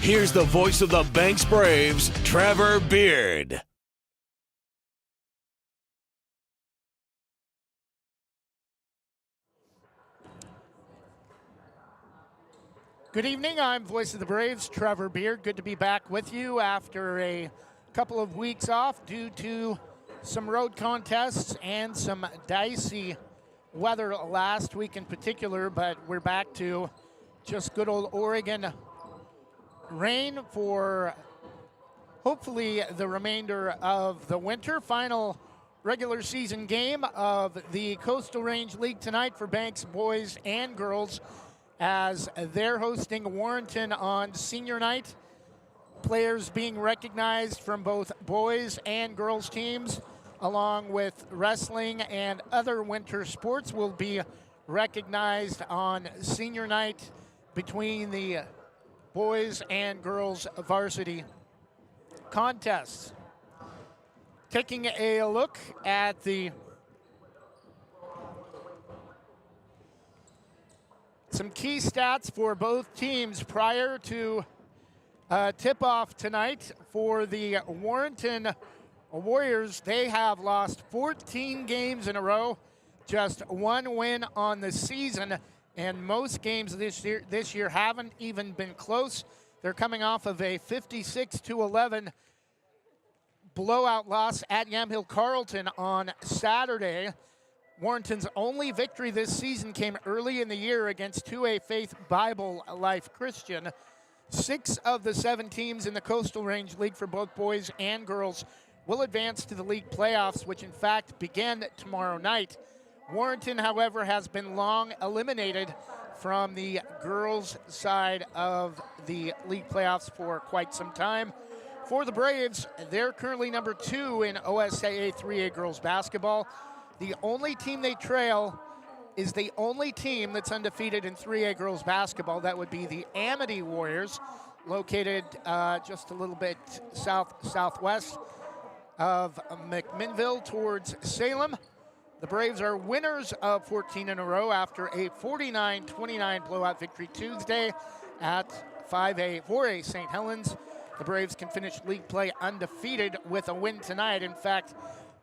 Here's the voice of the Banks Braves, Trevor Beard. Good evening. I'm voice of the Braves, Trevor Beard. Good to be back with you after a couple of weeks off due to some road contests and some dicey weather last week in particular, but we're back to just good old Oregon rain for hopefully the remainder of the winter. Final regular season game of the Coastal Range League tonight for Banks boys and girls as they're hosting Warrenton on senior night. Players being recognized from both boys and girls teams, along with wrestling and other winter sports, will be recognized on senior night between the boys and girls varsity contests. Taking a look at some key stats for both teams prior to tip-off tonight. For the Warrenton Warriors, they have lost 14 games in a row, just one win on the season, and most games this year haven't even been close. They're coming off of a 56-11 blowout loss at Yamhill Carlton on Saturday. Warrenton's only victory this season came early in the year against 2A Faith Bible Life Christian. 6 of the 7 teams in the Coastal Range League for both boys and girls will advance to the league playoffs, which in fact begin tomorrow night. Warrenton, however, has been long eliminated from the girls' side of the league playoffs for quite some time. For the Braves, they're currently number 2 in OSAA 3A girls basketball. The only team they trail is the only team that's undefeated in 3A girls basketball. That would be the Amity Warriors, located just a little bit southwest of McMinnville towards Salem. The Braves are winners of 14 in a row after a 49-29 blowout victory Tuesday at 4A St. Helens. The Braves can finish league play undefeated with a win tonight. In fact,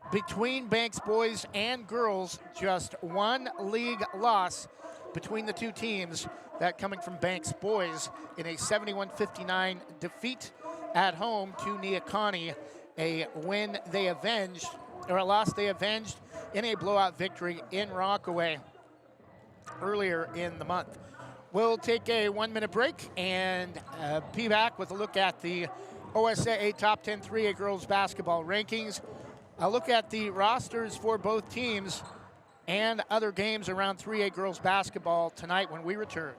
between Banks boys and girls, just one league loss between the two teams, that coming from Banks boys in a 71-59 defeat at home to Neocani, a win they avenged, or a loss they avenged in a blowout victory in Rockaway earlier in the month. We'll take a 1-minute break and be back with a look at the OSAA Top 10 3A girls basketball rankings. A look at the rosters for both teams and other games around 3A girls basketball tonight when we return.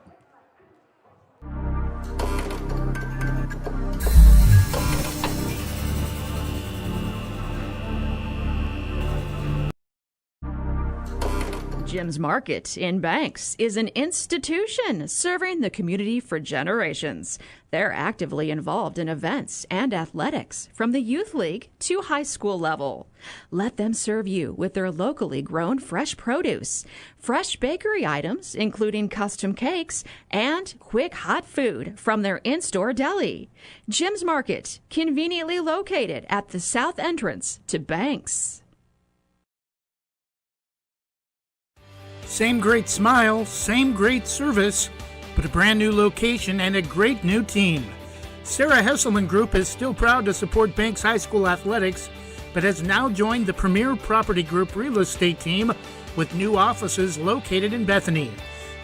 Jim's Market in Banks is an institution serving the community for generations. They're actively involved in events and athletics from the youth league to high school level. Let them serve you with their locally grown fresh produce, fresh bakery items, including custom cakes, and quick hot food from their in-store deli. Jim's Market, conveniently located at the south entrance to Banks. Same great smile, same great service, but a brand new location and a great new team. Sarah Hesselman Group is still proud to support Banks High School athletics, but has now joined the Premier Property Group real estate team with new offices located in Bethany.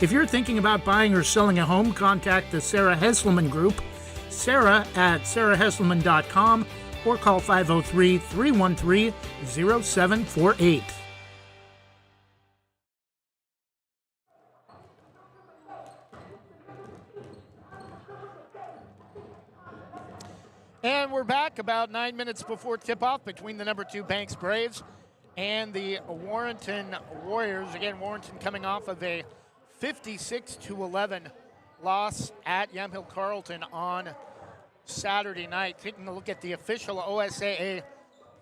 If you're thinking about buying or selling a home, contact the Sarah Hesselman Group, Sarah at sarahhesselman.com, or call 503-313-0748. And we're back about 9 minutes before tip-off between the number 2 Banks Braves and the Warrenton Warriors. Again, Warrenton coming off of a 56-11 loss at Yamhill Carlton on Saturday night. Taking a look at the official OSAA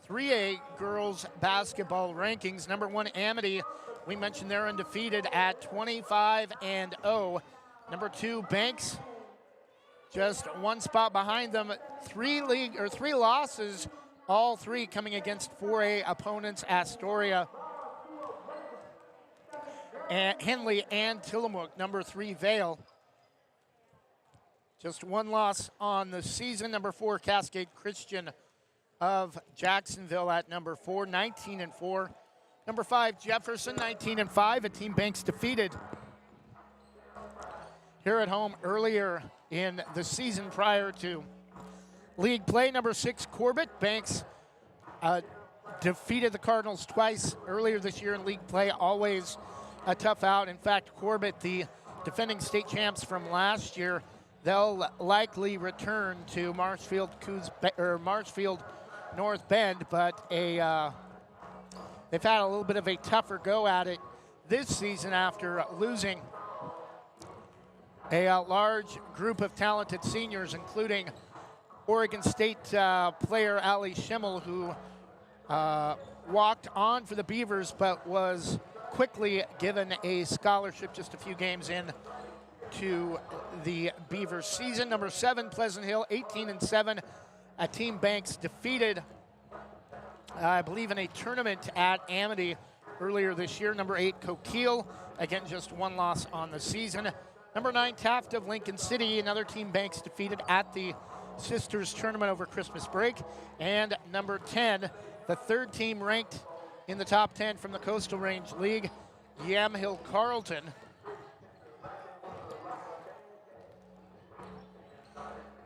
3A girls basketball rankings. Number 1, Amity. We mentioned they're undefeated at 25-0. Number 2, Banks just one spot behind them. Three losses, all three coming against 4A opponents: Astoria, and Henley, and Tillamook. Number 3, Vale. Just one loss on the season. Number 4, Cascade Christian of Jacksonville at number 4, 19-4. Number 5, Jefferson, 19-5. A team Banks defeated here at home earlier in the season prior to league play. Number 6, Corbett. Banks defeated the Cardinals twice earlier this year in league play. Always a tough out. In fact, Corbett, the defending state champs from last year, they'll likely return to Marshfield North Bend, but they've had a little bit of a tougher go at it this season after losing a large group of talented seniors, including Oregon State player Allie Schimmel, who walked on for the Beavers but was quickly given a scholarship just a few games in to the Beavers season. Number 7, Pleasant Hill, 18-7. A team Banks defeated, I believe, in a tournament at Amity earlier this year. Number 8, Coquille, again, just one loss on the season. Number 9, Taft of Lincoln City, another team Banks defeated at the Sisters tournament over Christmas break. And number 10, the third team ranked in the top 10 from the Coastal Range League, Yamhill Carleton.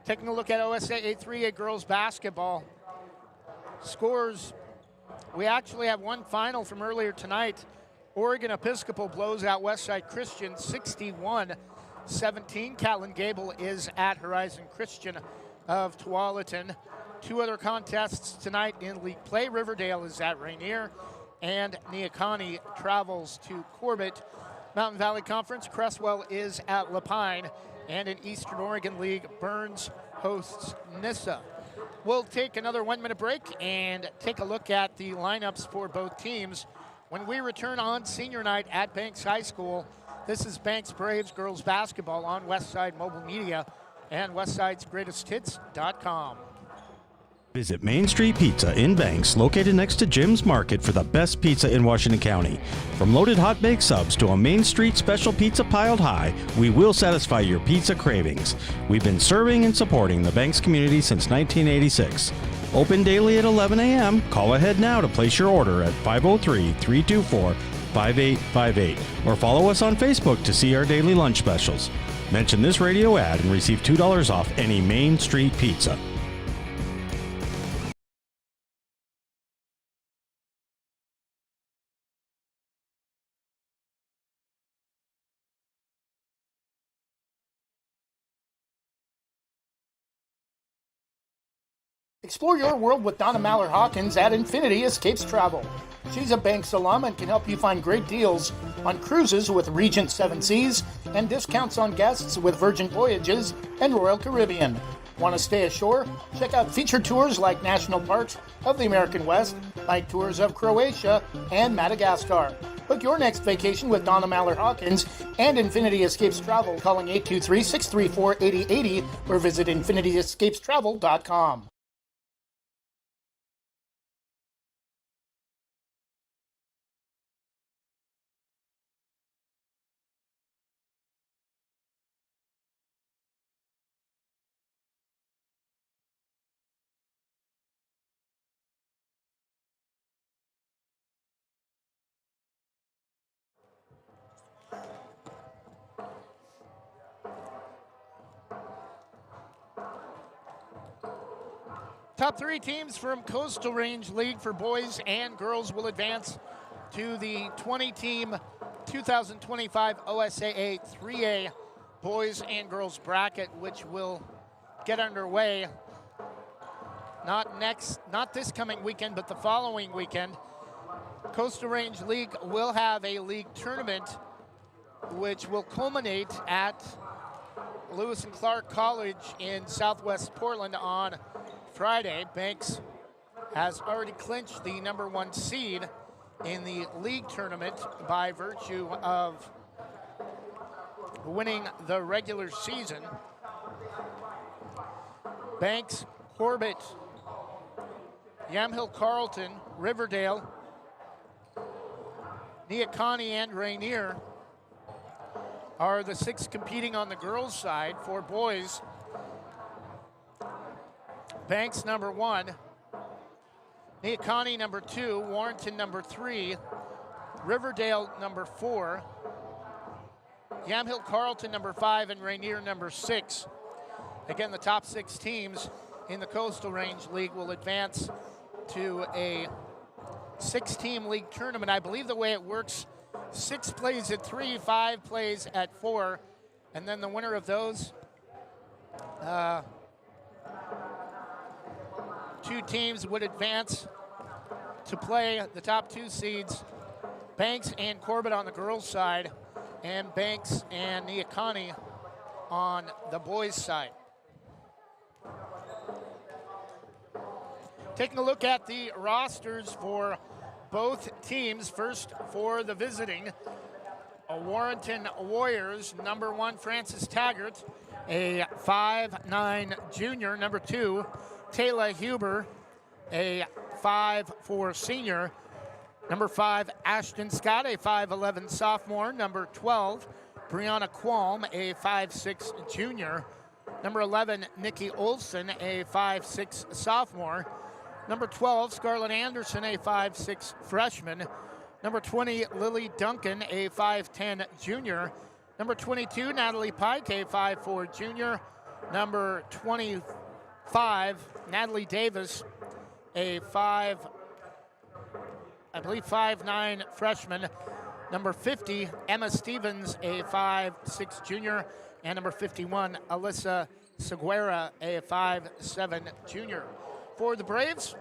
Taking a look at OSAA 3A girls basketball scores. We actually have one final from earlier tonight. Oregon Episcopal blows out Westside Christian 61-17. Catlin Gable is at Horizon Christian of Tualatin. Two other contests tonight in league play. Riverdale is at Rainier, and Neocani travels to Corbett. Mountain Valley Conference, Cresswell is at Lapine, and in Eastern Oregon League, Burns hosts Nissa. We'll take another 1-minute break and take a look at the lineups for both teams when we return on senior night at Banks High School. This is Banks Braves girls basketball on Westside Mobile Media and Westside'sGreatestHits.com. Visit Main Street Pizza in Banks, located next to Jim's Market, for the best pizza in Washington County. From loaded hot baked subs to a Main Street special pizza piled high, we will satisfy your pizza cravings. We've been serving and supporting the Banks community since 1986. Open daily at 11 a.m. Call ahead now to place your order at 503-324-5858 or follow us on Facebook to see our daily lunch specials. Mention this radio ad and receive $2 off any Main Street pizza. Explore your world with Donna Mallard Hawkins at Infinity Escapes Travel. She's a Banks alum and can help you find great deals on cruises with Regent Seven Seas and discounts on guests with Virgin Voyages and Royal Caribbean. Want to stay ashore? Check out featured tours like National Parks of the American West, night tours of Croatia and Madagascar. Book your next vacation with Donna Mallard Hawkins and Infinity Escapes Travel, calling 823-634-8080 or visit infinityescapestravel.com. Top 3 teams from Coastal Range League for boys and girls will advance to the 20-team 2025 OSAA 3A boys and girls bracket, which will get underway not this coming weekend, but the following weekend. Coastal Range League will have a league tournament which will culminate at Lewis and Clark College in Southwest Portland on Friday. Banks has already clinched the number 1 seed in the league tournament by virtue of winning the regular season. Banks, Corbett, Yamhill Carlton, Riverdale, Neocani, and Rainier are the 6 competing on the girls' side. For boys, Banks number 1, Neocani number 2, Warrenton number 3, Riverdale number 4, Yamhill Carlton number 5, and Rainier number 6. Again, the top 6 teams in the Coastal Range League will advance to a 6-team league tournament. I believe the way it works, 6 plays at 3, 5 plays at 4, and then the winner of those 2 teams would advance to play the top 2 seeds, Banks and Corbett on the girls' side, and Banks and Neocani on the boys' side. Taking a look at the rosters for both teams. First, for the visiting Warrenton Warriors, number 1, Francis Taggart, a 5'9" junior. Number 2, Taylor Huber, a 5'4" senior. Number 5, Ashton Scott, a 5'11" sophomore. Number 12, Brianna Qualm, a 5'6" junior. Number 11, Nikki Olson, a 5'6" sophomore. Number 12, Scarlett Anderson, a 5'6" freshman. Number 20, Lily Duncan, a 5'10" junior. Number 22, Natalie Pike, a 5'4" junior. Number 25, Natalie Davis, a 5'9" freshman. Number 50, Emma Stevens, a 5'6" junior. And number 51, Alyssa Seguera, a 5'7" junior. For the Braves,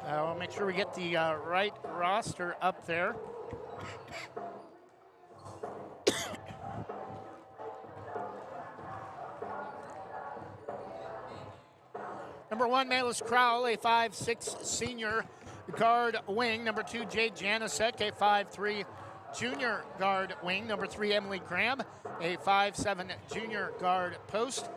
we'll make sure we get the right roster up there. Number 1, Melis Crowell, a 5'6" senior guard wing. Number 2, Jade Janicek, a 5'3" junior guard wing. Number 3, Emily Graham, a 5'7" junior guard post.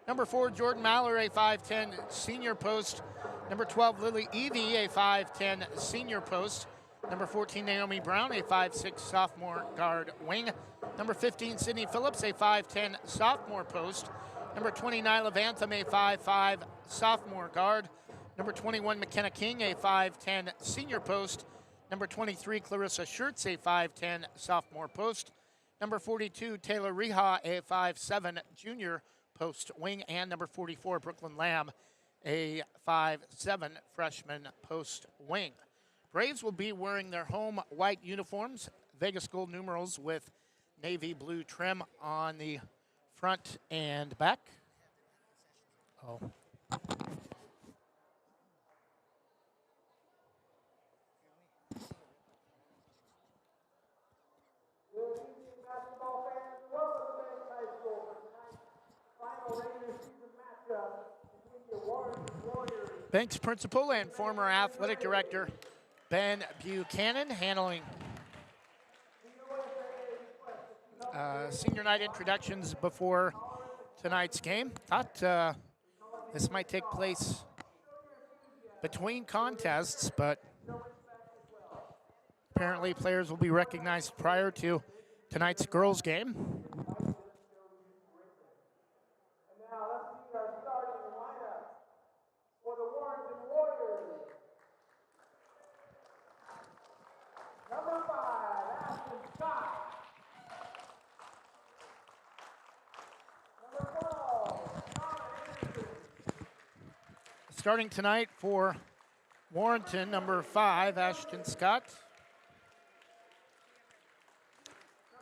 Number 4, Jordan Maller, a 5'10" senior post. Number 12, Lily Evie, a 5'10" senior post. Number 14, Naomi Brown, a 5'6" sophomore guard wing. Number 15, Sydney Phillips, a 5'10" sophomore post. Number 20, Nyla Vantham, a 5'5" sophomore guard. Number 21, McKenna King, a 5'10" senior post. Number 23, Clarissa Schertz, a 5'10" sophomore post. Number 42, Taylor Reha, a 5'7" junior post wing. And number 44, Brooklyn Lamb, a 5'7" freshman post wing. Braves will be wearing their home white uniforms, Vegas gold numerals with navy blue trim on the front and back. Oh. Banks principal and former athletic director Ben Buchanan handling senior night introductions before tonight's game. Thought this might take place between contests, but apparently players will be recognized prior to tonight's girls' game. Starting tonight for Warrenton, number 5, Ashton Scott.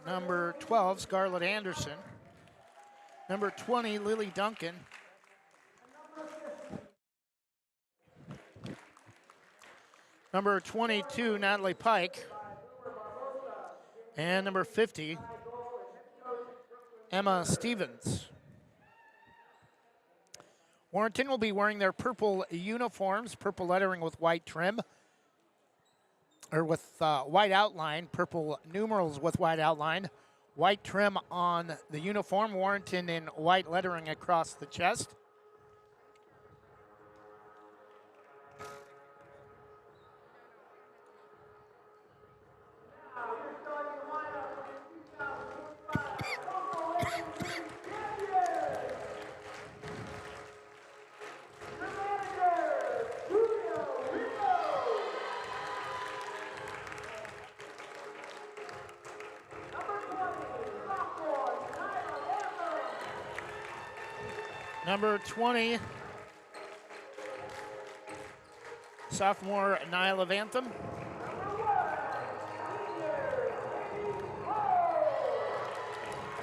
Number 12, Scarlett Anderson. Number 20, Lily Duncan. Number 22, Natalie Pike. And number 50, Emma Stevens. Warrenton will be wearing their purple uniforms, purple lettering with white trim, or with white outline, purple numerals with white outline, white trim on the uniform, Warrenton in white lettering across the chest. Number 20, sophomore Nyla Vantham.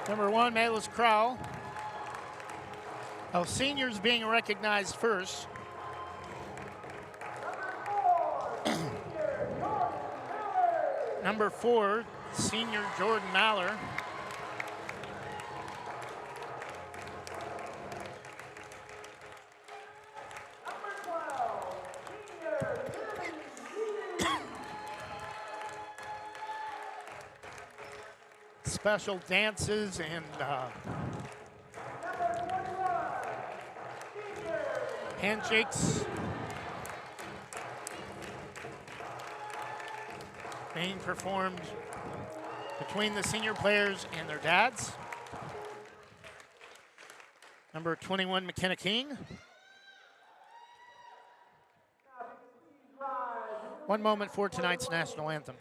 Number 1, Malis Crowell. Seniors being recognized first. Number 4, senior Jordan Maller. Special dances and handshakes being performed between the senior players and their dads. Number 21, McKenna King. One moment for tonight's national anthem.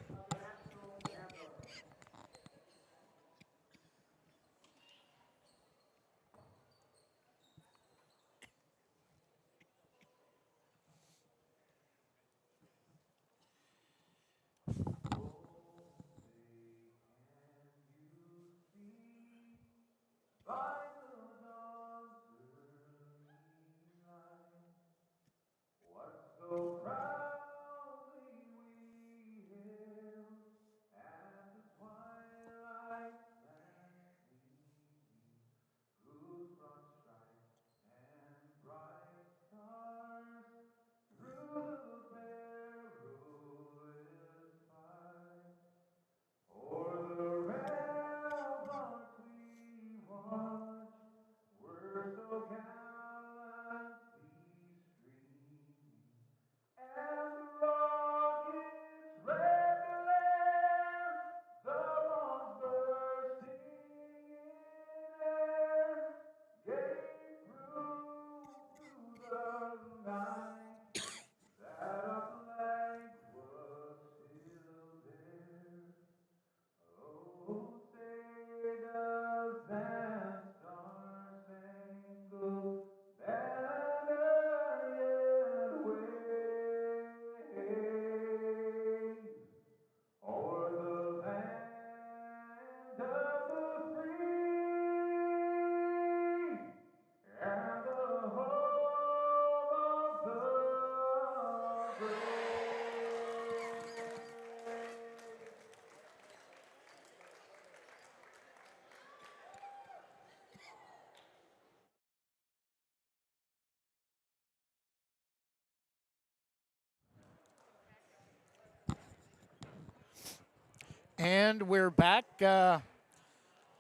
And we're back.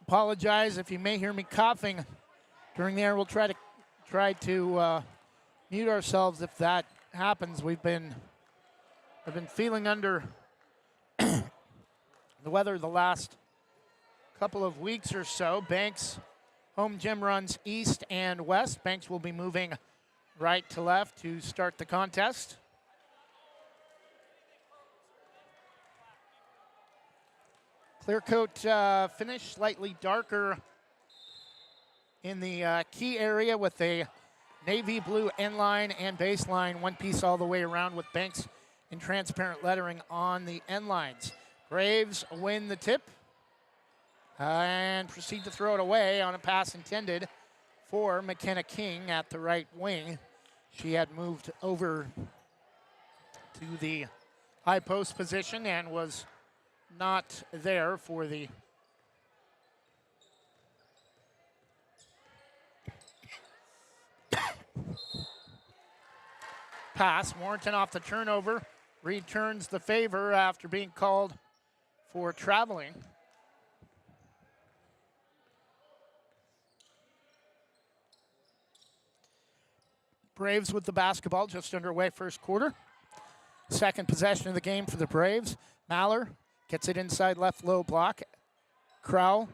Apologize if you may hear me coughing during there. We'll try to mute ourselves if that happens. I've been feeling under the weather the last couple of weeks or so. Banks home gym runs east and west. Banks will be moving right to left to start the contest. Clear coat finish, slightly darker in the key area with a navy blue end line and baseline, one piece all the way around with Banks in transparent lettering on the end lines. Braves win the tip and proceed to throw it away on a pass intended for McKenna King at the right wing. She had moved over to the high post position and was not there for the pass. Warrenton off the turnover, returns the favor after being called for traveling. Braves with the basketball, just underway first quarter. Second possession of the game for the Braves. Maller gets it inside left low block. Crowell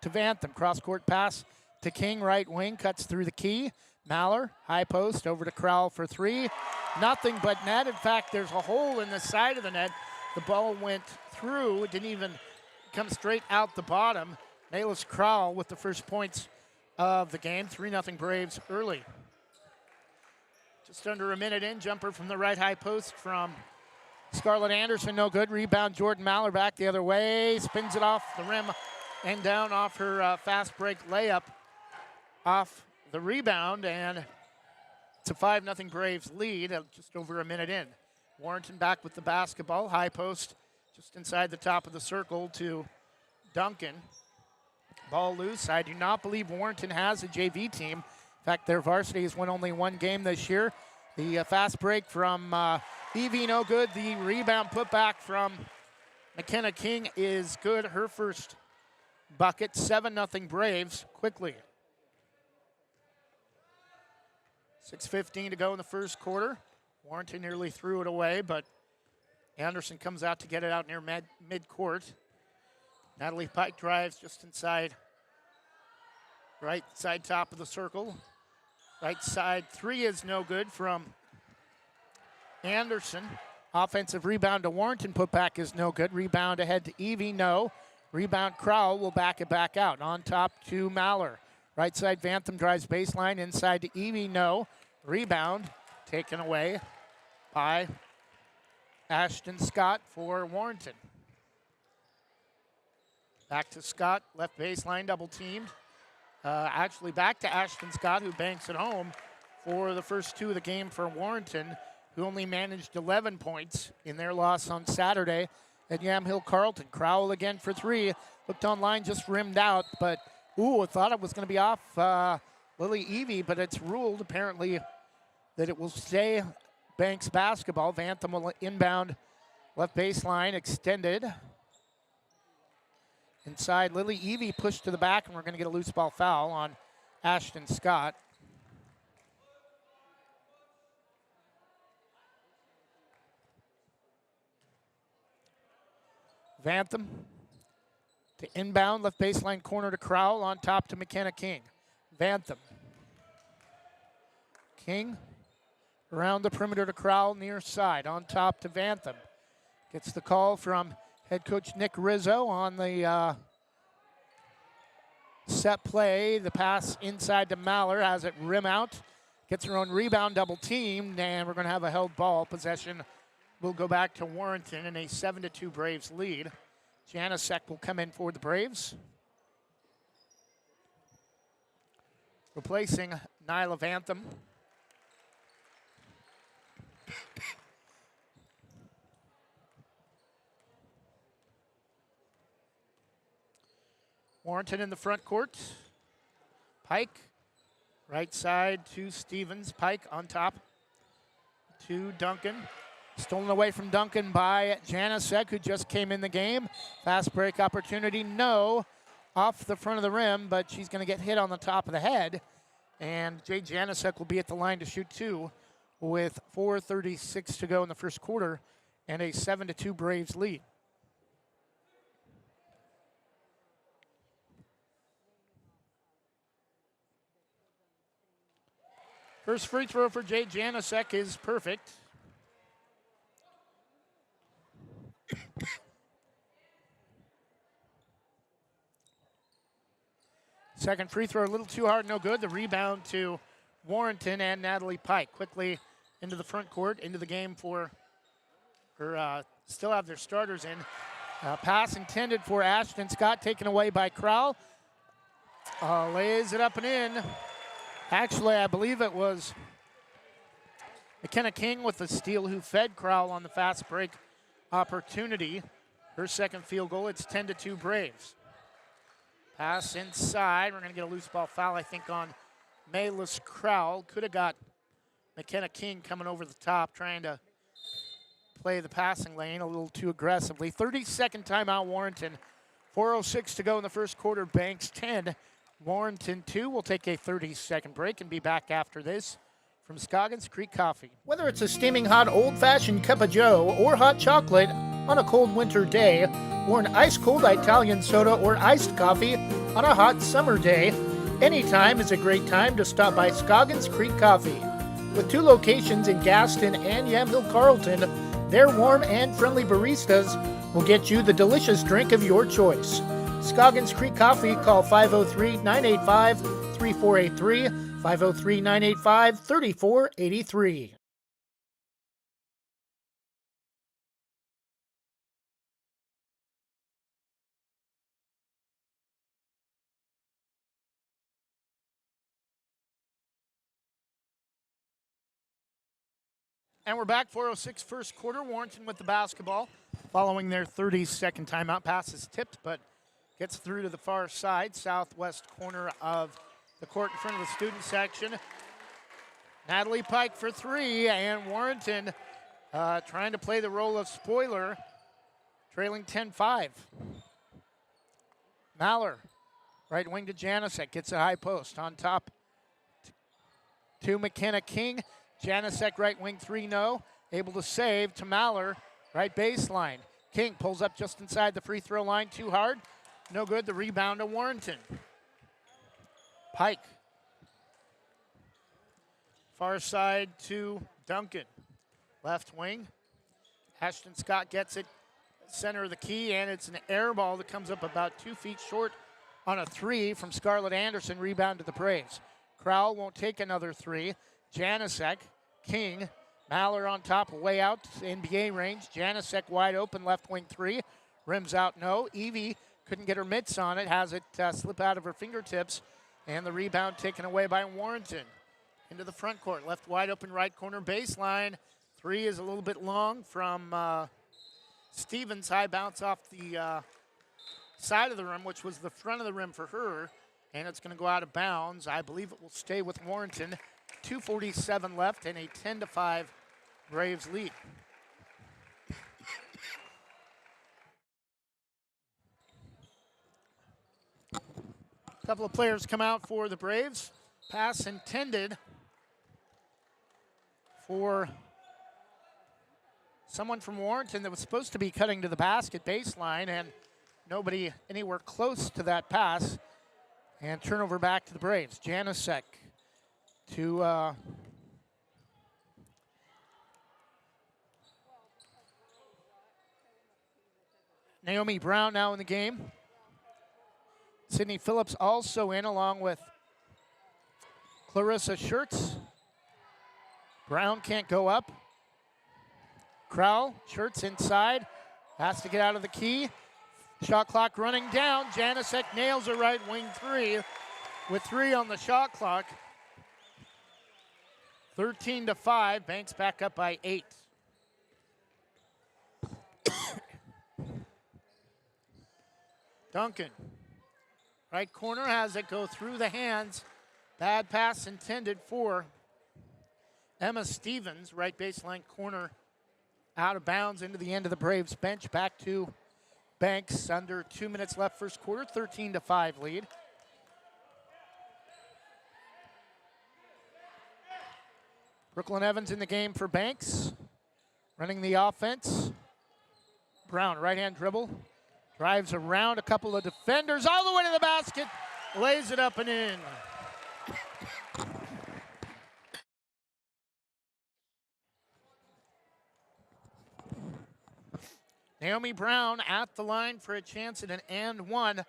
to Vantham. Cross-court pass to King, right wing, cuts through the key. Maller, high post, over to Crowell for three. Nothing but net. In fact, there's a hole in the side of the net. The ball went through. It didn't even come straight out the bottom. Malis Crowell with the first points of the game. 3-0 Braves early. Just under a minute in, jumper from the right high post from Scarlett Anderson, no good. Rebound, Jordan Maller back the other way. Spins it off the rim and down off her fast break layup off the rebound, and it's a 5-0 Braves lead just over a minute in. Warrenton back with the basketball. High post just inside the top of the circle to Duncan. Ball loose. I do not believe Warrenton has a JV team. In fact, their varsity has won only one game this year. The fast break from Evie, no good. The rebound put back from McKenna King is good. Her first bucket. 7-0 Braves quickly. 6:15 to go in the first quarter. Warrenton nearly threw it away, but Anderson comes out to get it out near mid-court. Natalie Pike drives just inside, right side top of the circle. Right side three is no good from Anderson. Offensive rebound to Warrenton, put back is no good. Rebound ahead to Evie, no. Rebound Crowell will back it back out. On top to Maller. Right side Vantham drives baseline, inside to Evie, no. Rebound taken away by Ashton Scott for Warrenton. Back to Scott, left baseline, double teamed. Actually back to Ashton Scott, who banks it home for the first two of the game for Warrenton, who only managed 11 points in their loss on Saturday at Yamhill Carleton. Crowell again for three. Looked online, just rimmed out, but I thought it was going to be off Lily Evie, but it's ruled apparently that it will stay Banks basketball. Vantham will inbound left baseline, extended. Inside, Lily Evie pushed to the back, and we're going to get a loose ball foul on Ashton Scott. Vantham to inbound, left baseline corner to Crowell, on top to McKenna King. Vantham. King around the perimeter to Crowell, near side, on top to Vantham. Gets the call from head coach Nick Rizzo on the set play. The pass inside to Maller, has it rim out. Gets her own rebound, double teamed, and we're going to have a held ball. Possession will go back to Warrenton in a 7-2 Braves lead. Janicek will come in for the Braves. Replacing Nyla Vantham. Warrenton in the front court. Pike, right side to Stevens. Pike on top to Duncan. Stolen away from Duncan by Janicek, who just came in the game. Fast break opportunity, no. Off the front of the rim, but she's going to get hit on the top of the head. And Jay Janicek will be at the line to shoot two with 4:36 to go in the first quarter and a 7-2 Braves lead. First free throw for Jay Janicek is perfect. Second free throw a little too hard, no good. The rebound to Warrenton and Natalie Pike. Quickly into the front court, into the game for still have their starters in. Pass intended for Ashton Scott, taken away by Crowell. Lays it up and in. Actually, I believe it was McKenna King with the steal who fed Crowell on the fast break opportunity. Her second field goal. It's 10-2 Braves. Pass inside. We're going to get a loose ball foul, I think, on Maylis Crowell. Could have got McKenna King coming over the top, trying to play the passing lane a little too aggressively. 30-second timeout, Warrenton. 4:06 to go in the first quarter. Banks 10, Warrenton 2. We'll take a 30-second break and be back after this from Scoggins Creek Coffee. Whether it's a steaming hot old-fashioned cup of joe or hot chocolate on a cold winter day, or an ice-cold Italian soda or iced coffee on a hot summer day, anytime is a great time to stop by Scoggins Creek Coffee. With 2 locations in Gaston and Yamhill Carleton, their warm and friendly baristas will get you the delicious drink of your choice. Scoggins Creek Coffee, call 503-985-3600 3483, 503 985 3483. And we're back, 4:06 first quarter. Warrenton with the basketball following their 30-second timeout. Pass is tipped, but gets through to the far side, southwest corner of the court in front of the student section. Natalie Pike for three, and Warrenton trying to play the role of spoiler, trailing 10-5. Maller, right wing to Janicek, gets a high post on top to McKenna King. Janicek, right wing, 3-0. Able to save to Maller, right baseline. King pulls up just inside the free throw line, too hard. No good, the rebound to Warrenton. Pike. Far side to Duncan. Left wing. Ashton Scott gets it center of the key, and it's an air ball that comes up about 2 feet short on a three from Scarlett Anderson. Rebound to the Braves. Crowell won't take another three. Janicek, King, Maller on top, way out, NBA range. Janicek wide open, left wing three. Rims out, no. Evie couldn't get her mitts on it, has it slip out of her fingertips, and the rebound taken away by Warrenton. Into the front court, left wide open, right corner baseline. Three is a little bit long from Stevens. High bounce off the side of the rim, which was the front of the rim for her, and it's going to go out of bounds. I believe it will stay with Warrenton. 2:47 left and a 10-5 Braves lead. A couple of players come out for the Braves. Pass intended for someone from Warrenton that was supposed to be cutting to the basket baseline, and nobody anywhere close to that pass. And turnover back to the Braves. Janicek to Naomi Brown now in the game. Sydney Phillips also in, along with Clarissa Schertz. Brown can't go up. Crowell, Schertz inside, has to get out of the key. Shot clock running down. Janicek nails a right wing three with 3 on the shot clock. 13-5, Banks back up by 8. Duncan, right corner, has it go through the hands. Bad pass intended for Emma Stevens, right baseline corner, out of bounds into the end of the Braves bench. Back to Banks, under 2 minutes left first quarter, 13-5 lead. Brooklyn Evans in the game for Banks, running the offense. Brown, right-hand dribble, drives around a couple of defenders, all the way to the basket, lays it up and in. Naomi Brown at the line for a chance at an and one.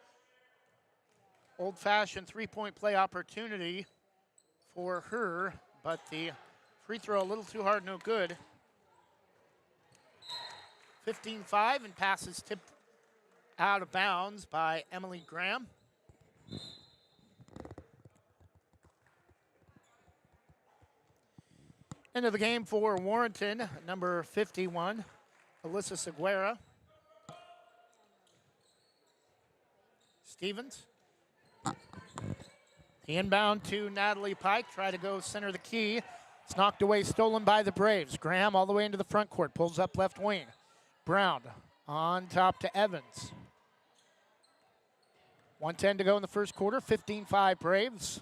Old-fashioned three-point play opportunity for her, but the free throw a little too hard, no good. 15-5, and passes tipped out of bounds by Emily Graham. Into the game for Warrenton, number 51, Alyssa Seguera. Stevens. The inbound to Natalie Pike, try to go center of the key. It's knocked away, stolen by the Braves. Graham all the way into the front court, pulls up left wing. Brown on top to Evans. 1:10 to go in the first quarter, 15-5 Braves.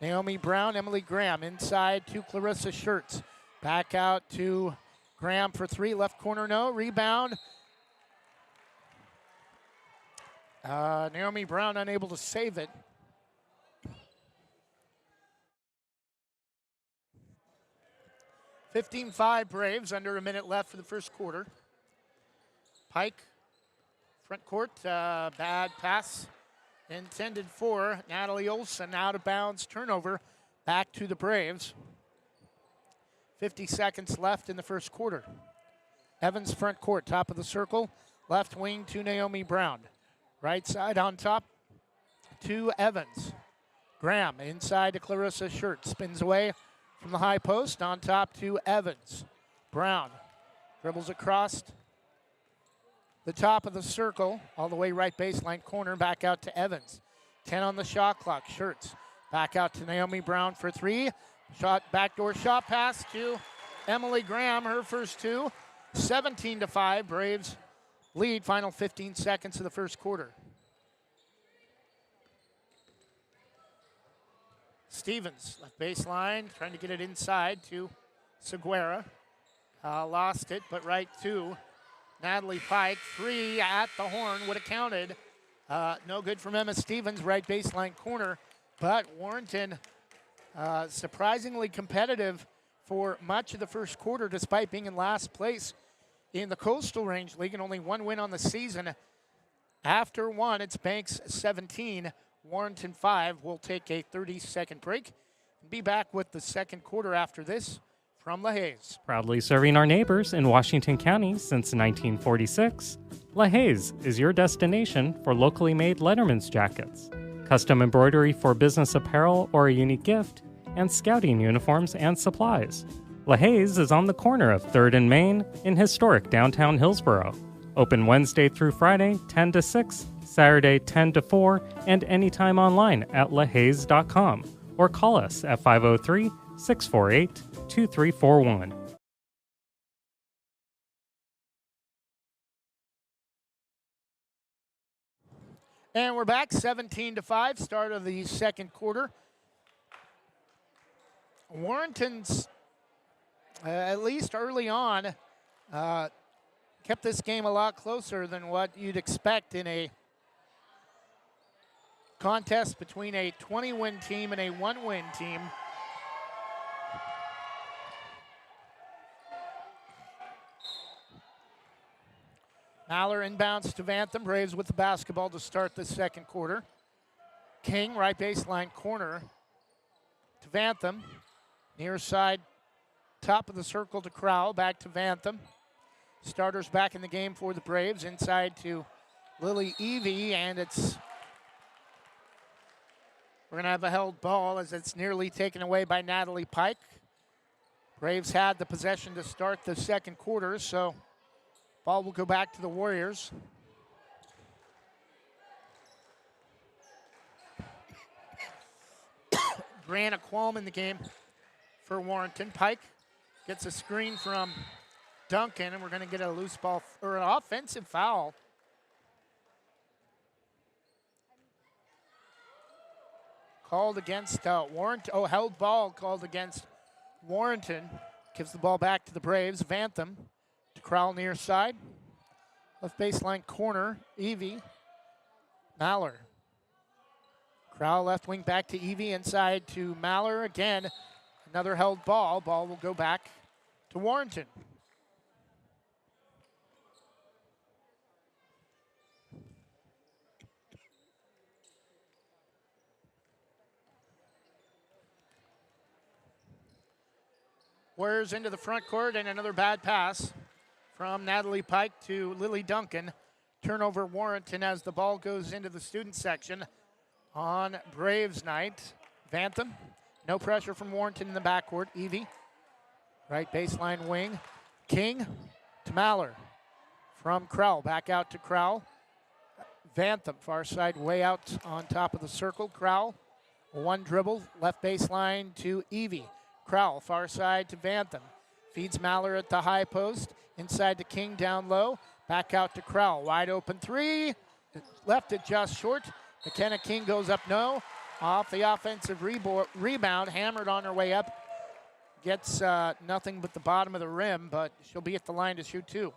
Naomi Brown, Emily Graham inside to Clarissa Schertz. Back out to Graham for three, left corner no, rebound. Naomi Brown unable to save it. (15-5) Braves, under a minute left for the first quarter. Pike, front court, bad pass intended for Natalie Olson. Out of bounds, turnover, back to the Braves. 50 seconds left in the first quarter. Evans front court, top of the circle, left wing to Naomi Brown. Right side on top to Evans. Graham inside to Clarissa Shirt, spins away from the high post, on top to Evans. Brown dribbles across the top of the circle, all the way right baseline corner, back out to Evans. 10 on the shot clock. Shirts back out to Naomi Brown for three. Backdoor shot pass to Emily Graham, her first two. 17-5, Braves lead. Final 15 seconds of the first quarter. Stevens, left baseline, trying to get it inside to Seguera. Lost it, but right to Natalie Pike. Three at the horn would have counted. No good from Emma Stevens, right baseline corner. But Warrenton surprisingly competitive for much of the first quarter, despite being in last place in the Coastal Range League and only one win on the season. After one, it's Banks 17, Warrenton 5. We'll take a 30-second break and be back with the second quarter after this from LaHaye. Proudly serving our neighbors in Washington County since 1946, LaHaye is your destination for locally made Letterman's jackets, custom embroidery for business apparel or a unique gift, and scouting uniforms and supplies. LaHaye is on the corner of 3rd and Main in historic downtown Hillsboro. Open Wednesday through Friday, 10 to 6, Saturday, 10 to 4, and anytime online at lahays.com or call us at 503-648-2341. And we're back, 17-5, start of the second quarter. Warrenton's, at least early on, kept this game a lot closer than what you'd expect in a contest between a 20-win team and a 1-win team. Maller inbounds to Vantham. Braves with the basketball to start the second quarter. King, right baseline corner to Vantham. Near side, top of the circle to Crowell. Back to Vantham. Starters back in the game for the Braves. Inside to Lily Evie, and we're going to have a held ball as it's nearly taken away by Natalie Pike. Braves had the possession to start the second quarter, so ball will go back to the Warriors. Brianna Qualm in the game for Warrenton. Pike gets a screen from Duncan, and we're going to get a loose ball or an offensive foul. Called against Warrenton. Oh, held ball called against Warrenton. Gives the ball back to the Braves. Vantham to Crowell near side. Left baseline corner, Evie. Maller. Crowell left wing back to Evie, inside to Maller. Again, another held ball. Ball will go back to Warrenton. Warriors into the front court, and another bad pass from Natalie Pike to Lily Duncan. Turnover Warrenton as the ball goes into the student section on Braves night. Vantham, no pressure from Warrenton in the backcourt. Evie, right baseline wing. King to Maller. From Crowell, back out to Crowell. Vantham, far side, way out on top of the circle. Crowell, one dribble, left baseline to Evie. Crowell, far side to Vantham. Feeds Maller at the high post. Inside to King, down low. Back out to Crowell. Wide open three. Left it just short. McKenna King goes up no. Off the offensive rebound. Hammered on her way up. Gets nothing but the bottom of the rim, but she'll be at the line to shoot two.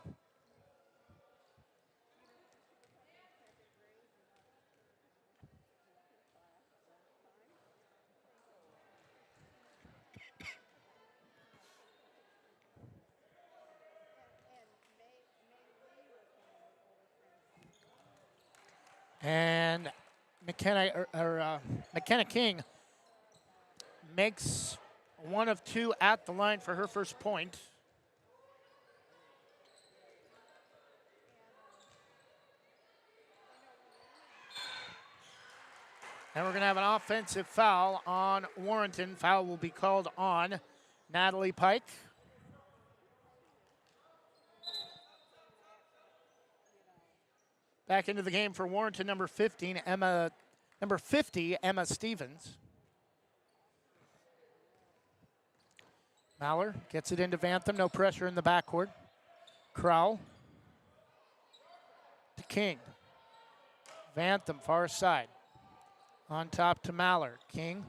And McKenna King makes one of two at the line for her first point. And we're going to have an offensive foul on Warrenton. Foul will be called on Natalie Pike. Back into the game for Warrenton, number 50, Emma Stevens. Maller gets it into Vantham. No pressure in the backcourt. Crowell to King. Vantham, far side. On top to Maller. King.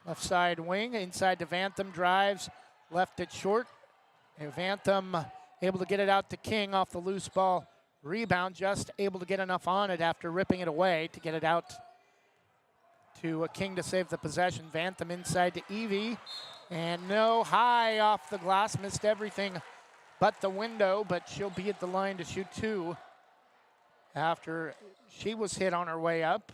Left side wing. Inside to Vantham. Drives. Left it short. And Vantham able to get it out to King off the loose ball. Rebound. Just able to get enough on it after ripping it away to get it out to King to save the possession. Vantham inside to Evie. And no, high off the glass. Missed everything but the window, but she'll be at the line to shoot two after she was hit on her way up.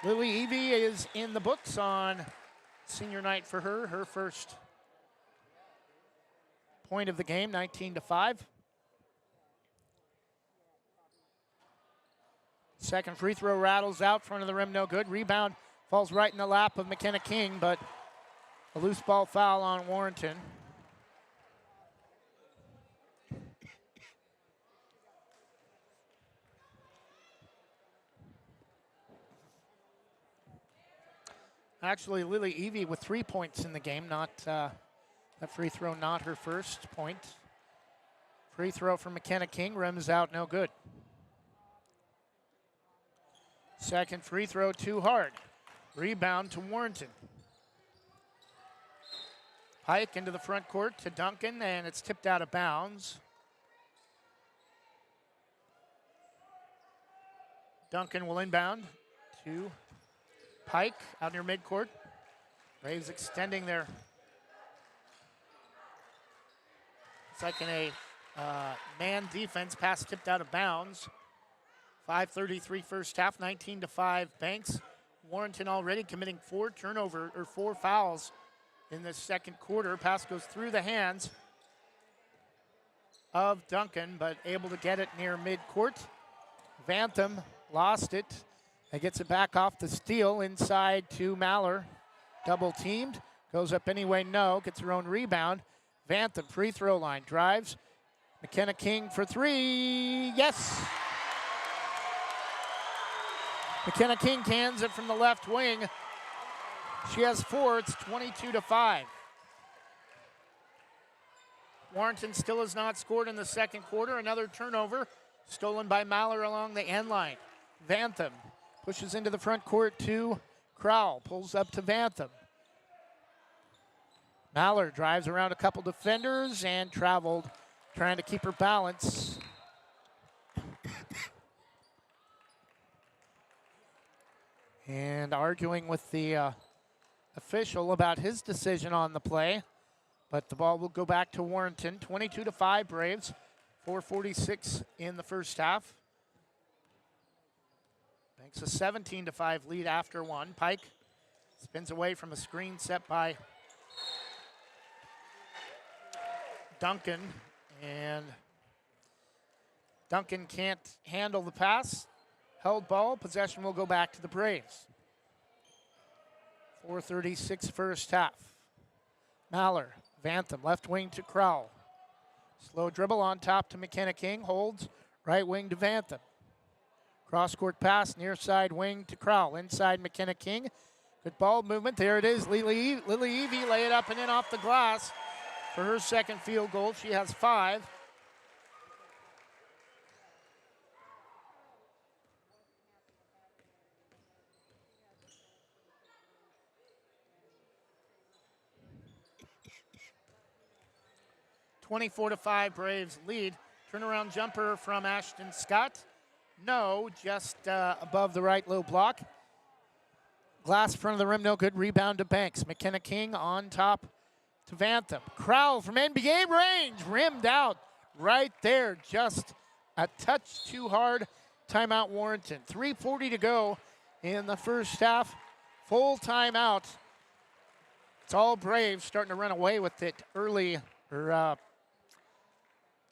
Lily Evie is in the books on senior night for her. Her first point of the game, 19-5. Second free throw rattles out, front of the rim, no good. Rebound falls right in the lap of McKenna King, but a loose ball foul on Warrenton. Actually, Lily Evie with 3 points in the game, not that free throw, not her first point. Free throw from McKenna King, rims out, no good. Second free throw, too hard. Rebound to Warrenton. Pike into the front court to Duncan, and it's tipped out of bounds. Duncan will inbound to Pike out near midcourt. Braves extending their second man defense. Pass tipped out of bounds. 5:33 first half, 19-5 Banks. Warrenton already committing four fouls in the second quarter. Pass goes through the hands of Duncan, but able to get it near midcourt. Vantham lost it. He gets it back off the steal inside to Maller. Double teamed. Goes up anyway, no. Gets her own rebound. Vantham, free throw line. Drives. McKenna King for three. Yes! McKenna King cans it from the left wing. She has four. It's 22-5. Warrenton still has not scored in the second quarter. Another turnover stolen by Maller along the end line. Vantham pushes into the front court to Crowell. Pulls up to Vantham. Maller drives around a couple defenders and traveled, trying to keep her balance. And arguing with the official about his decision on the play. But the ball will go back to Warrenton. 22-5 Braves. 4:46 in the first half. Banks a 17-5 lead after one. Pike spins away from a screen set by Duncan. And Duncan can't handle the pass. Held ball. Possession will go back to the Braves. 4:36 first half. Maller, Vantham, left wing to Crowell. Slow dribble on top to McKenna King. Holds, right wing to Vantham. Cross-court pass, near side wing to Crowell. Inside McKenna King. Good ball movement. There it is. Lily Evie lay it up and in off the glass for her second field goal. She has 5. (24-5) Braves lead. Turnaround jumper from Ashton Scott. No, just above the right low block. Glass in front of the rim, no good. Rebound to Banks. McKenna King on top to Vantham. Crowell from NBA range, rimmed out right there. Just a touch too hard. Timeout Warrenton. 3:40 to go in the first half. Full timeout. It's all Braves starting to run away with it early, or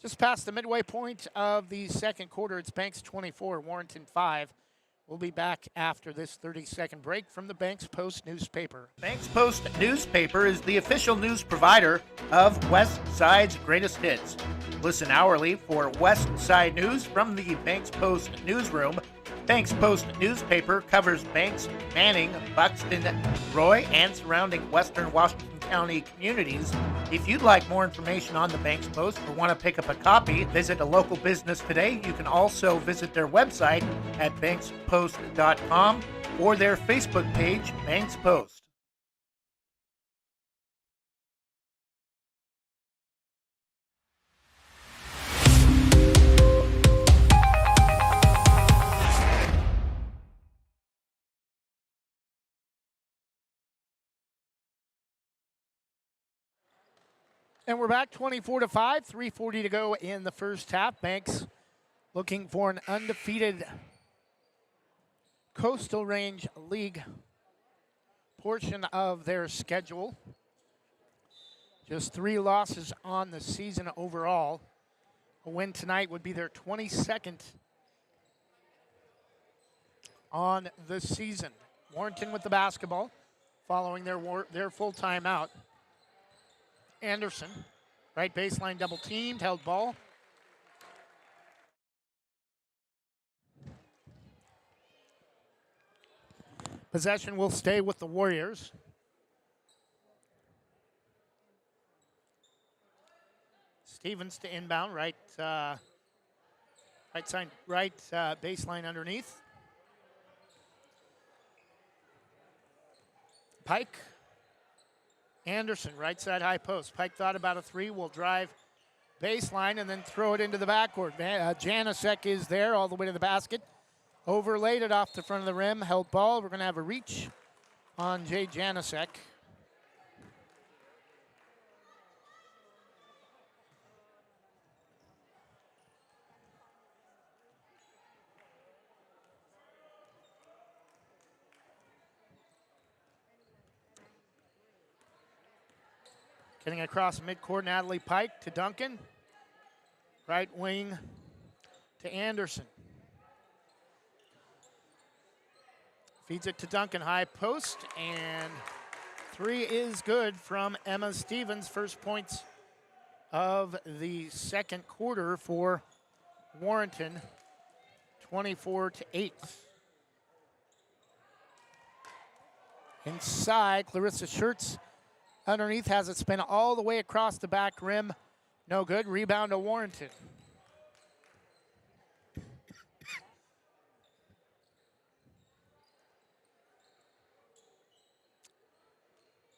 just past the midway point of the second quarter. It's Banks 24, Warrenton 5. We'll be back after this 30-second break from the Banks Post newspaper. Banks Post newspaper is the official news provider of West Side's greatest hits. Listen hourly for West Side news from the Banks Post newsroom. Banks Post newspaper covers Banks, Manning, Buxton, Roy, and surrounding western Washington County communities. If you'd like more information on the Banks Post or want to pick up a copy, visit a local business today. You can also visit their website at bankspost.com or their Facebook page, Banks Post. And we're back 24-5, 3:40 to go in the first half. Banks looking for an undefeated Coastal Range League portion of their schedule. Just 3 losses on the season overall. A win tonight would be their 22nd on the season. Warrenton with the basketball following their full timeout. Anderson, right baseline double teamed, held ball. Possession will stay with the Warriors. Stevens to inbound, right baseline underneath. Pike. Anderson, right side high post. Pike thought about a 3, will drive baseline and then throw it into the backcourt. Janasek is there all the way to the basket. Overlaid it off the front of the rim, held ball. We're going to have a reach on Jay Janasek. Getting across midcourt, Natalie Pike to Duncan. Right wing to Anderson. Feeds it to Duncan, high post, and 3 is good from Emma Stevens. First points of the second quarter for Warrenton, 24-8. Inside, Clarissa Schertz underneath has it spin all the way across the back rim. No good. Rebound to Warrenton.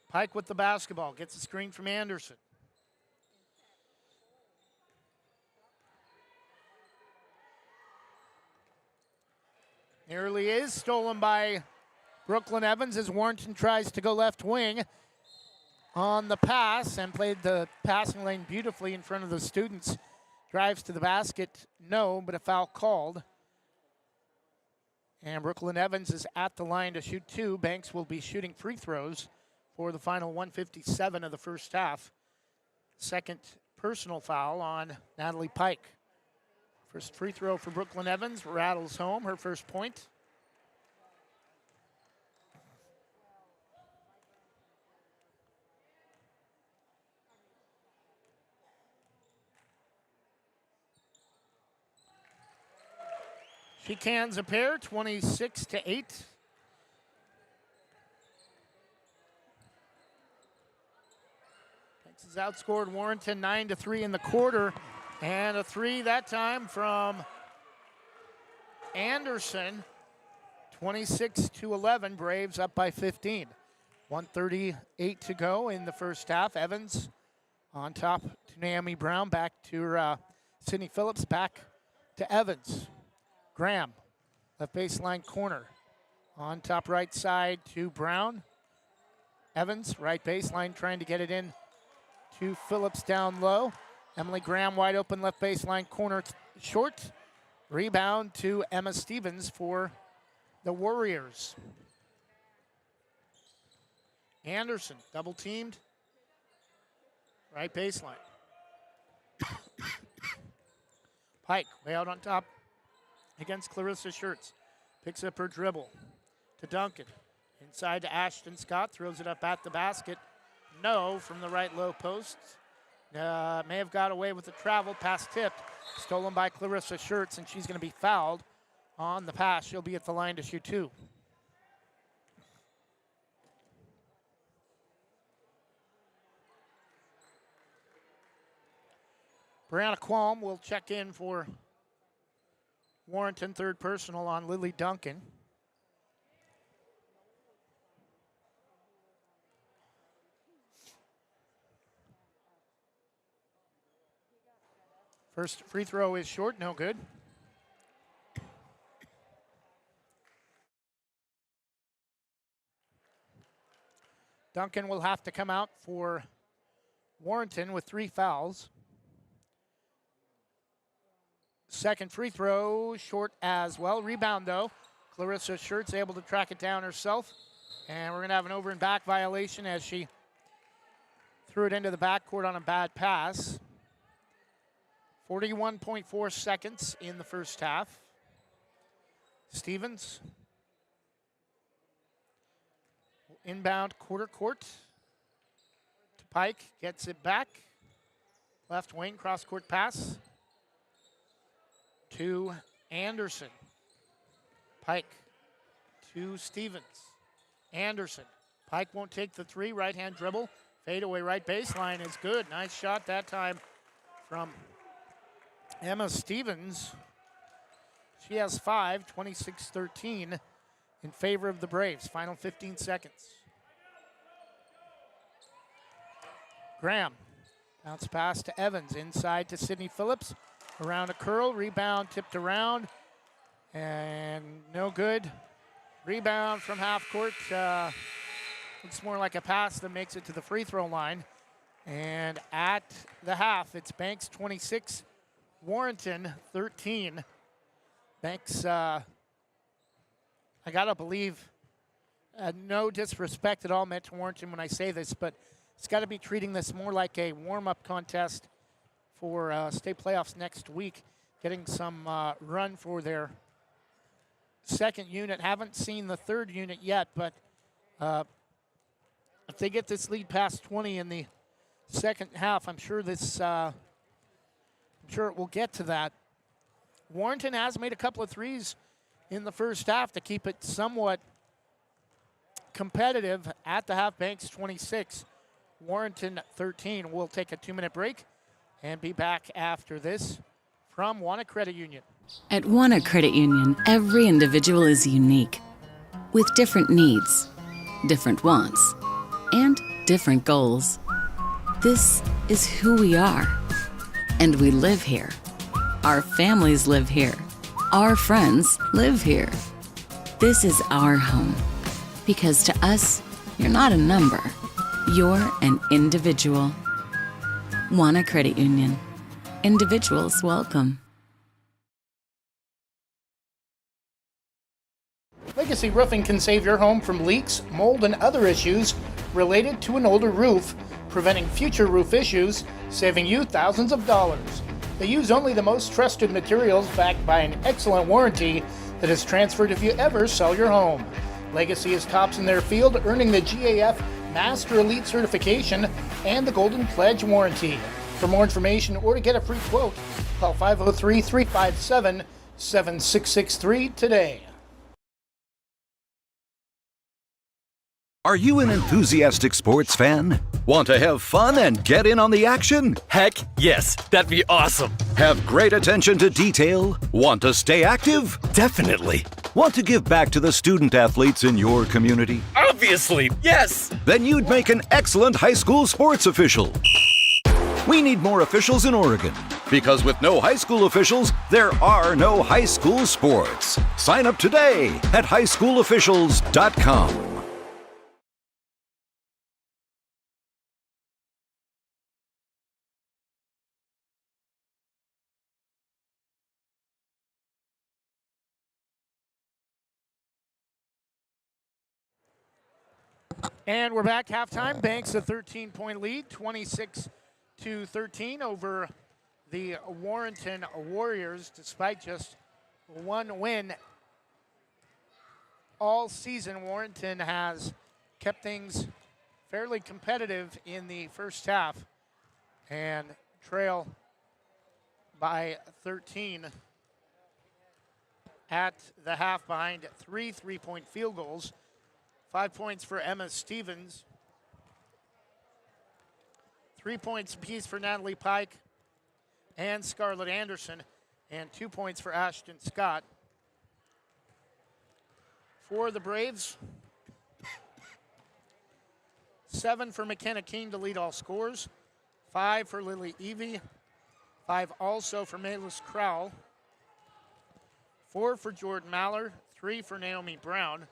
Pike with the basketball. Gets a screen from Anderson. Nearly is stolen by Brooklyn Evans as Warrenton tries to go left wing on the pass and played the passing lane beautifully in front of the students. Drives to the basket, no, but a foul called. And Brooklyn Evans is at the line to shoot 2. Banks will be shooting free throws for the final 1:57 of the first half. Second personal foul on Natalie Pike. First free throw for Brooklyn Evans, rattles home her first point. She cans a pair, 26-8. Texas outscored Warrenton 9-3 in the quarter, and a 3 that time from Anderson. 26-11. Braves up by 15. 1:38 to go in the first half. Evans on top to Naomi Brown, back to Sydney Phillips, back to Evans. Graham, left baseline corner. On top right side to Brown. Evans, right baseline, trying to get it in to Phillips down low. Emily Graham wide open left baseline corner short. Rebound to Emma Stevens for the Warriors. Anderson double teamed. Right baseline. Pike way out on top against Clarissa Schertz. Picks up her dribble to Duncan. Inside to Ashton Scott, throws it up at the basket. No, from the right low post. May have got away with the travel, pass tipped. Stolen by Clarissa Schertz, and she's going to be fouled on the pass. She'll be at the line to shoot 2. Brianna Qualm will check in for Warrenton, third personal on Lily Duncan. First free throw is short, no good. Duncan will have to come out for Warrenton with 3 fouls. Second free throw, short as well. Rebound, though. Clarissa Schertz able to track it down herself. And we're going to have an over and back violation as she threw it into the backcourt on a bad pass. 41.4 seconds in the first half. Stevens. Inbound quarter court. To Pike, gets it back. Left wing, cross-court pass. To Anderson. Pike to Stevens. Anderson. Pike won't take the 3, right-hand dribble. Fadeaway right baseline is good. Nice shot that time from Emma Stevens. She has 5, 26-13 in favor of the Braves. Final 15 seconds. Graham. Bounce pass to Evans. Inside to Sydney Phillips. Around a curl. Rebound tipped around. And no good. Rebound from half court. Looks more like a pass that makes it to the free throw line. And at the half, it's Banks 26, Warrenton 13. Banks, I gotta believe, no disrespect at all meant to Warrenton when I say this, but it's got to be treating this more like a warm-up contest for state playoffs next week, getting some run for their second unit. Haven't seen the third unit yet, but if they get this lead past 20 in the second half, I'm sure this. I'm sure it will get to that. Warrenton has made a couple of threes in the first half to keep it somewhat competitive at the half. Banks 26, Warrenton 13. We'll take a 2-minute break and be back after this from Wanna Credit Union. At Wanna Credit Union, every individual is unique, with different needs, different wants, and different goals. This is who we are, and we live here. Our families live here. Our friends live here. This is our home, because to us, you're not a number. You're an individual. Wanna Credit Union. Individuals welcome. Legacy Roofing can save your home from leaks, mold, and other issues related to an older roof, preventing future roof issues, saving you thousands of dollars. They use only the most trusted materials backed by an excellent warranty that is transferred if you ever sell your home. Legacy is tops in their field, earning the GAF Master Elite certification and the Golden Pledge warranty. For more information or to get a free quote, call 503-357-7663 today. Are you an enthusiastic sports fan? Want to have fun and get in on the action? Heck yes, that'd be awesome. Have great attention to detail? Want to stay active? Definitely. Want to give back to the student athletes in your community? Obviously, yes. Then you'd make an excellent high school sports official. We need more officials in Oregon. Because with no high school officials, there are no high school sports. Sign up today at highschoolofficials.com. And we're back halftime. Banks a 13-point lead, 26-13 over the Warrenton Warriors, despite just one win all season. Warrenton has kept things fairly competitive in the first half and trail by 13 at the half behind 3 3-point field goals. 5 points for Emma Stevens. 3 points apiece for Natalie Pike and Scarlett Anderson. And 2 points for Ashton Scott. For the Braves, 7 for McKenna Keene to lead all scores. 5 for Lily Evie. 5 also for Malis Crowell. 4 for Jordan Maller. 3 for Naomi Brown.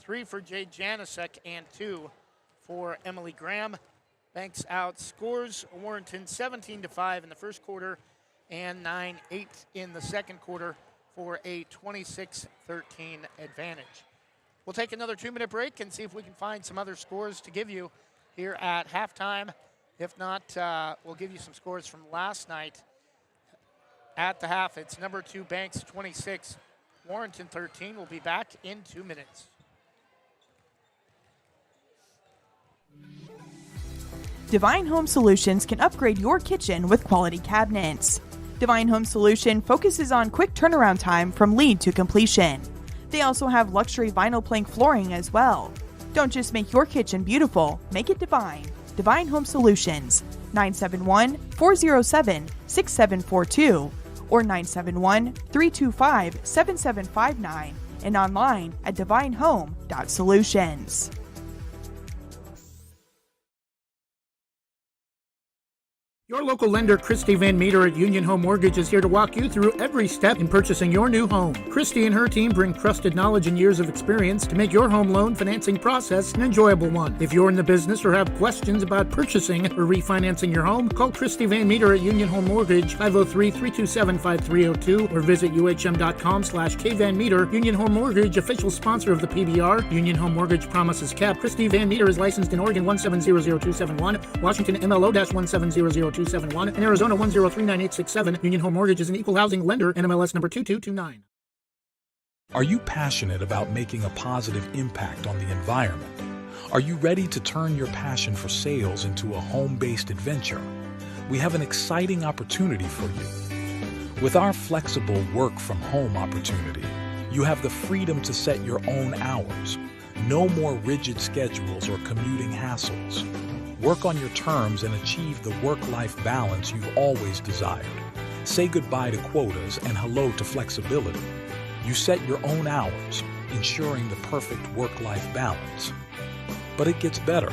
3 for Jade Janicek, and 2 for Emily Graham. Banks outscores Warrenton 17-5 in the first quarter and 9-8 in the second quarter for a 26-13 advantage. We'll take another 2-minute break and see if we can find some other scores to give you here at halftime. If not, we'll give you some scores from last night. At the half, it's number 2 Banks 26, Warrenton 13. We'll be back in 2 minutes. Divine Home Solutions can upgrade your kitchen with quality cabinets. Divine Home Solution focuses on quick turnaround time from lead to completion. They also have luxury vinyl plank flooring as well. Don't just make your kitchen beautiful, make it divine. Divine Home Solutions, 971-407-6742 or 971-325-7759 and online at divinehome.solutions. Your local lender, Christy Van Meter at Union Home Mortgage, is here to walk you through every step in purchasing your new home. Christy and her team bring trusted knowledge and years of experience to make your home loan financing process an enjoyable one. If you're in the business or have questions about purchasing or refinancing your home, call Christy Van Meter at Union Home Mortgage, 503-327-5302, or visit uhm.com/kvanmeter. Union Home Mortgage, official sponsor of the PBR. Union Home Mortgage promises kept. Christy Van Meter is licensed in Oregon 1700271, Washington MLO-1700271, and Arizona 1039867. Union Home Mortgage is an equal housing lender, NMLS number 2229. Are you passionate about making a positive impact on the environment? Are you ready to turn your passion for sales into a home-based adventure? We have an exciting opportunity for you. With our flexible work-from-home opportunity, you have the freedom to set your own hours. No more rigid schedules or commuting hassles. Work on your terms and achieve the work-life balance you've always desired. Say goodbye to quotas and hello to flexibility. You set your own hours, ensuring the perfect work-life balance. But it gets better.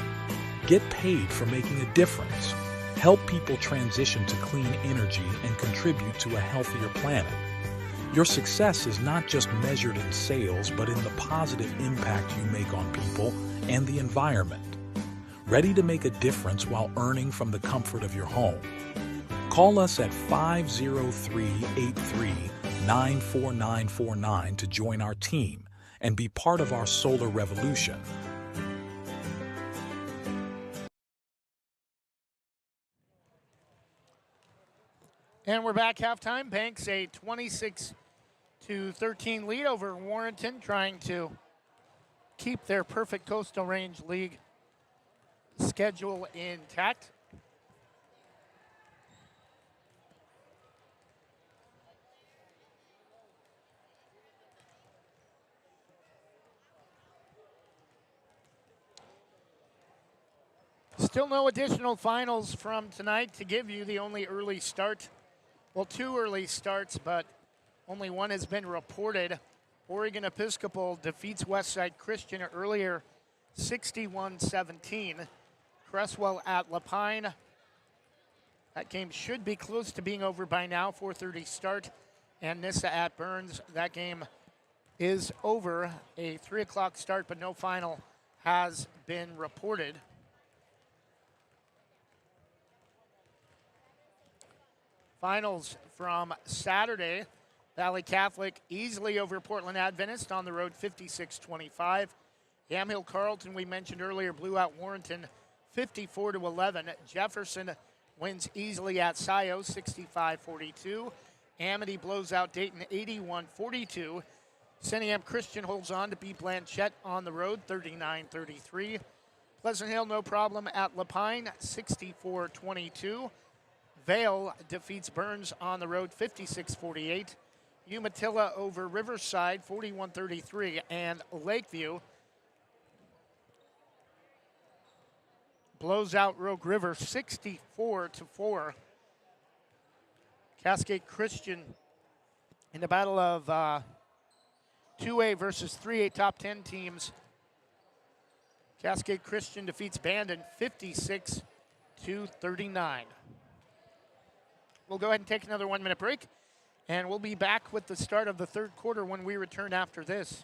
Get paid for making a difference. Help people transition to clean energy and contribute to a healthier planet. Your success is not just measured in sales, but in the positive impact you make on people and the environment. Ready to make a difference while earning from the comfort of your home? Call us at 503-83-94949 to join our team and be part of our solar revolution. And we're back halftime. Banks a 26-13 lead over Warrenton, trying to keep their perfect Coastal Range League schedule intact. Still no additional finals from tonight to give you. The only early start, well, 2 early starts, but only one has been reported. Oregon Episcopal defeats Westside Christian earlier, 61-17. Cresswell at Lapine That game should be close to being over by now. 4:30 start, and Nissa at Burns. That game is over. A 3 o'clock start, but no final has been reported. Finals from Saturday. Valley Catholic easily over Portland Adventist on the road, 56-25. Yamhill Carleton, we mentioned earlier, blew out Warrenton 54-11. Jefferson wins easily at Scio, 65-42. Amity blows out Dayton 81-42. Seniam Christian holds on to beat Blanchette on the road, 39-33. Pleasant Hill, no problem at Lapine, 64-22. Vale defeats Burns on the road, 56-48. Umatilla over Riverside, 41-33. And Lakeview blows out Rogue River, 64-4. Cascade Christian in the battle of 2A versus 3A top 10 teams. Cascade Christian defeats Bandon 56-39. We'll go ahead and take another 1 minute break, and we'll be back with the start of the third quarter when we return after this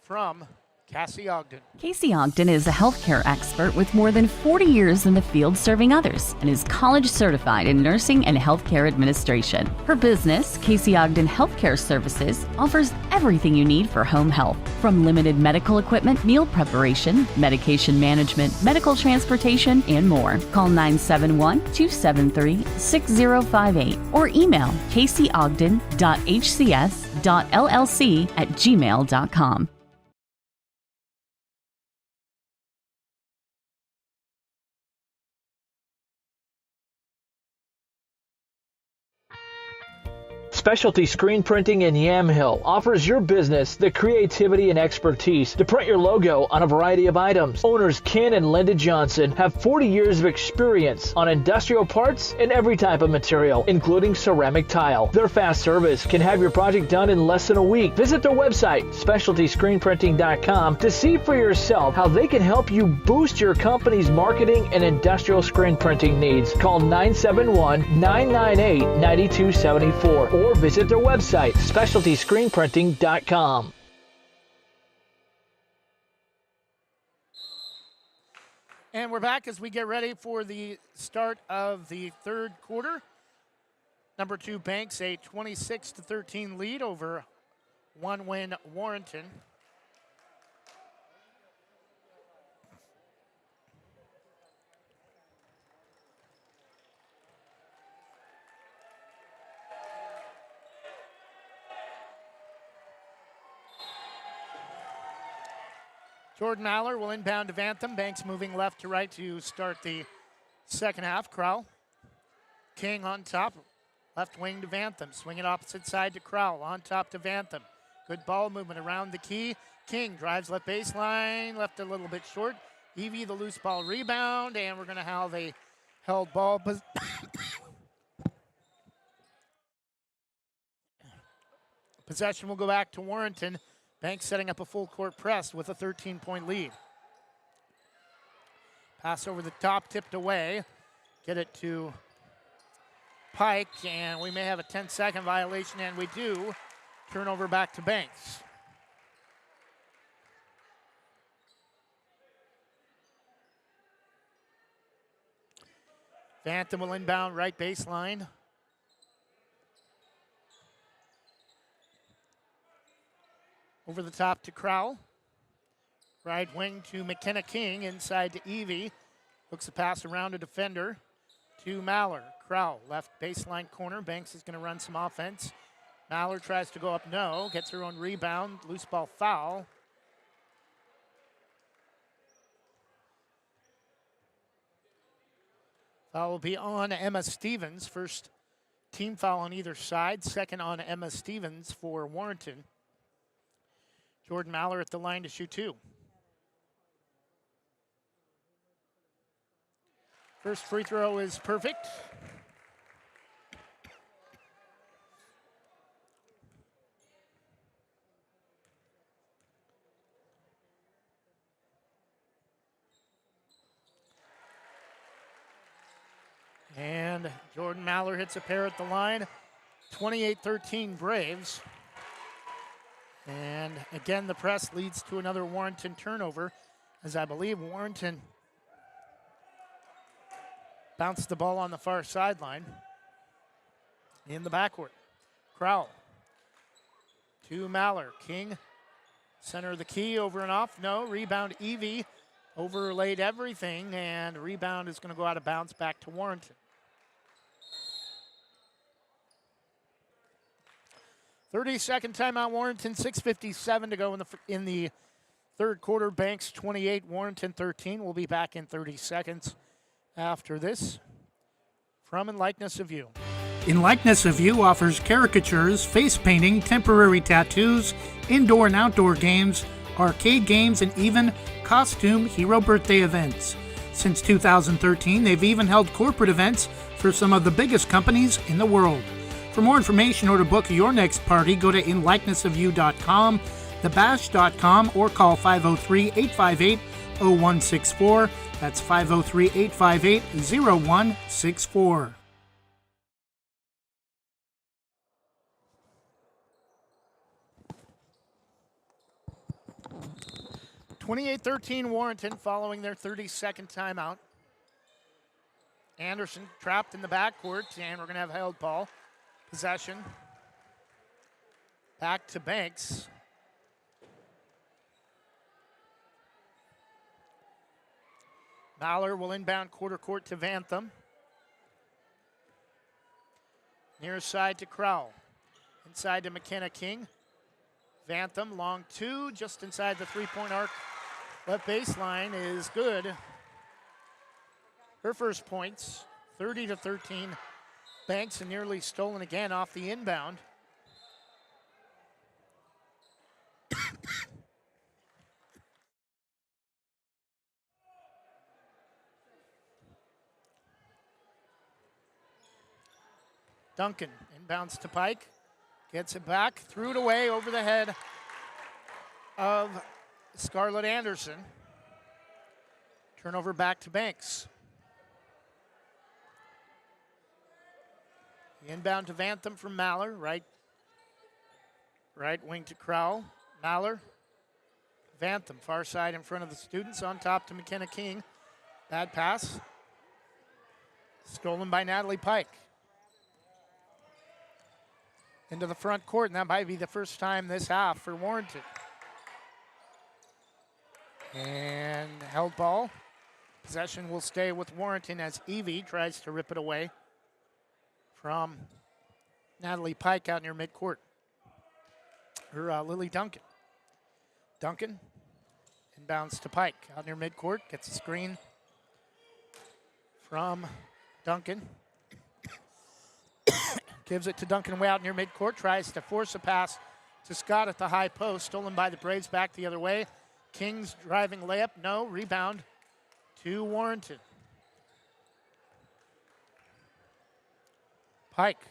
from Cassie Ogden. Casey Ogden is a healthcare expert with more than 40 years in the field serving others and is college certified in nursing and healthcare administration. Her business, Casey Ogden Healthcare Services, offers everything you need for home health, from limited medical equipment, meal preparation, medication management, medical transportation, and more. Call 971-273-6058 or email caseyogden.hcs.llc@gmail.com. Specialty Screen Printing in Yamhill offers your business the creativity and expertise to print your logo on a variety of items. Owners Ken and Linda Johnson have 40 years of experience on industrial parts and every type of material, including ceramic tile. Their fast service can have your project done in less than a week. Visit their website, specialtyscreenprinting.com, to see for yourself how they can help you boost your company's marketing and industrial screen printing needs. Call 971-998-9274 or visit their website, specialtyscreenprinting.com. And we're back as we get ready for the start of the third quarter. Number 2 Banks, a 26-13 lead over one-win Warrenton. Jordan Maller will inbound to Vantham. Banks moving left to right to start the second half. Crowell. King on top. Left wing to Vantham. Swinging opposite side to Crowell. On top to Vantham. Good ball movement around the key. King drives left baseline. Left a little bit short. Evie the loose ball rebound. And we're going to have a held ball. Possession will go back to Warrenton. Banks setting up a full court press with a 13-point lead. Pass over the top, tipped away. Get it to Pike, and we may have a 10-second violation, and we do. Turnover back to Banks. Vantham will inbound right baseline. Over the top to Crowell. Right wing to McKenna King, inside to Evie. Hooks the pass around a defender to Maller. Crowell, left baseline corner. Banks is going to run some offense. Maller tries to go up, no. Gets her own rebound. Loose ball foul. Foul will be on Emma Stevens. First team foul on either side. Second on Emma Stevens for Warrenton. Jordan Maller at the line to shoot 2. First free throw is perfect. And Jordan Maller hits a pair at the line. 28-13 Braves. And again, the press leads to another Warrenton turnover, as I believe Warrenton bounced the ball on the far sideline in the backcourt. Crowell to Maller. King, center of the key, over and off. No, rebound Evie. Overlaid everything, and rebound is going to go out of bounds back to Warrenton. 30-second timeout, Warrenton, 6:57 to go in the third quarter. Banks 28, Warrenton 13. We'll be back in 30 seconds after this from In Likeness of You. In Likeness of You offers caricatures, face painting, temporary tattoos, indoor and outdoor games, arcade games, and even costume hero birthday events. Since 2013, they've even held corporate events for some of the biggest companies in the world. For more information or to book your next party, go to inlikenessofyou.com, thebash.com, or call 503-858-0164. That's 503-858-0164. 28-13 Warrenton following their 32nd timeout. Anderson trapped in the backcourt, and we're going to have held ball. Possession. Back to Banks. Maller will inbound quarter court to Vantham. Near side to Crowell. Inside to McKenna King. Vantham, long two, just inside the three-point arc. Left baseline is good. Her first points, 30-13. Banks and nearly stolen again off the inbound. Duncan inbounds to Pike. Gets it back, threw it away over the head of Scarlett Anderson. Turnover back to Banks. The inbound to Vantham from Maller. Right wing to Crowell. Maller. Vantham, far side in front of the students. On top to McKenna King. Bad pass. Stolen by Natalie Pike. Into the front court, and that might be the first time this half for Warrenton. And held ball. Possession will stay with Warrenton as Evie tries to rip it away from Natalie Pike out near midcourt. Or Lily Duncan. Duncan inbounds to Pike out near midcourt. Gets a screen from Duncan. Gives it to Duncan way out near midcourt. Tries to force a pass to Scott at the high post. Stolen by the Braves back the other way. King's driving layup. No. Rebound to Warrenton. Pike.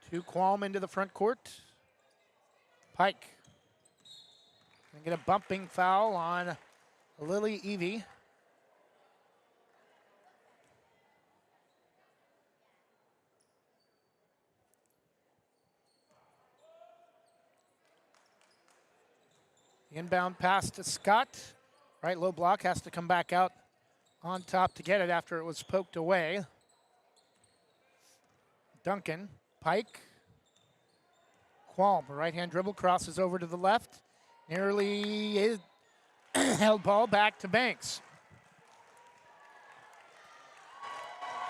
To Qualm into the front court. Pike. Gonna get a bumping foul on Lily Evie. Inbound pass to Scott. Right low block, has to come back out on top to get it after it was poked away. Duncan, Pike. Qualm, right-hand dribble, crosses over to the left. Nearly is held ball back to Banks.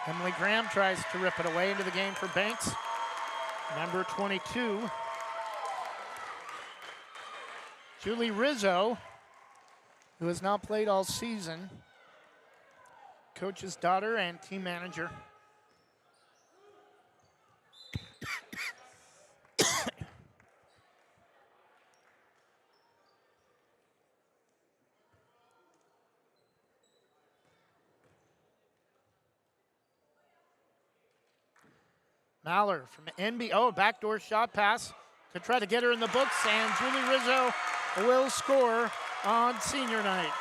Emily Graham tries to rip it away into the game for Banks. Number 22. Julie Rizzo, who has now played all season, coach's daughter and team manager. Maller from NB. Oh, backdoor shot pass to try to get her in the books, and Julie Rizzo will score on senior night.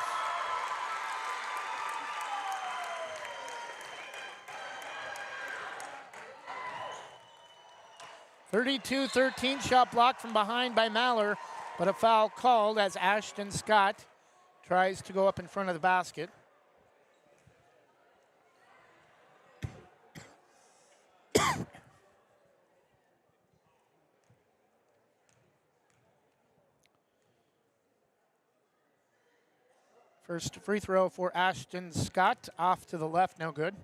32-13, shot blocked from behind by Maller, but a foul called as Ashton Scott tries to go up in front of the basket. First free throw for Ashton Scott, off to the left, no good.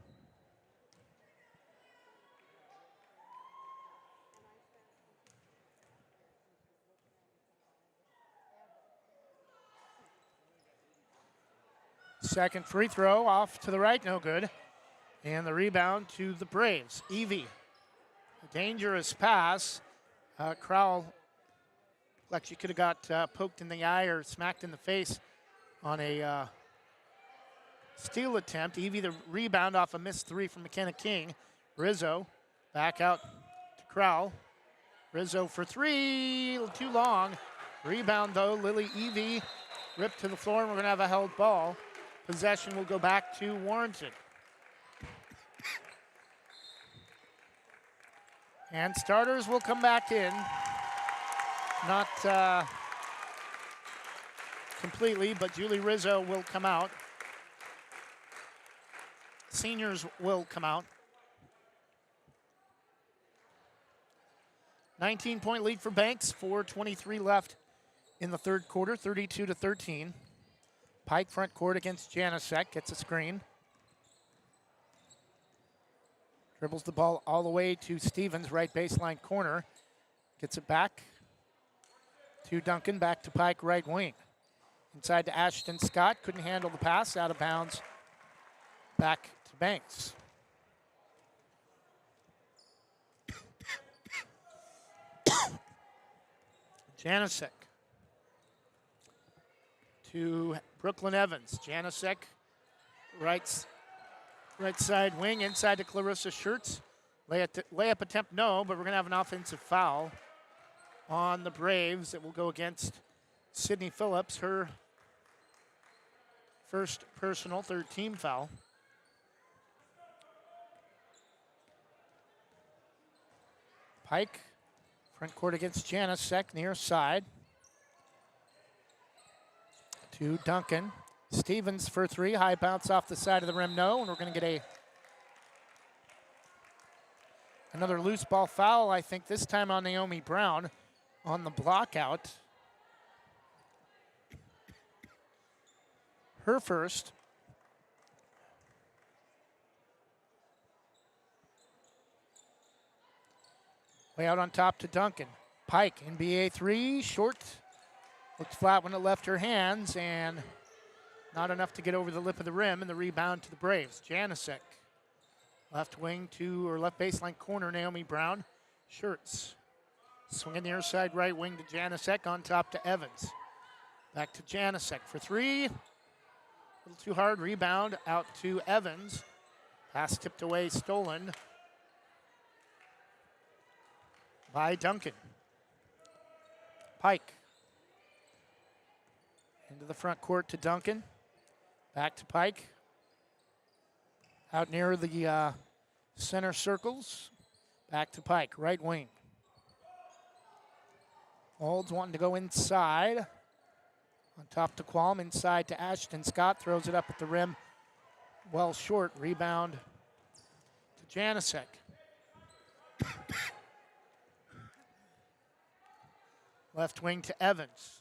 Second free throw off to the right, no good. And the rebound to the Braves. Evie, a dangerous pass. Crowell, like she could have got poked in the eye or smacked in the face on a steal attempt. Evie the rebound off a missed three from McKenna King. Rizzo back out to Crowell. Rizzo for three, too long. Rebound though, Lily Evie ripped to the floor, and we're gonna have a held ball. Possession will go back to Warrenton. And starters will come back in. Not completely, but Julie Rizzo will come out. Seniors will come out. 19-point lead for Banks, 4:23 left in the third quarter, 32-13. Pike front court against Janasek, gets a screen. Dribbles the ball all the way to Stevens, right baseline corner. Gets it back to Duncan, back to Pike, right wing. Inside to Ashton Scott, couldn't handle the pass, out of bounds. Back to Banks. Janasek to Brooklyn Evans. Janasek, right side wing, inside to Clarissa Schertz. Layup attempt, no, but we're going to have an offensive foul on the Braves. It will go against Sydney Phillips, her first personal, third team foul. Pike, front court against Janasek, near side. To Duncan. Stevens for three, high bounce off the side of the rim, no, and we're going to get another loose ball foul, I think this time on Naomi Brown on the block out. Her first. Way out on top to Duncan. Pike, NBA three, short. Looked flat when it left her hands, and not enough to get over the lip of the rim, and the rebound to the Braves. Janasek, left wing to, or left baseline corner, Naomi Brown. Schertz, swinging near side right wing to Janasek, on top to Evans. Back to Janasek for three. A little too hard, rebound out to Evans. Pass tipped away, stolen by Duncan. Pike. Into the front court to Duncan. Back to Pike. Out near the center circles. Back to Pike, right wing. Olds wanting to go inside. On top to Qualm, inside to Ashton Scott. Throws it up at the rim. Well short. Rebound to Janasek. Left wing to Evans.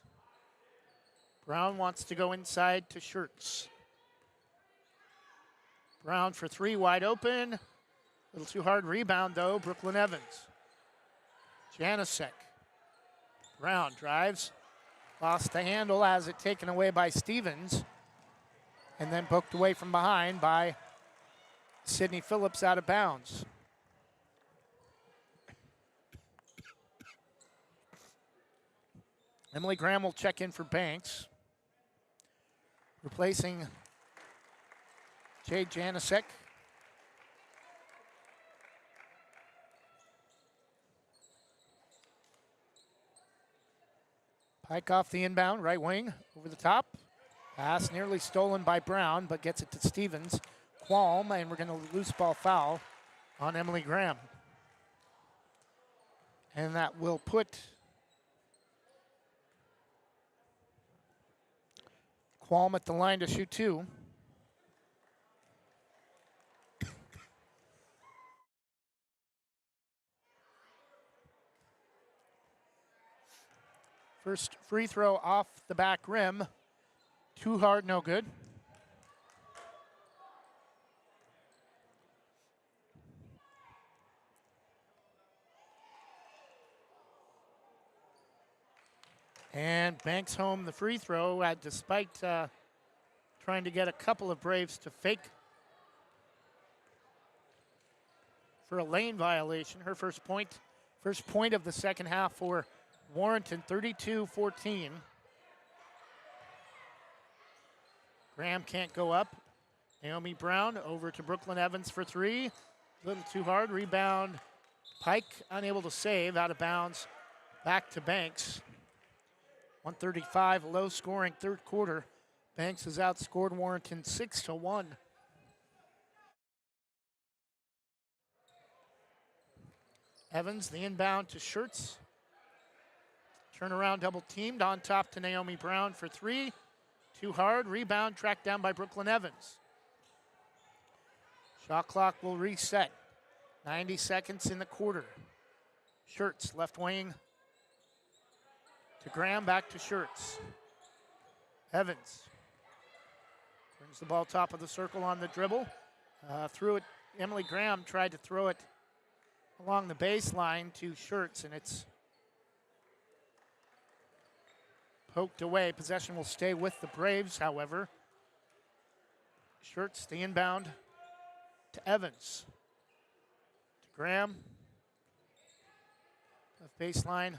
Brown wants to go inside to Schertz. Brown for three, wide open. A little too hard, rebound though, Brooklyn Evans. Janasek. Brown drives. Lost the handle, has it taken away by Stevens. And then poked away from behind by Sydney Phillips, out of bounds. Emily Graham will check in for Banks. Replacing Jade Janasek. Pike off the inbound, right wing, over the top. Pass nearly stolen by Brown, but gets it to Stevens. Qualm, and we're going to loose ball foul on Emily Graham. And that will put Qualm at the line to shoot 2. First free throw off the back rim. Too hard, no good. And banks home the free throw despite trying to get a couple of Braves to fake for a lane violation. Her first point of the second half for Warrenton, 32-14. Graham can't go up. Naomi Brown over to Brooklyn Evans for 3. A little too hard. Rebound. Pike unable to save. Out of bounds. Back to Banks. 135, low scoring third quarter. Banks has outscored Warrenton 6-1. Evans, the inbound to Schertz. Turnaround double teamed on top to Naomi Brown for 3. Too hard. Rebound tracked down by Brooklyn Evans. Shot clock will reset. 90 seconds in the quarter. Schertz, left wing to Graham, back to Schertz. Evans brings the ball top of the circle on the dribble. Threw it. Emily Graham tried to throw it along the baseline to Schertz, and it's poked away. Possession will stay with the Braves, however. Schertz, the inbound to Evans. To Graham. Left baseline.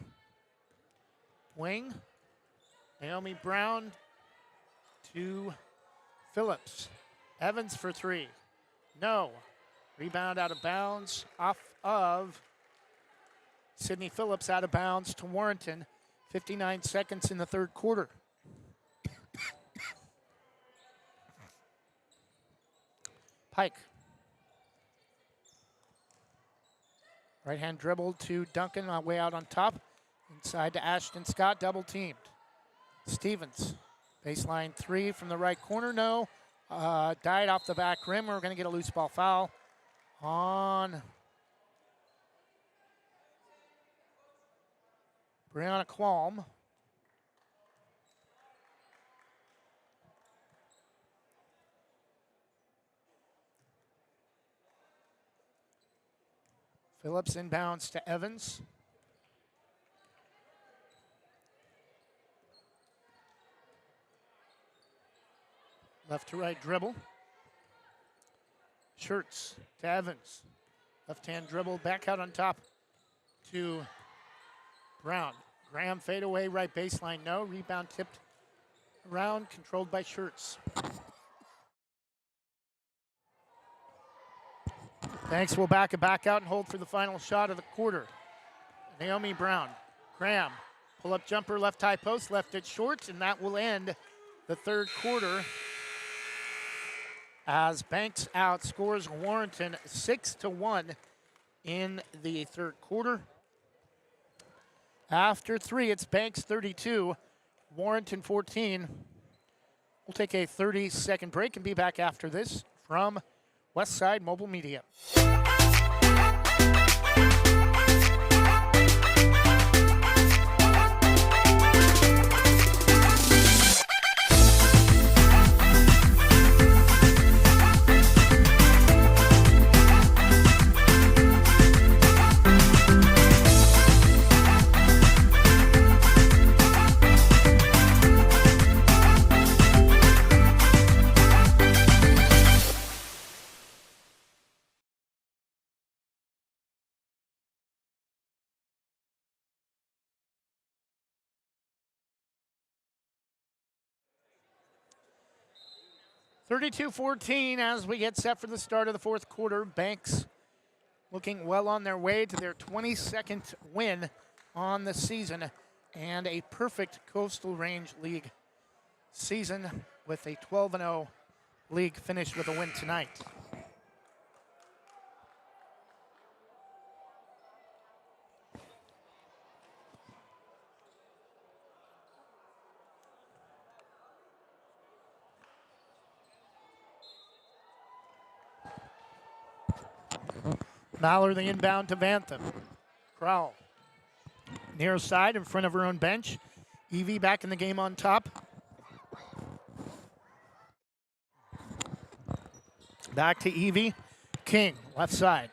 Wing. Naomi Brown to Phillips. Evans for 3. No. Rebound out of bounds off of Sydney Phillips, out of bounds to Warrenton. 59 seconds in the third quarter. Pike. Right hand dribble to Duncan, way out on top. Inside to Ashton Scott, double teamed. Stevens, baseline 3 from the right corner, no. Died off the back rim. We're going to get a loose ball foul on Brianna Qualm. Phillips inbounds to Evans. Left to right dribble. Schertz to Evans. Left hand dribble, back out on top to Brown. Graham fade away, right baseline, no. Rebound tipped around, controlled by Schertz. Banks will back out and hold for the final shot of the quarter. Naomi Brown. Graham, pull-up jumper, left high post, left it short, and that will end the third quarter as Banks outscores Warrenton 6-1 in the third quarter. After 3, it's Banks 32, Warrenton 14. We'll take a 30-second break and be back after this from Westside Mobile Media. (32-14) as we get set for the start of the fourth quarter. Banks looking well on their way to their 22nd win on the season and a perfect Coastal Range League season with a 12-0 league finish with a win tonight. Mallor the inbound to Vantham. Crowell. Near side in front of her own bench. Evie back in the game on top. Back to Evie. King, left side.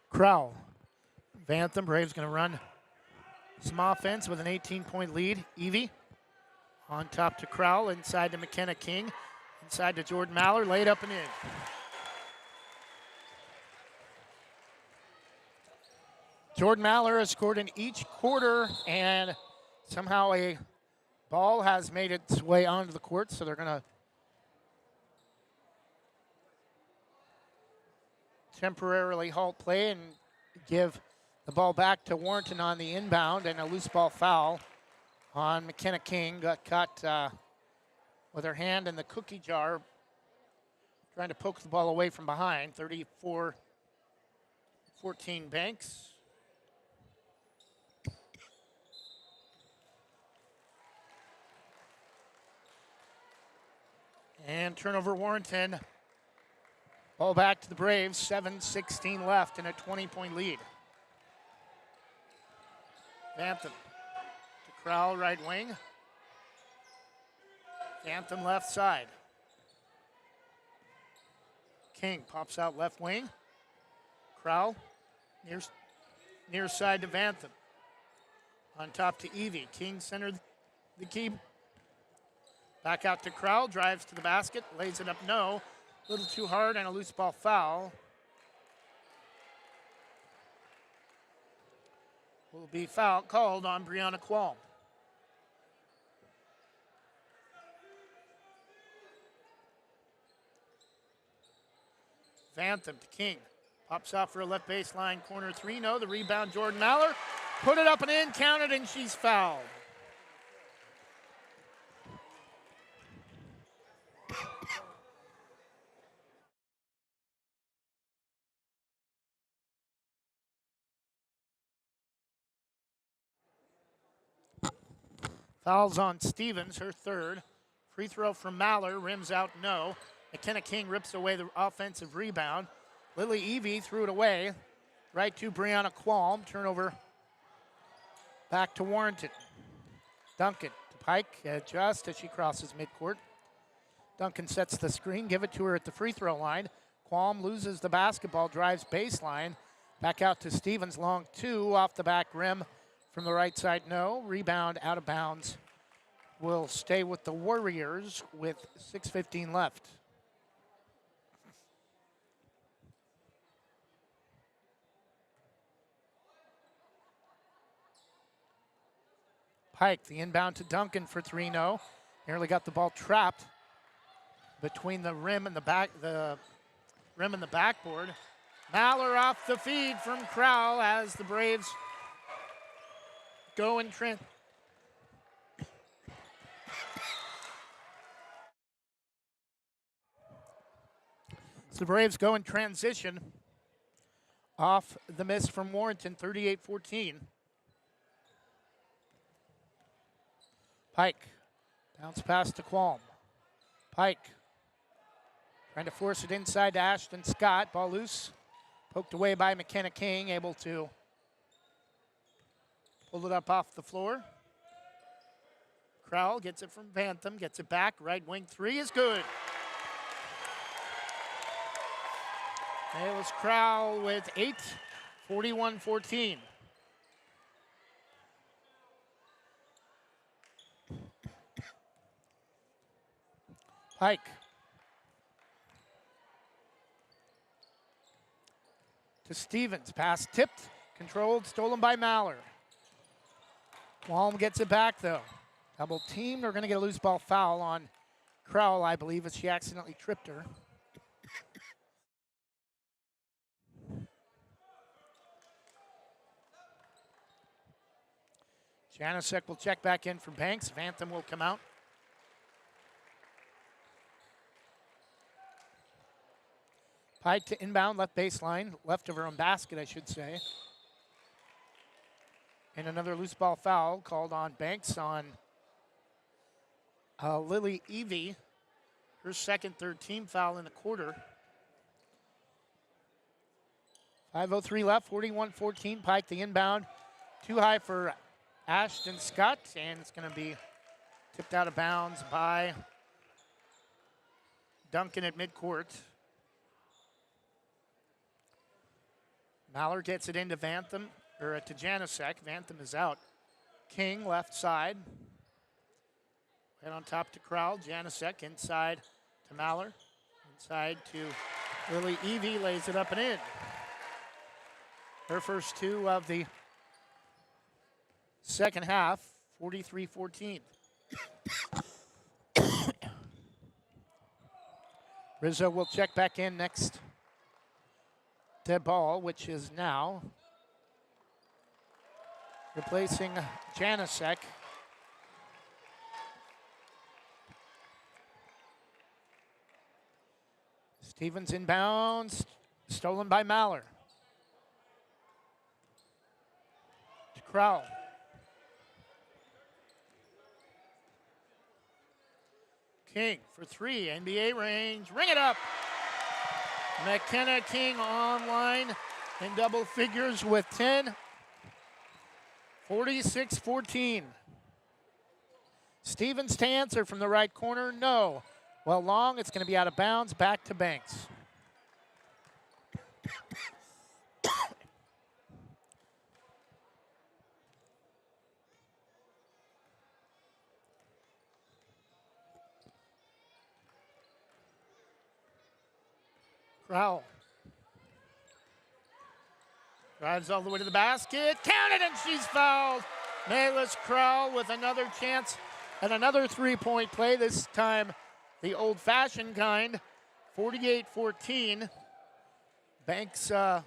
Crowell. Vantham, Braves going to run some offense with an 18-point lead. Evie on top to Crowell, inside to McKenna King. Inside to Jordan Mallor, laid up and in. Jordan Mallor has scored in each quarter, and somehow a ball has made its way onto the court, so they're going to temporarily halt play and give the ball back to Warrenton on the inbound, and a loose ball foul on McKenna King. Got caught with her hand in the cookie jar, trying to poke the ball away from behind. 34-14 Banks. And turnover Warrenton. Ball back to the Braves, 7:16 left in a 20-point lead. Vantham to Crowell, right wing. Vantham left side. King pops out left wing. Crowell near side to Vantham. On top to Evie. King centered the key. Back out to Crowell, drives to the basket, lays it up, no. A little too hard and a loose ball foul. Will be foul called on Brianna Qualm. Vantham to King. Pops off for a left baseline corner three. No, the rebound Jordan Mallor. Put it up and in, counted, and she's fouled. Fouls on Stevens, her third. Free throw from Mallor, rims out, no. McKenna King rips away the offensive rebound. Lily Evie threw it away. Right to Brianna Qualm. Turnover back to Warrenton. Duncan to Pike, just as she crosses midcourt. Duncan sets the screen, give it to her at the free throw line. Qualm loses the basketball, drives baseline. Back out to Stevens, long two, off the back rim. From the right side, no. Rebound out of bounds. Will stay with the Warriors with 6:15 left. Pike, the inbound to Duncan for 3-0. Nearly got the ball trapped between the rim and the backboard. Mallor off the feed from Crowell as the Braves go in trend. So the Braves go in transition off the miss from Warrenton, 38-14. Pike, bounce pass to Qualm. Pike, trying to force it inside to Ashton Scott. Ball loose, poked away by McKenna King, able to pull it up off the floor. Crowell gets it from Vantham, gets it back. Right wing three is good. It was Crowell with 8, 41-14. Pike. To Stevens, pass tipped, controlled, stolen by Mallor. Qualm gets it back though. Double team, they're gonna get a loose ball foul on Crowell, I believe, as she accidentally tripped her. Janasek will check back in for Banks. Vantham will come out. Pike to inbound, left baseline, left of her own basket, I should say. And another loose ball foul called on Banks on Lily Evie. Her second, third team foul in the quarter. 5:03 left, 41-14. Pike the inbound. Too high for Ashton Scott, and it's going to be tipped out of bounds by Duncan at midcourt. Mallard gets it into Vantham, or to Janasek. Vantham is out. King left side. Right on top to Crowell. Janasek inside to Mallard. Inside to Lily Evie, lays it up and in. Her first two of the second half, 43-14. Rizzo will check back in next dead ball, which is now replacing Janasek. Stevens inbounds, stolen by Mallard. To Crowell. King for three, NBA range, ring it up. McKenna King online in double figures with 10. 46-14. Stevens to answer from the right corner, no. Well, long, it's going to be out of bounds, back to Banks. Crowell. Drives all the way to the basket. Counted, and she's fouled. Maylis Crowell with another chance at another three-point play, this time the old-fashioned kind. 48-14. Banks starting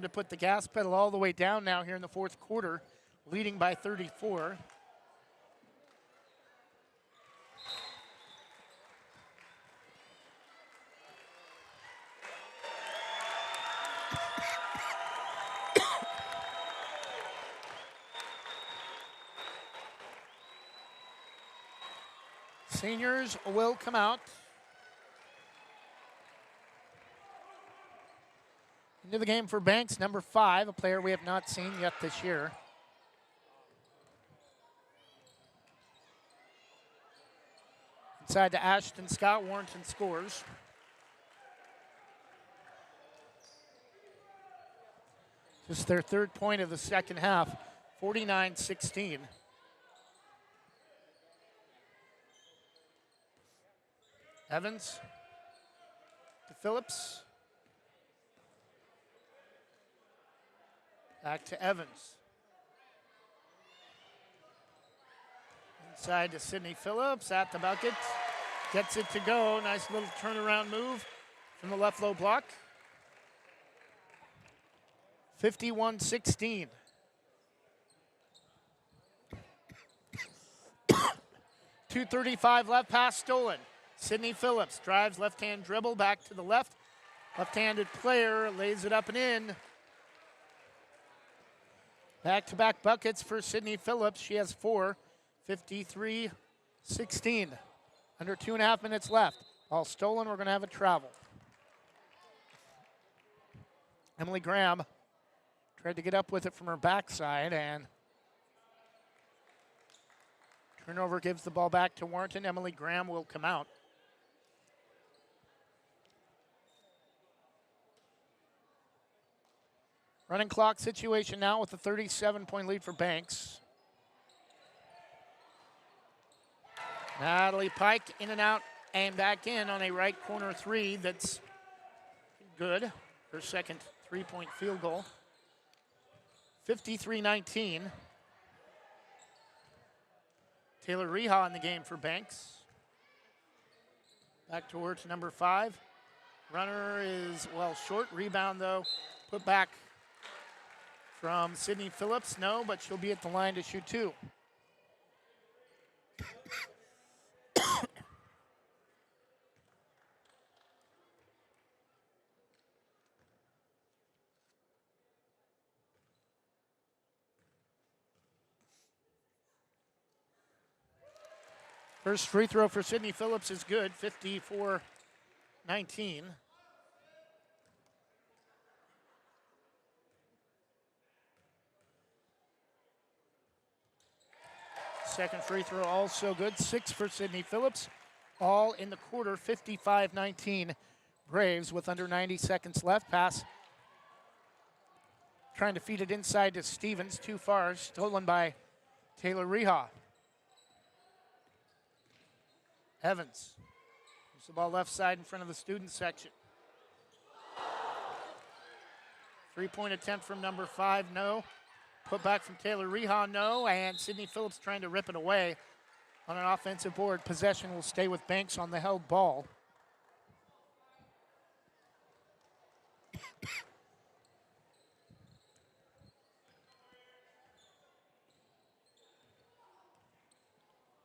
to put the gas pedal all the way down now here in the fourth quarter, leading by 34. Seniors will come out. Into the game for Banks, number 5, a player we have not seen yet this year. Inside to Ashton Scott, Warrenton scores. Just their third point of the second half, 49-16. Evans to Phillips. Back to Evans. Inside to Sydney Phillips at the bucket. Gets it to go. Nice little turnaround move from the left low block. 51-16. .235 left, pass stolen. Sydney Phillips drives left-hand dribble back to the left. Left-handed player lays it up and in. Back-to-back buckets for Sydney Phillips. She has 4. 53-16. Under 2.5 minutes left. All stolen. We're going to have a travel. Emily Graham tried to get up with it from her backside, and turnover gives the ball back to Warrenton. Emily Graham will come out. Running clock situation now with a 37-point lead for Banks. Natalie Pike in and out and back in on a right corner three that's good. Her second three-point field goal. 53-19. Taylor Reha in the game for Banks. Back towards number 5. Runner is, well, short. Rebound, though, put back from Sydney Phillips. No, but she'll be at the line to shoot 2. First free throw for Sydney Phillips is good, 54-19. Second free throw also good. 6 for Sydney Phillips. All in the quarter, 55-19 Braves with under 90 seconds left. Pass trying to feed it inside to Stevens. Too far. Stolen by Taylor Reha. Evans. Moves the ball left side in front of the student section. Three-point attempt from number 5, no. Put back from Taylor Reha, no. And Sydney Phillips trying to rip it away on an offensive board. Possession will stay with Banks on the held ball.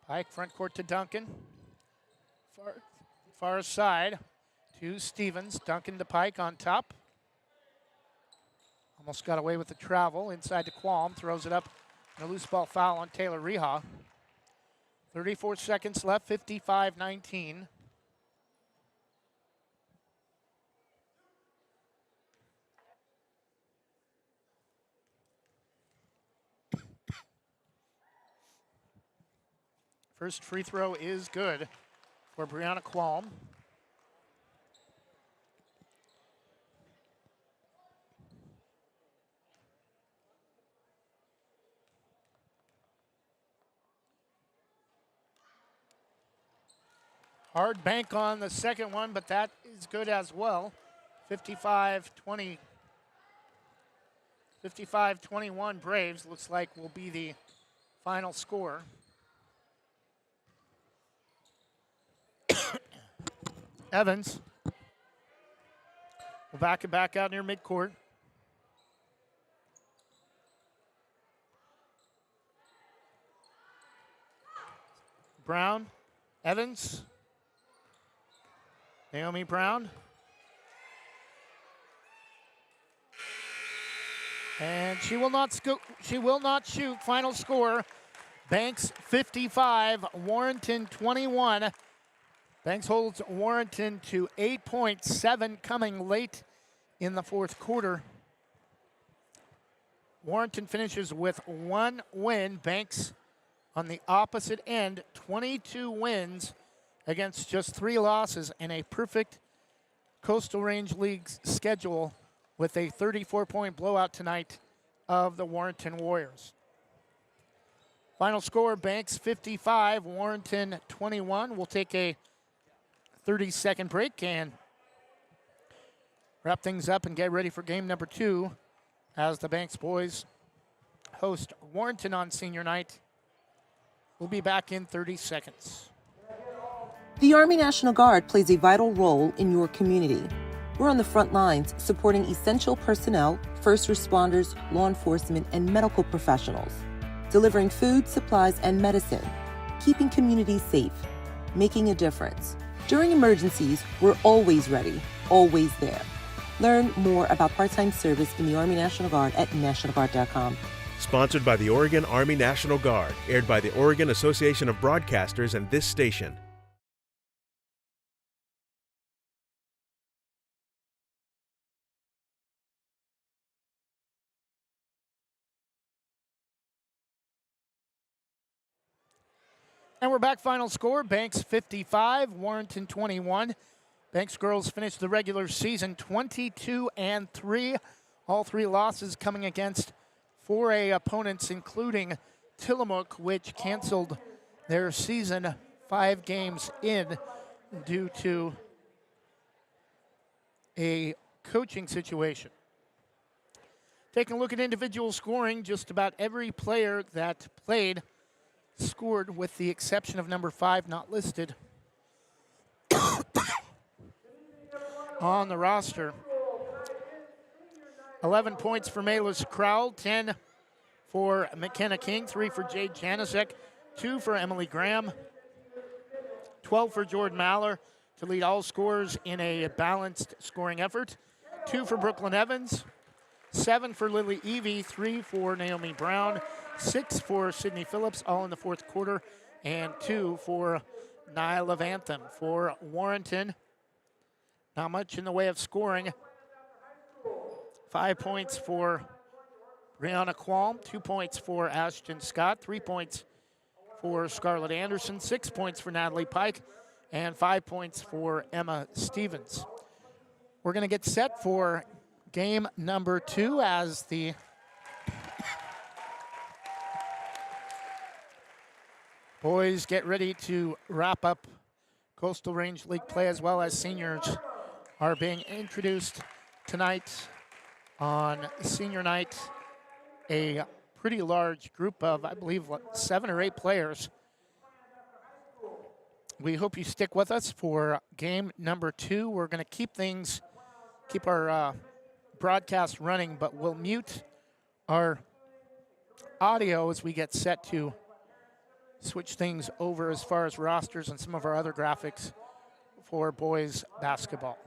Pike, front court to Duncan. Far side to Stevens. Duncan to Pike on top. Almost got away with the travel. Inside to Qualm. Throws it up. And a loose ball foul on Taylor Reha. 34 seconds left. 55-19. First free throw is good for Brianna Qualm. Hard bank on the second one, but that is good as well. 55-20. 55-21 Braves looks like will be the final score. Evans will back it back out near midcourt. Brown, Evans, Naomi Brown. And she will not shoot. Final score, Banks 55, Warrenton 21. Banks holds Warrenton to 8 points, 7 coming late in the fourth quarter. Warrenton finishes with 1 win. Banks on the opposite end, 22 wins against just 3 losses and a perfect Coastal Range League schedule with a 34-point blowout tonight of the Warrenton Warriors. Final score, Banks 55, Warrenton 21. We'll take a 30-second break and wrap things up and get ready for game number 2 as the Banks boys host Warrenton on senior night. We'll be back in 30 seconds. The Army National Guard plays a vital role in your community. We're on the front lines supporting essential personnel, first responders, law enforcement, and medical professionals, delivering food, supplies, and medicine, keeping communities safe, making a difference. During emergencies, we're always ready, always there. Learn more about part-time service in the Army National Guard at nationalguard.com. Sponsored by the Oregon Army National Guard, aired by the Oregon Association of Broadcasters and this station. And we're back. Final score, Banks 55, Warrenton 21. Banks girls finished the regular season 22-3. All 3 losses coming against 4A opponents, including Tillamook, which canceled their season 5 games in due to a coaching situation. Taking a look at individual scoring, just about every player that played scored with the exception of number 5, not listed on the roster. 11 points for Maylus Crowell, 10 for McKenna King, 3 for Jade Janicek, 2 for Emily Graham, 12 for Jordan Maller to lead all scorers in a balanced scoring effort, 2 for Brooklyn Evans, 7 for Lily Evie, 3 for Naomi Brown, 6 for Sydney Phillips, all in the fourth quarter, and 2 for Nyla Vantham. For Warrenton, not much in the way of scoring. 5 points for Brianna Qualm, 2 points for Ashton Scott, 3 points for Scarlett Anderson, 6 points for Natalie Pike, and 5 points for Emma Stevens. We're going to get set for game number 2 as the boys get ready to wrap up Coastal Range League play, as well as seniors are being introduced tonight on senior night. A pretty large group of, I believe, 7 or 8 players. We hope you stick with us for game number 2. We're going to keep our broadcast running, but we'll mute our audio as we get set to switch things over as far as rosters and some of our other graphics for boys basketball.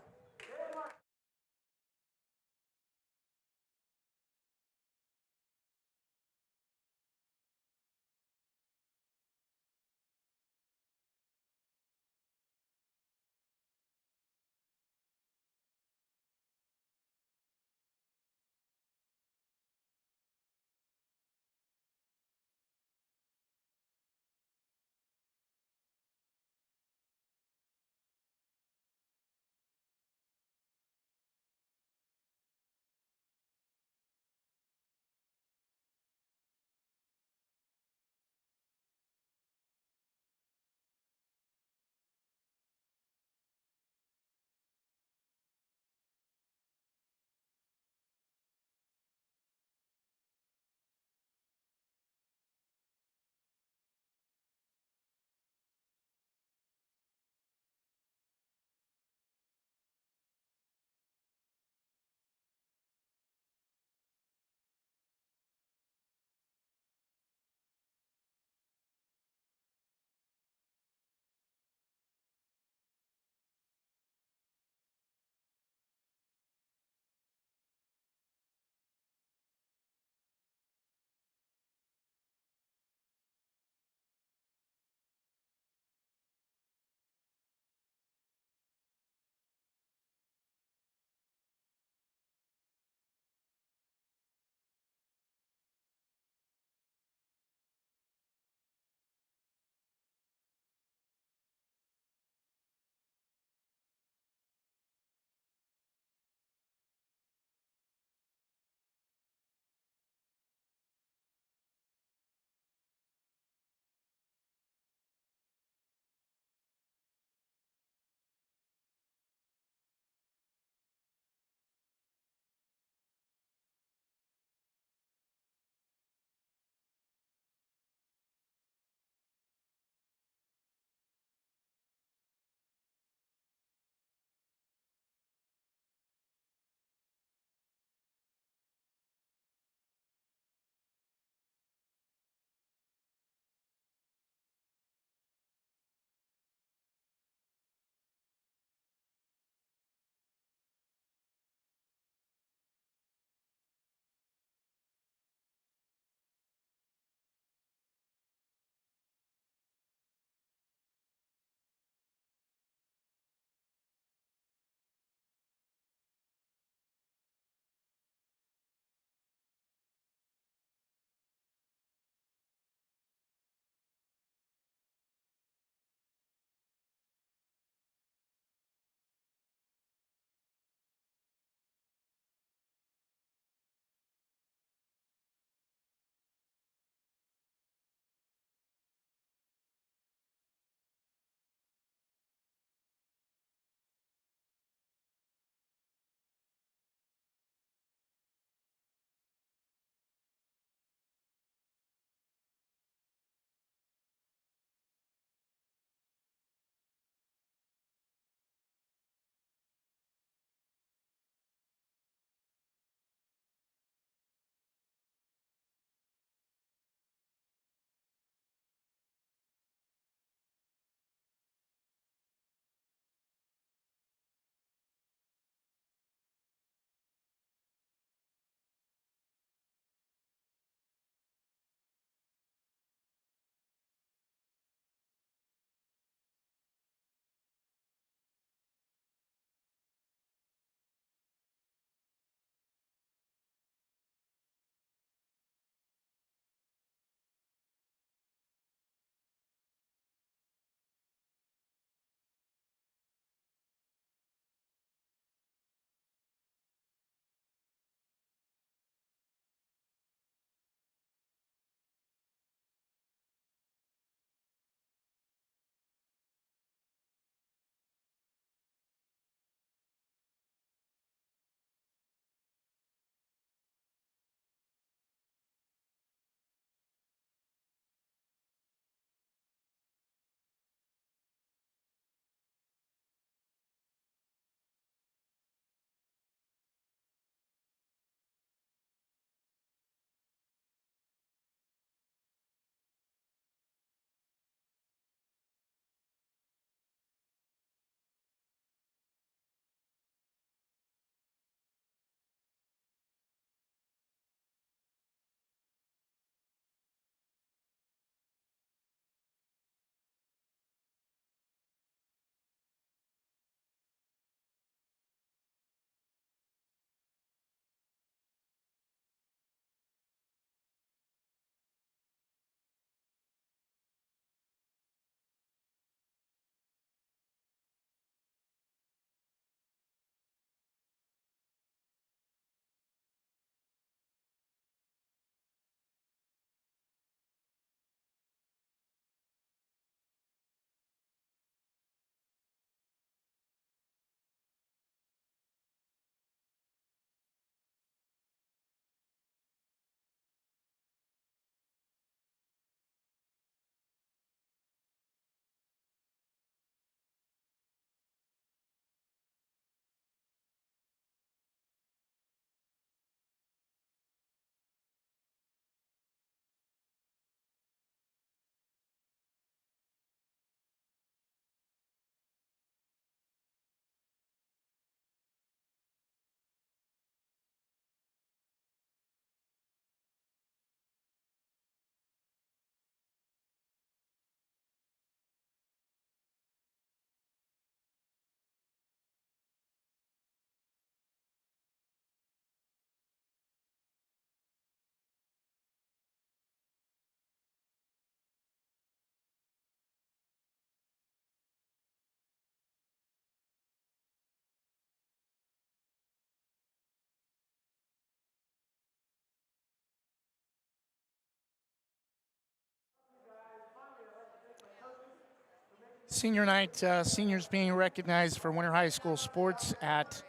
Senior night, seniors being recognized for winter high school sports at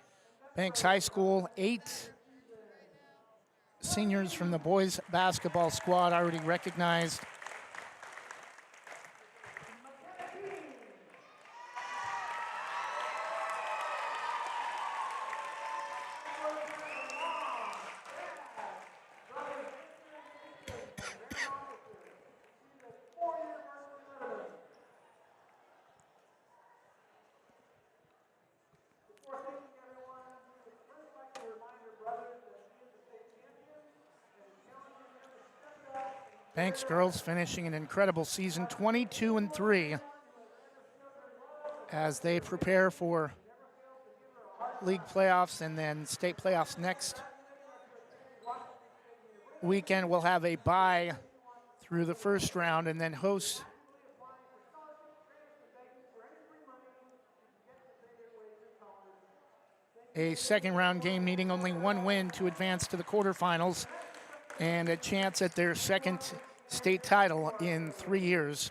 Banks High School. 8 seniors from the boys basketball squad already recognized. Banks girls finishing an incredible season, 22-3, as they prepare for league playoffs and then state playoffs next weekend. We'll have a bye through the first round and then host a second round game, needing only one win to advance to the quarterfinals and a chance at their second state title in 3 years.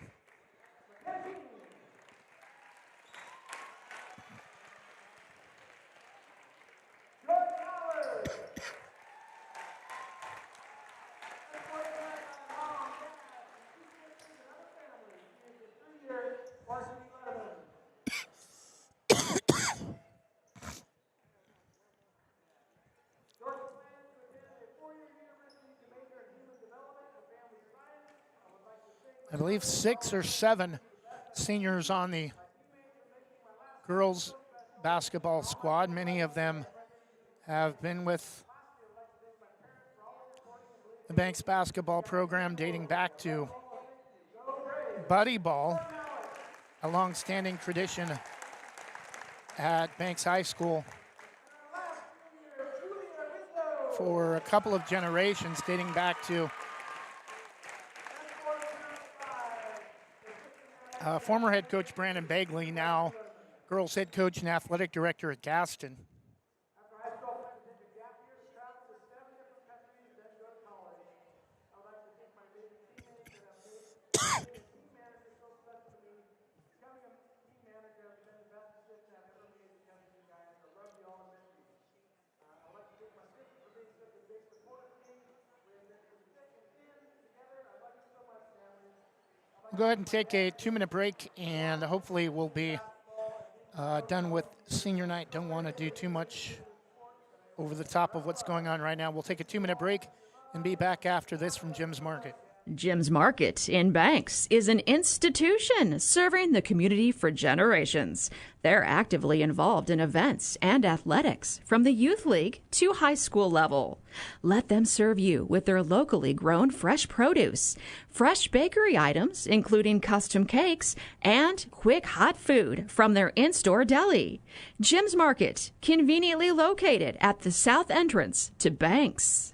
I believe 6 or 7 seniors on the girls basketball squad. Many of them have been with the Banks basketball program dating back to Buddy Ball, a long-standing tradition at Banks High School for a couple of generations, dating back to former head coach Brandon Bagley, now girls head coach and athletic director at Gaston. We'll go ahead and take a 2-minute break, and hopefully we'll be done with senior night. Don't want to do too much over the top of what's going on right now. We'll take a 2-minute break and be back after this from Jim's Market. Jim's Market in Banks is an institution serving the community for generations. They're actively involved in events and athletics from the youth league to high school level. Let them serve you with their locally grown fresh produce, fresh bakery items, including custom cakes, and quick hot food from their in-store deli. Jim's Market, conveniently located at the south entrance to Banks.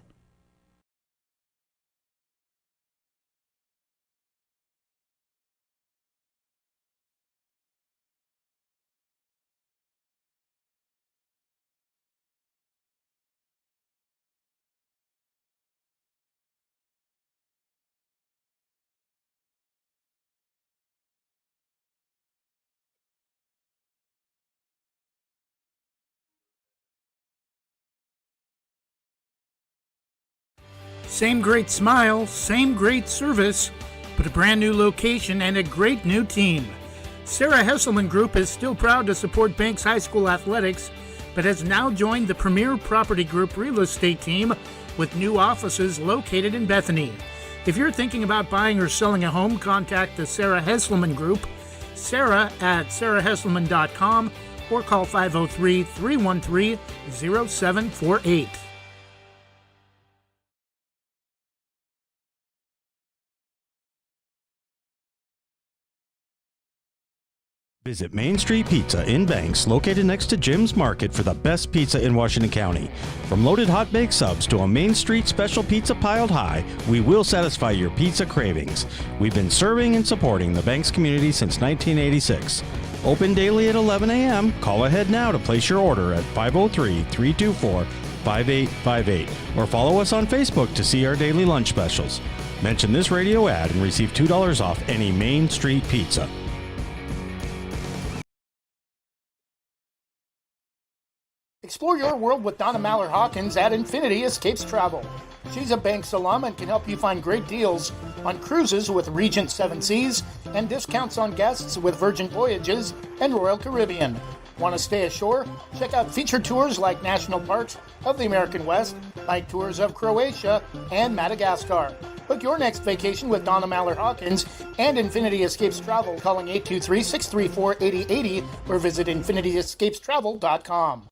Same great smile, same great service, but a brand new location and a great new team. Sarah Hesselman Group is still proud to support Banks High School athletics, but has now joined the Premier Property Group real estate team with new offices located in Bethany. If you're thinking about buying or selling a home, contact the Sarah Hesselman Group, Sarah at sarahhesselman.com, or call 503-313-0748. Visit Main Street Pizza in Banks, located next to Jim's Market, for the best pizza in Washington County. From loaded hot baked subs to a Main Street special pizza piled high, we will satisfy your pizza cravings. We've been serving and supporting the Banks community since 1986. Open daily at 11 a.m. Call ahead now to place your order at 503-324-5858 or follow us on Facebook to see our daily lunch specials. Mention this radio ad and receive $2 off any Main Street pizza. Explore your world with Donna Mallard-Hawkins at Infinity Escapes Travel. She's a Banks alum and can help you find great deals on cruises with Regent Seven Seas and discounts on guests with Virgin Voyages and Royal Caribbean. Want to stay ashore? Check out featured tours like National Parks of the American West, night tours of Croatia and Madagascar. Book your next vacation with Donna Mallard-Hawkins and Infinity Escapes Travel, calling 823-634-8080 or visit infinityescapestravel.com.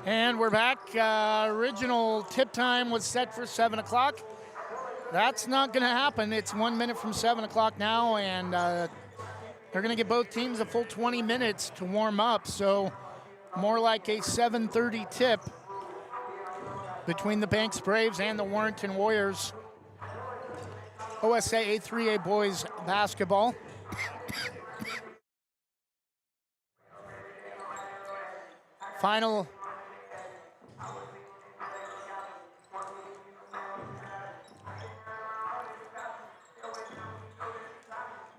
And we're back. Original tip time was set for 7 o'clock. That's not going to happen. It's 1 minute from 7 o'clock now, and they're going to give both teams a full 20 minutes to warm up, so more like a 7:30 tip between the Banks Braves and the Warrenton Warriors. OSA A3A boys basketball. Final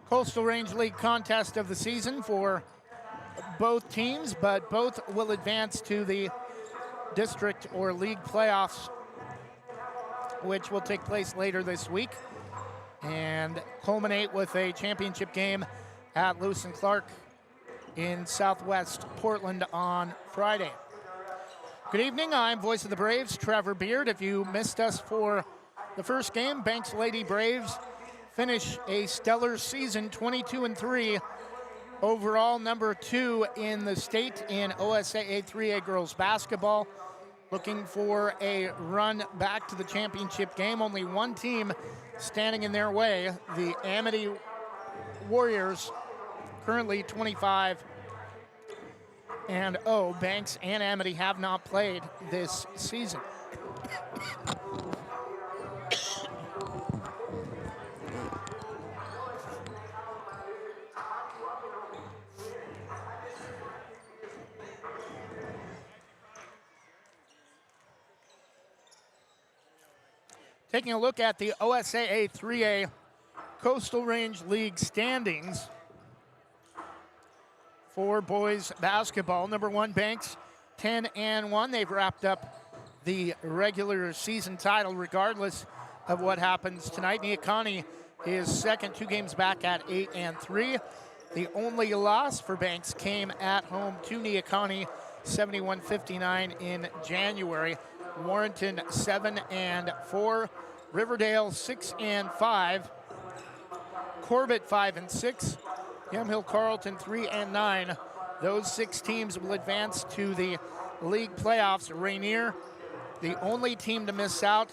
Coastal Range League contest of the season for both teams, but both will advance to the district or league playoffs, which will take place later this week and culminate with a championship game at Lewis and Clark in Southwest Portland on Friday. Good evening, I'm voice of the Braves, Trevor Beard. If you missed us for the first game, Banks Lady Braves finish a stellar season, 22-3, overall number 2 in the state in OSA A3A girls basketball. Looking for a run back to the championship game. Only one team standing in their way, the Amity Warriors, currently 25-0. Banks and Amity have not played this season. Taking a look at the OSAA 3A Coastal Range League standings for boys basketball. Number 1, Banks, 10-1. They've wrapped up the regular season title regardless of what happens tonight. Neocani is second, 2 games back at 8-3. The only loss for Banks came at home to Neocani, 71-59 in January. Warrenton 7-4, Riverdale 6-5, Corbett 5-6, Yamhill Carlton 3-9. Those 6 teams will advance to the league playoffs. Rainier, the only team to miss out,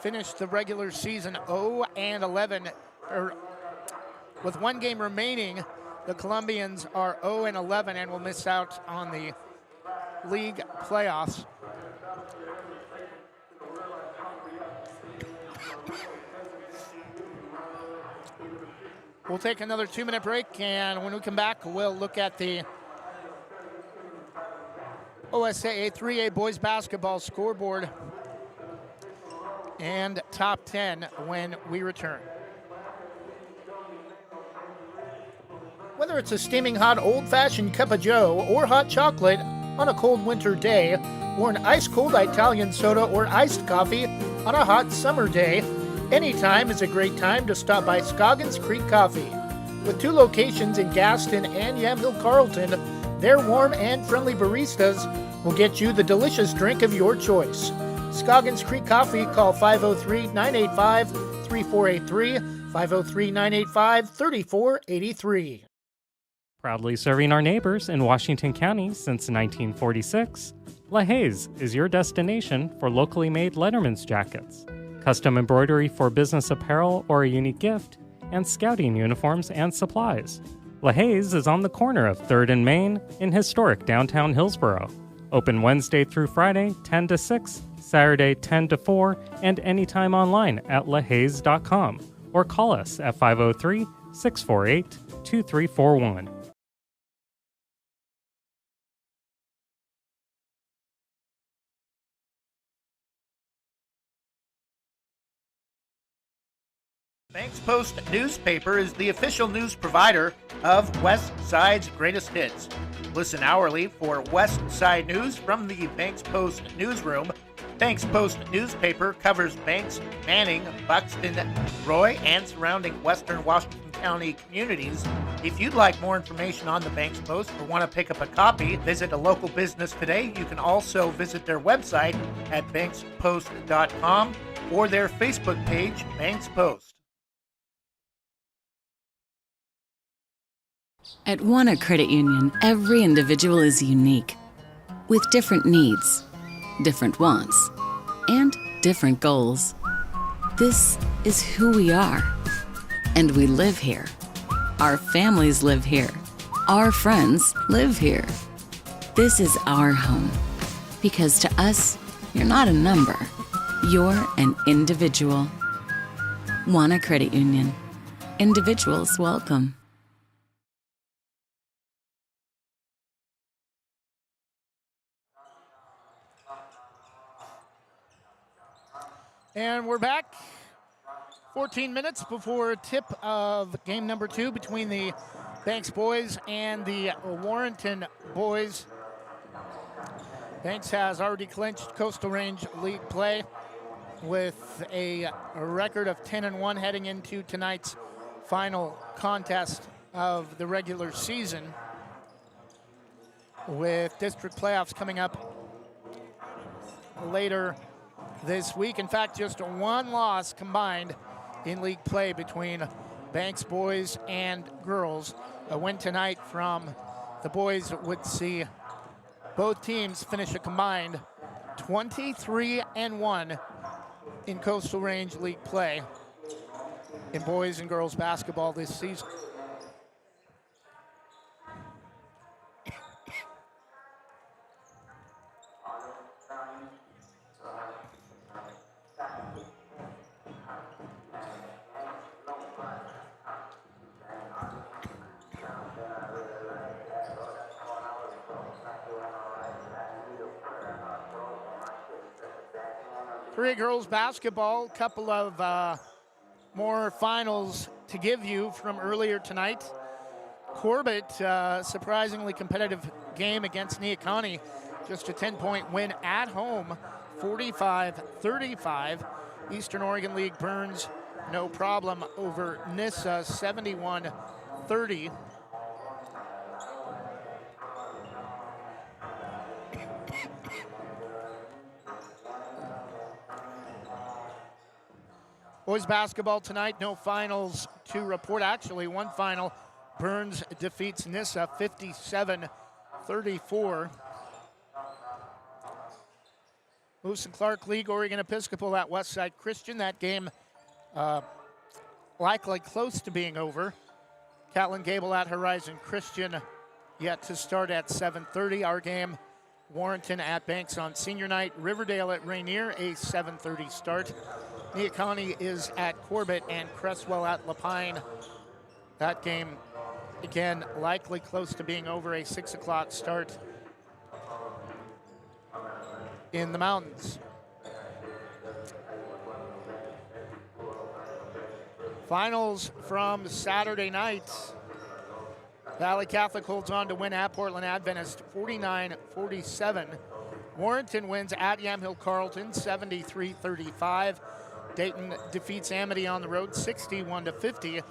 finished the regular season 0-11. With 1 game remaining, the Columbians are 0-11 and will miss out on the league playoffs. We'll take another 2-minute break, and when we come back, we'll look at the OSAA 3A boys basketball scoreboard and top 10 when we return. Whether it's a steaming hot old-fashioned cup of joe or hot chocolate on a cold winter day, or an ice-cold Italian soda or iced coffee on a hot summer day, anytime is a great time to stop by Scoggins Creek Coffee. With 2 locations in Gaston and Yamhill Carlton, their warm and friendly baristas will get you the delicious drink of your choice. Scoggins Creek Coffee, call 503-985-3483, 503-985-3483. Proudly serving our neighbors in Washington County since 1946, LaHaye's is your destination for locally made Letterman's jackets, custom embroidery for business apparel or a unique gift, and scouting uniforms and supplies. LaHaye's is on the corner of 3rd and Main in historic downtown Hillsborough. Open Wednesday through Friday, 10 to 6, Saturday, 10 to 4, and anytime online at lahayes.com or call us at 503-648-2341. Banks Post newspaper is the official news provider of West Side's greatest hits. Listen hourly for West Side news from the Banks Post newsroom. Banks Post newspaper covers Banks, Manning, Buxton, Roy, and surrounding western Washington County communities. If you'd like more information on the Banks Post or want to pick up a copy, visit a local business today. You can also visit their website at bankspost.com or their Facebook page, Banks Post. At Wana Credit Union, every individual is unique, with different needs, different wants, and different goals. This is who we are, and we live here. Our families live here. Our friends live here. This is our home, because to us, you're not a number. You're an individual. Wana Credit Union. Individuals welcome. And we're back 14 minutes before tip of game number 2 between the Banks boys and the Warrenton boys. Banks has already clinched Coastal Range League play with a record of 10-1 heading into tonight's final contest of the regular season, with district playoffs coming up later this week. In fact, just one loss combined in league play between Banks boys and girls. A win tonight from the boys would see both teams finish a combined 23-1 in Coastal Range League play in boys and girls basketball this season. For girls basketball, couple of more finals to give you from earlier tonight. Corbett, surprisingly competitive game against Neocani. Just a 10-point win at home, 45-35. Eastern Oregon League Burns, no problem over Nissa, 71-30. Boys basketball tonight, no finals to report. Actually, one final. Burns defeats Nissa 57-34. Lewis and Clark League, Oregon Episcopal at Westside Christian. That game likely close to being over. Catlin Gable at Horizon Christian yet to start at 7:30. Our game, Warrenton at Banks on senior night. Riverdale at Rainier, a 7:30 start. Neocani is at Corbett and Cresswell at Lapine. That game, again, likely close to being over, a 6 o'clock start in the mountains. Finals from Saturday night. Valley Catholic holds on to win at Portland Adventist 49-47. Warrenton wins at Yamhill Carleton 73-35. Dayton defeats Amity on the road 61-50.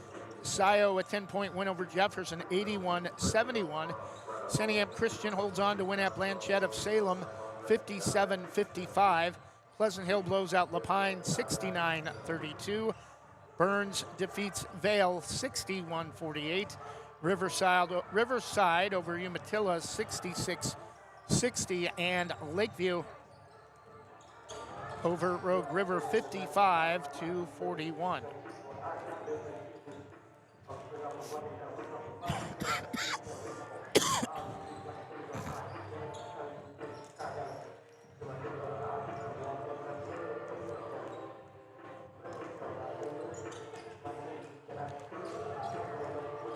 Scio a 10-point win over Jefferson 81-71. Santiam Christian holds on to win at Blanchette of Salem 57-55. Pleasant Hill blows out Lapine 69-32. Burns defeats Vale 61-48. Riverside over Umatilla 66-60, and Lakeview over Rogue River 55-41.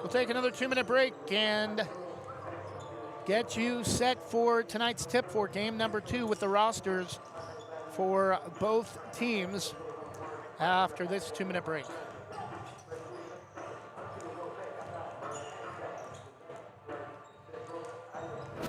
We'll take another 2-minute break and get you set for tonight's tip for game number 2 with the rosters for both teams after this 2-minute break.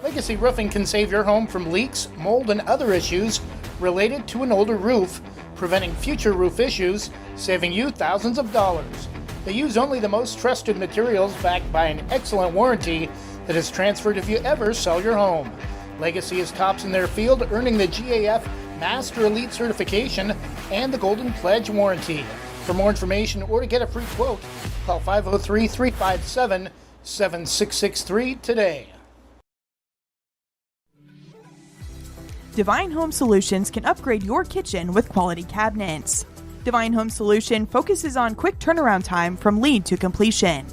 Legacy Roofing can save your home from leaks, mold, and other issues related to an older roof, preventing future roof issues, saving you thousands of dollars. They use only the most trusted materials backed by an excellent warranty that is transferred if you ever sell your home. Legacy is tops in their field, earning the GAF Master Elite certification and the Golden Pledge warranty. For more information or to get a free quote, call 503-357-7663 today. Divine Home Solutions can upgrade your kitchen with quality cabinets. Divine Home Solution focuses on quick turnaround time from lead to completion.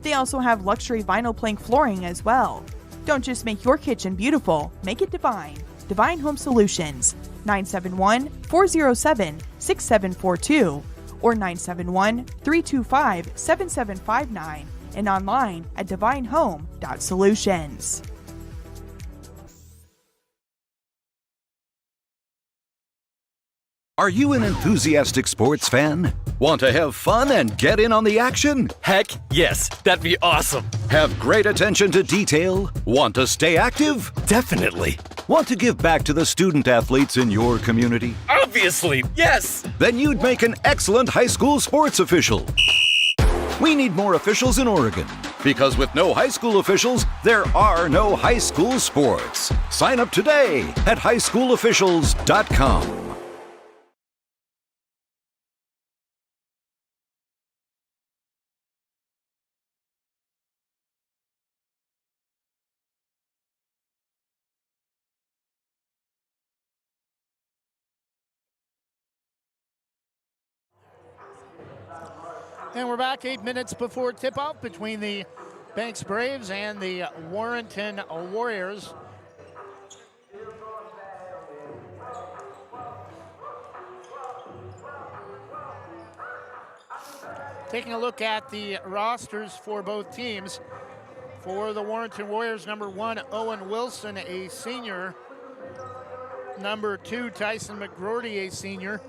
They also have luxury vinyl plank flooring as well. Don't just make your kitchen beautiful, make it divine. Divine Home Solutions, 971-407-6742 or 971-325-7759 and online at divinehome.solutions. Are you an enthusiastic sports fan? Want to have fun and get in on the action? Heck yes, that'd be awesome. Have great attention to detail? Want to stay active? Definitely. Want to give back to the student athletes in your community? Obviously, yes. Then you'd make an excellent high school sports official. We need more officials in Oregon, because with no high school officials, there are no high school sports. Sign up today at highschoolofficials.com. And we're back 8 minutes before tip-off between the Banks Braves and the Warrenton Warriors. Taking a look at the rosters for both teams. For the Warrenton Warriors, number 1, Owen Wilson, a senior. Number 2, Tyson McGroarty, a senior.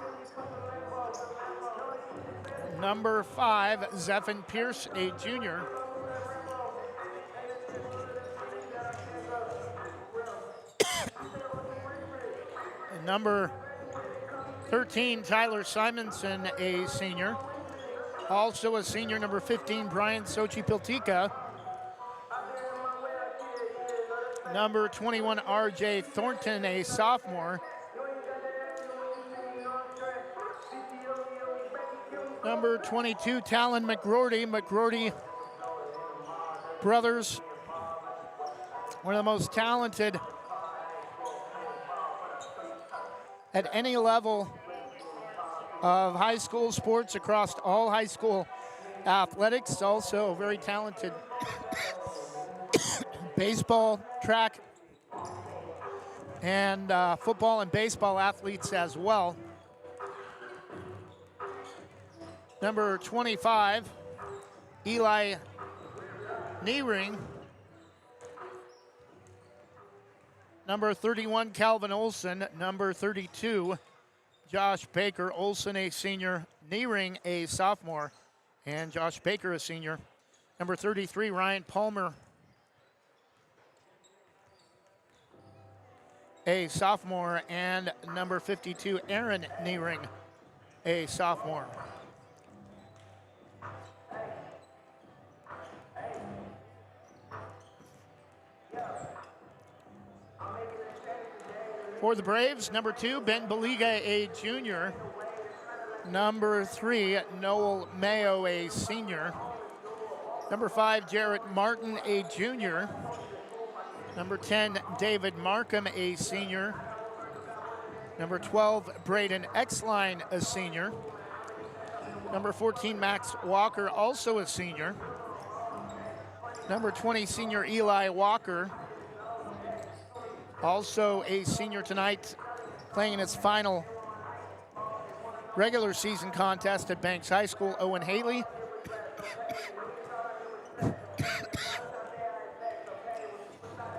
Number 5, Zephan Pierce, a junior. And number 13, Tyler Simonson, a senior. Also a senior, number 15, Brian Sochi-Piltica. Number 21, RJ Thornton, a sophomore. Number 22, Talon McGroarty brothers, one of the most talented at any level of high school sports across all high school athletics. Also very talented baseball, track, and football and baseball athletes as well. Number 25, Eli Niering. Number 31, Calvin Olson. Number 32, Josh Baker. Olson, a senior. Niering, a sophomore. And Josh Baker, a senior. Number 33, Ryan Palmer, a sophomore. And number 52, Aaron Niering, a sophomore. For the Braves, number 2, Ben Baliga, a junior. Number 3, Noel Mayo, a senior. Number 5, Jarrett Martin, a junior. Number 10, David Markham, a senior. Number 12, Braden Exline, a senior. Number 14, Max Walker, also a senior. Number 20, senior Eli Walker, also a senior tonight, playing in his final regular season contest at Banks High School. Owen Haley.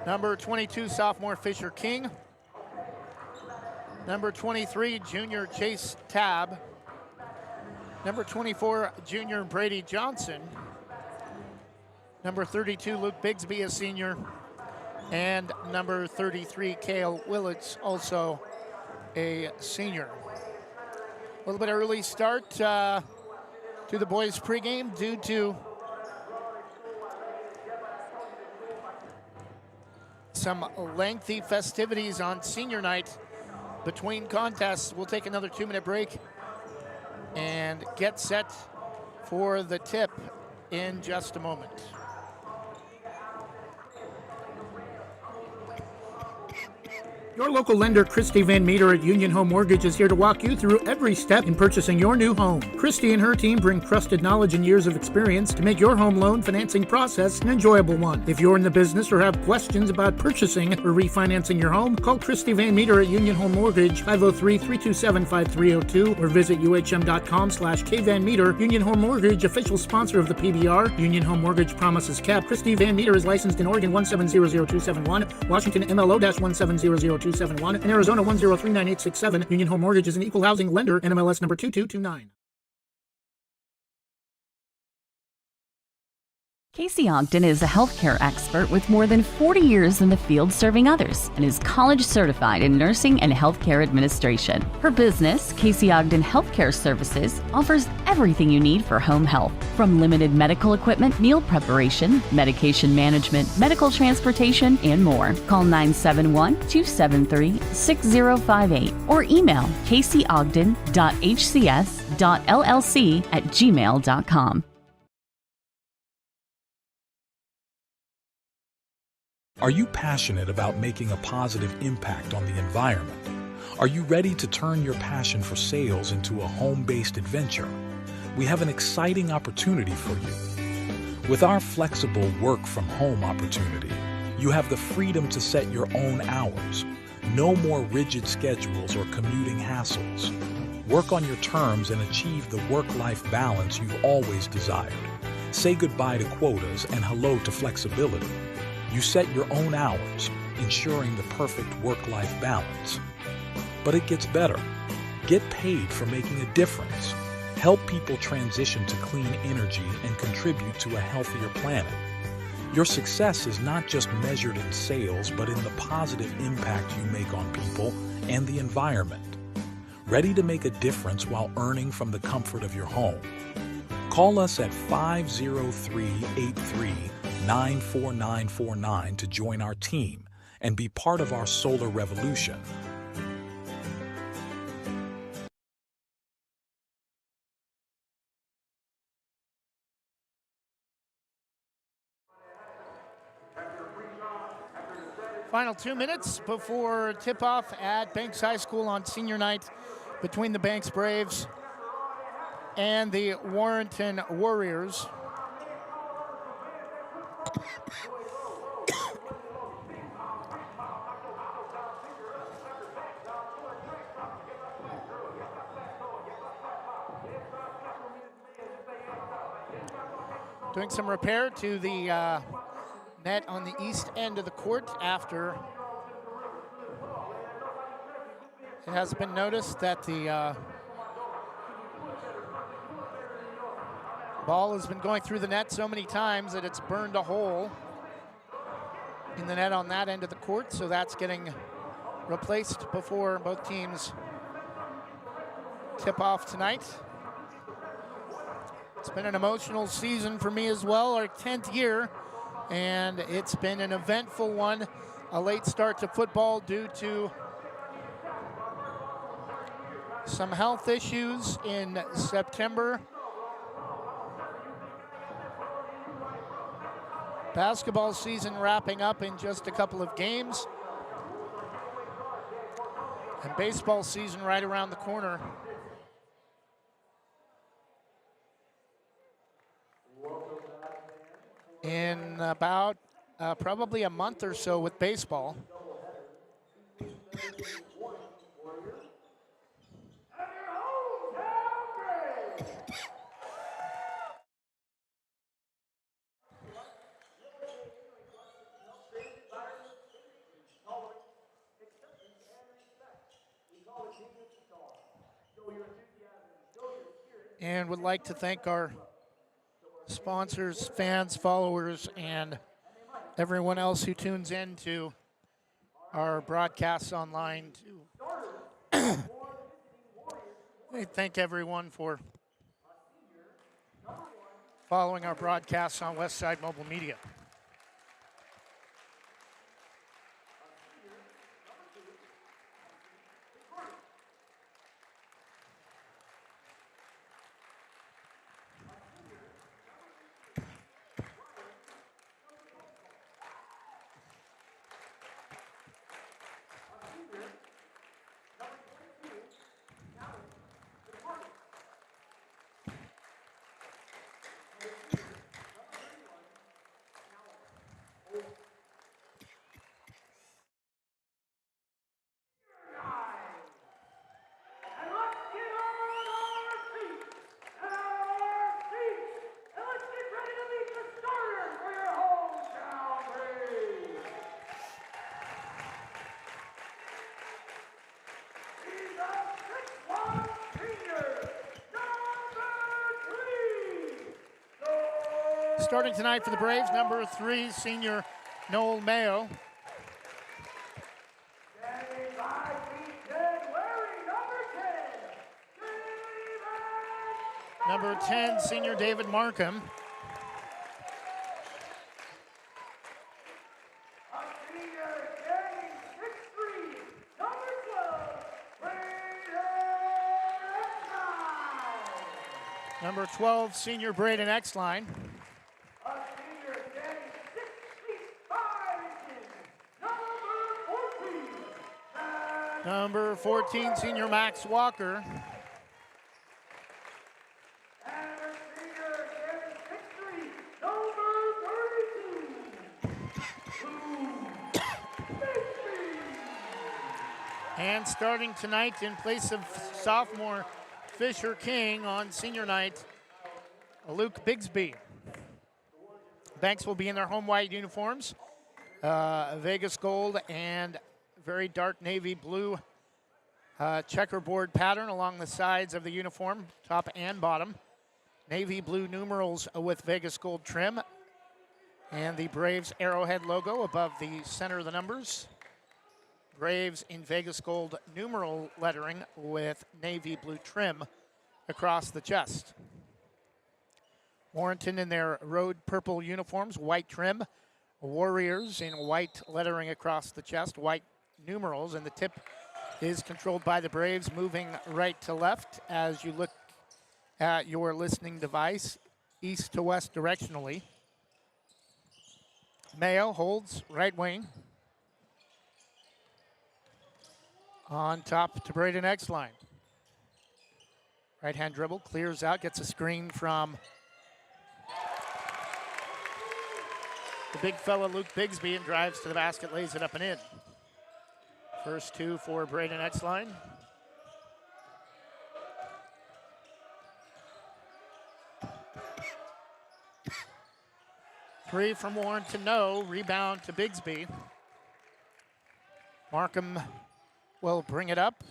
Number 22, sophomore Fisher King. Number 23, junior Chase Tabb. Number 24, junior Brady Johnson. Number 32, Luke Bigsby, a senior. and number 33, Kale Willits, also a senior. A little bit early start to the boys pregame due to some lengthy festivities on senior night between contests. We'll take another 2-minute break and get set for the tip in just a moment. Your local lender, Christy Van Meter at Union Home Mortgage, is here to walk you through every step in purchasing your new home. Christy and her team bring trusted knowledge and years of experience to make your home loan financing process an enjoyable one. If you're in the business or have questions about purchasing or refinancing your home, call Christy Van Meter at Union Home Mortgage, 503-327-5302, or visit uhm.com/kvanmeter. Union Home Mortgage, official sponsor of the PBR. Union Home Mortgage promises kept. Christy Van Meter is licensed in Oregon 1700271, Washington MLO-1700271, and Arizona 1039867. Union Home Mortgage is an equal housing lender, NMLS number 2229. Casey Ogden is a healthcare expert with more than 40 years in the field serving others and is college certified in nursing and healthcare administration. Her business, Casey Ogden Healthcare Services, offers everything you need for home health, from limited medical equipment, meal preparation, medication management, medical transportation, and more. Call 971-273-6058 or email caseyogden.hcs.llc@gmail.com. Are you passionate about making a positive impact on the environment? Are you ready to turn your passion for sales into a home-based adventure? We have an exciting opportunity for you. With our flexible work-from-home opportunity, you have the freedom to set your own hours. No more rigid schedules or commuting hassles. Work on your terms and achieve the work-life balance you've always desired. Say goodbye to quotas and hello to flexibility. You set your own hours, ensuring the perfect work-life balance. But it gets better. Get paid for making a difference. Help people transition to clean energy and contribute to a healthier planet. Your success is not just measured in sales, but in the positive impact you make on people and the environment. Ready to make a difference while earning from the comfort of your home? Call us at 503-83-94949 to join our team and be part of our solar revolution. Final 2 minutes before tip-off at Banks High School on senior night between the Banks Braves and the Warrenton Warriors. Doing some repair to the net on the east end of the court after it has been noticed that the ball has been going through the net so many times that it's burned a hole in the net on that end of the court, so that's getting replaced before both teams tip off tonight. It's been an emotional season for me as well, our 10th year, and it's been an eventful one. A late start to football due to some health issues in September. Basketball season wrapping up in just a couple of games. And baseball season right around the corner. In about probably a month or so with baseball. And would like to thank our sponsors, fans, followers, and everyone else who tunes in to our broadcasts online. We thank everyone for following our broadcasts on Westside Mobile Media. Starting tonight for the Braves, number 3, senior Noel Mayo. Number 10, senior David Markham. Number 12, senior Braden Exline. Number 14, senior Max Walker. And starting tonight in place of sophomore Fisher King on senior night, Luke Bigsby. Banks will be in their home white uniforms, Vegas gold and very dark navy blue checkerboard pattern along the sides of the uniform, top and bottom. Navy blue numerals with Vegas gold trim, and the Braves arrowhead logo above the center of the numbers. Braves in Vegas gold numeral lettering with navy blue trim across the chest. Warrenton in their road purple uniforms, white trim. Warriors in white lettering across the chest, white numerals, and the tip is controlled by the Braves, moving right to left as you look at your listening device, east to west directionally. Mayo holds right wing. On top to Braden Exline. Right-hand dribble, clears out, gets a screen from the big fella Luke Bigsby and drives to the basket, lays it up and in. First two for Braden Exline. Three from Warrenton, no. Rebound to Bigsby. Markham will bring it up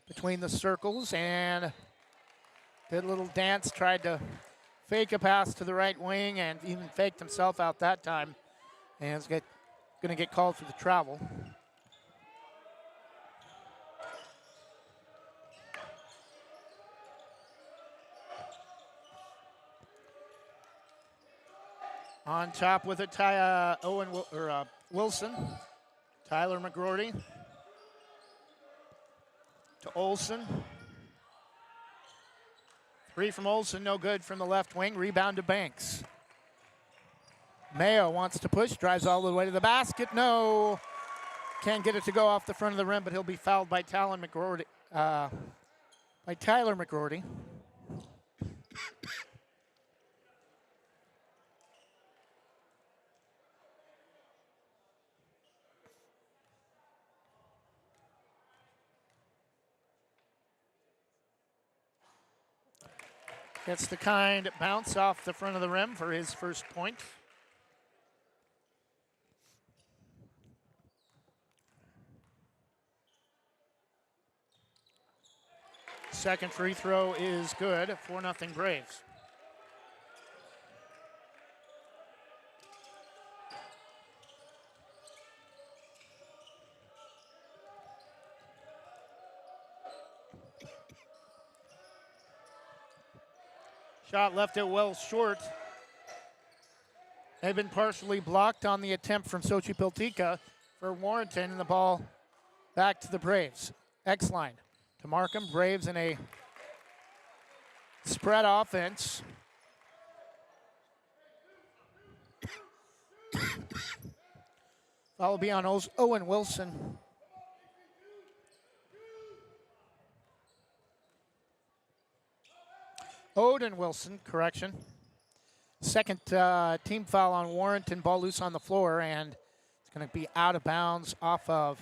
between the circles and did a little dance, tried to fake a pass to the right wing and even faked himself out that time. And is going to get called for the travel. On top with it, Wilson. Tyler McGroarty to Olson. Three from Olson, no good from the left wing. Rebound to Banks. Mayo wants to push, drives all the way to the basket. No, can't get it to go off the front of the rim, but he'll be fouled by Tyler McGroarty. Gets the kind bounce off the front of the rim for his first point. Second free throw is good, 4-0 Braves. Shot left it well short. They've been partially blocked on the attempt from Xochipiltica for Warrenton, and the ball back to the Braves. X-line to Markham. Braves in a spread offense. Foul will be on Owen Wilson. Odin Wilson, correction. Second team foul on Warrenton. Ball loose on the floor, and it's going to be out of bounds off of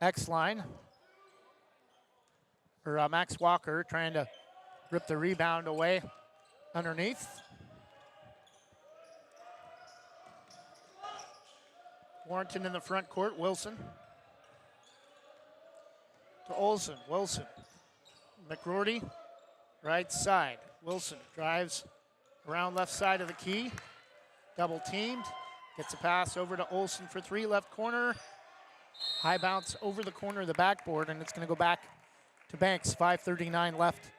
X-line. Or Max Walker trying to rip the rebound away underneath. Warrenton in the front court. Wilson to Olsen. Wilson. McGroarty, right side. Wilson drives around left side of the key. Double teamed. Gets a pass over to Olsen for three, left corner. High bounce over the corner of the backboard, and it's going to go back to Banks. 5:39 left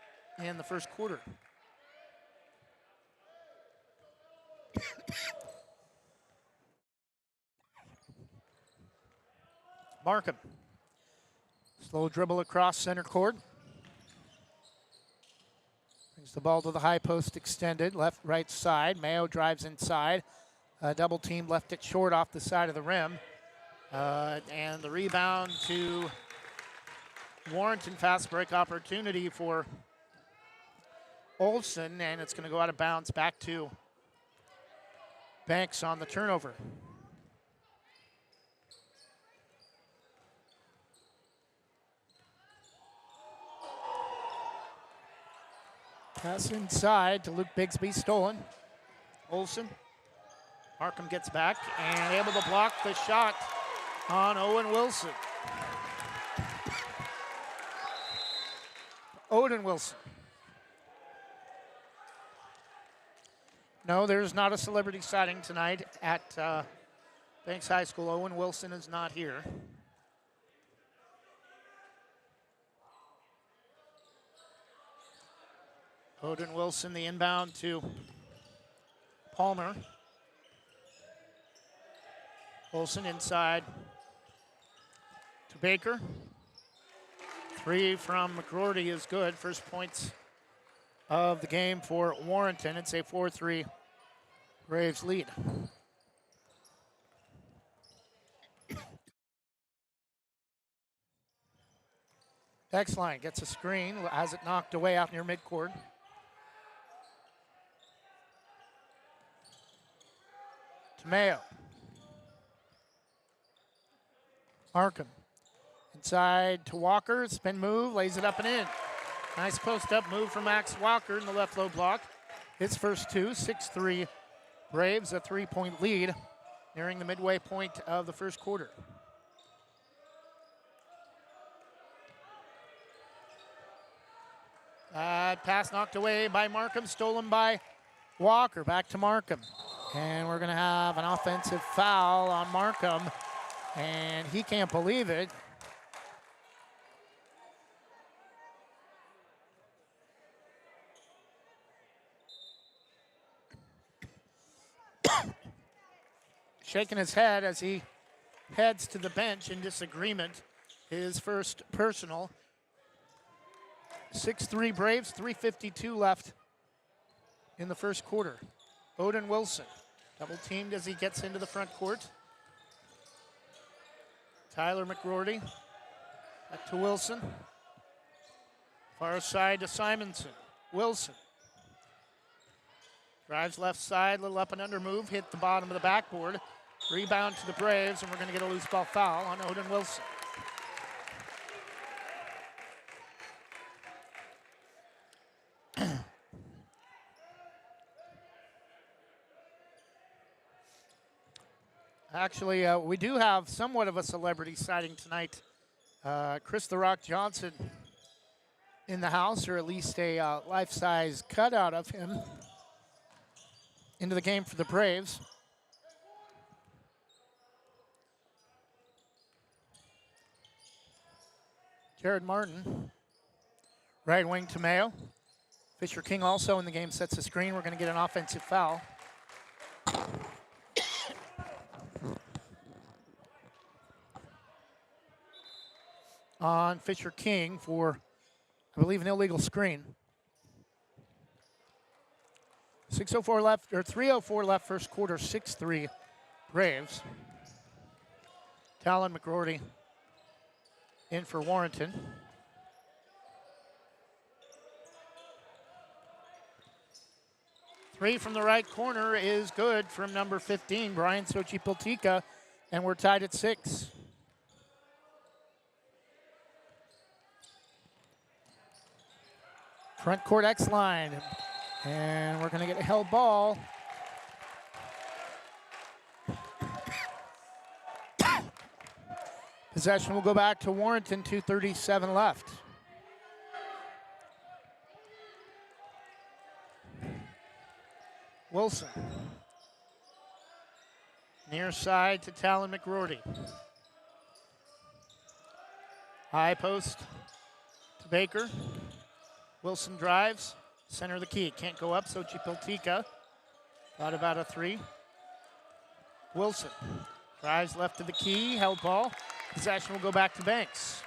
in the first quarter. Markham. Slow dribble across center court. Brings the ball to the high post extended, left, right side. Mayo drives inside. Double team left it short off the side of the rim. And the rebound to Warrenton. Fast break opportunity for Olsen, and it's going to go out of bounds back to Banks on the turnover. Pass inside to Luke Bigsby, stolen. Olsen. Markham gets back and able to block the shot on Owen Wilson. Odin Wilson. No, there's not a celebrity sighting tonight at Banks High School. Owen Wilson is not here. Odin Wilson, the inbound to Palmer. Wilson inside to Baker. Three from McGroarty is good. First points of the game for Warrenton. It's a 4-3 Braves lead. X-line gets a screen, has it knocked away out near midcourt. To Mayo. Markham. Inside to Walker, spin move, lays it up and in. Nice post-up move from Max Walker in the left low block. His first two, 6-3 Braves, a three-point lead nearing the midway point of the first quarter. Pass knocked away by Markham, stolen by Walker. Back to Markham. And we're going to have an offensive foul on Markham, and he can't believe it. Shaking his head as he heads to the bench in disagreement. His first personal. 6-3 Braves, 3:52 left in the first quarter. Odin Wilson, double teamed as he gets into the front court. Tyler McGroarty, back to Wilson. Far side to Simonson. Wilson. Drives left side, little up and under move, hit the bottom of the backboard. Rebound to the Braves, and we're going to get a loose ball foul on Odin Wilson. Actually, we do have somewhat of a celebrity sighting tonight. Chris "The Rock" Johnson in the house, or at least a life-size cutout of him into the game for the Braves. Jared Martin, right wing to Mayo. Fisher King also in the game sets the screen. We're going to get an offensive foul. On Fisher King for, I believe, an illegal screen. 6:04 left, or 3:04 left, first quarter, 6-3 Braves. Talon McGroarty in for Warrenton. Three from the right corner is good from number 15, Brian Sochi-Piltica, and we're tied at 6. Front court X line, and we're going to get a held ball. Possession will go back to Warrenton, 2:37 left. Wilson. Near side to Talon McGroarty. High post to Baker. Wilson drives, center of the key. Can't go up, Sochi-Piltica. Thought about a 3. Wilson drives left of the key, held ball. Possession will go back to Banks.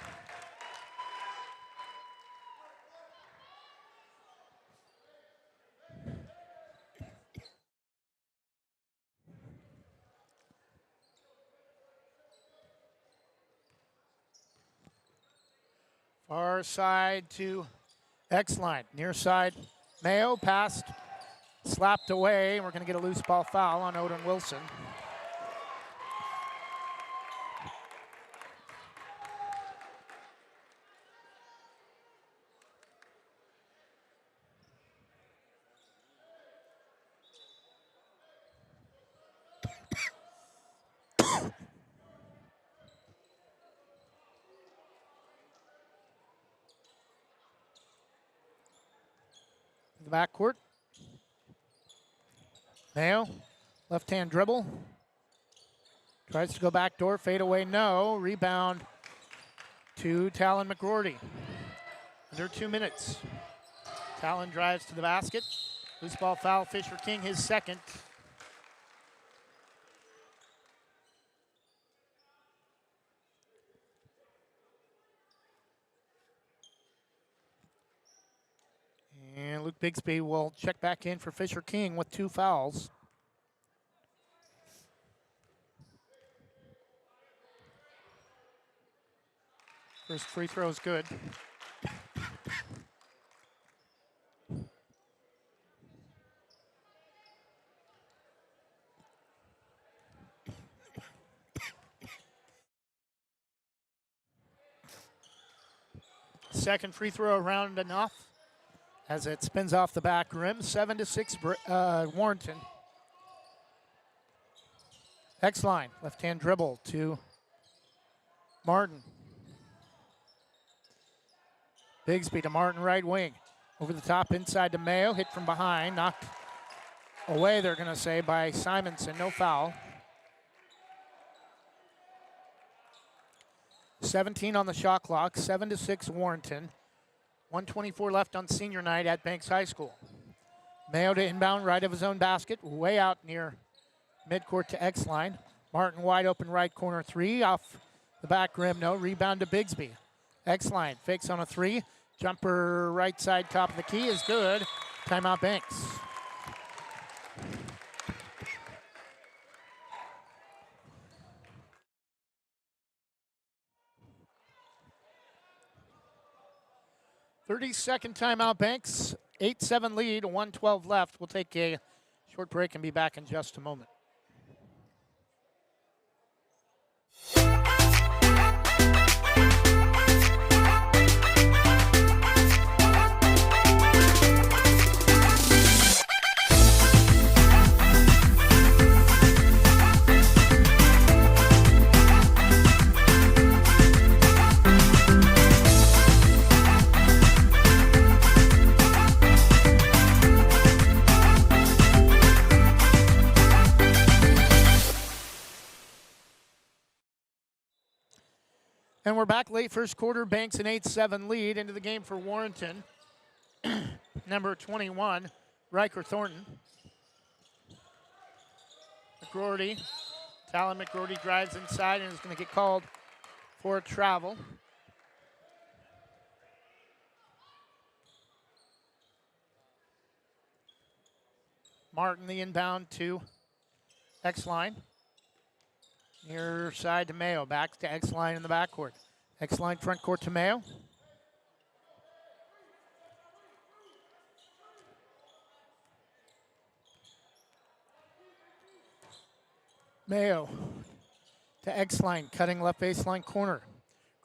Far side to X line. Near side, Mayo passed, slapped away. We're going to get a loose ball foul on Odin Wilson. The backcourt. Mayo, left-hand dribble. Tries to go back door, fade away, no. Rebound to Talon McGroarty. Under 2 minutes. Talon drives to the basket. Loose ball foul, Fisher King, his second. And Luke Bigsby will check back in for Fisher King with 2 fouls. First free throw is good. Second free throw around enough as it spins off the back rim. 7-6 Warrenton. X line, left-hand dribble to Martin. Bigsby to Martin, right wing. Over the top, inside to Mayo, hit from behind, knocked away, they're going to say, by Simonson, no foul. 17 on the shot clock, 7-6 Warrenton. 1:24 left on senior night at Banks High School. Mayo to inbound, right of his own basket, way out near midcourt to X line. Martin wide open right corner 3, off the back rim, no. Rebound to Bigsby. X line, fakes on a 3. Jumper right side, top of the key is good. Timeout Banks. Thirty-second timeout Banks. 8-7 lead, 1:12 left. We'll take a short break and be back in just a moment. And we're back late first quarter. Banks an 8-7 lead into the game for Warrenton. number 21, Riker Thornton. Talon McGroarty drives inside and is going to get called for a travel. Martin the inbound to X-line. Near side to Mayo. Back to X-line in the backcourt. X-line front court to Mayo. Mayo to X-line, cutting left baseline corner.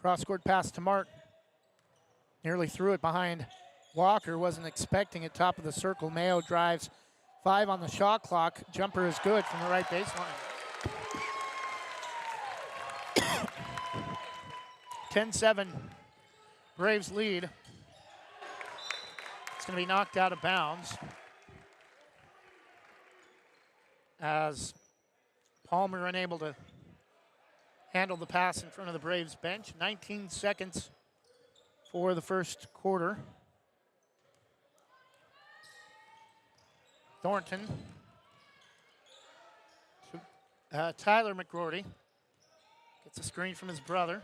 Cross-court pass to Martin. Nearly threw it behind Walker. Wasn't expecting it. Top of the circle. Mayo drives. 5 on the shot clock. Jumper is good from the right baseline. 10-7, Braves lead. It's going to be knocked out of bounds as Palmer unable to handle the pass in front of the Braves bench. 19 seconds for the first quarter. Thornton to Tyler McGroarty. Gets a screen from his brother.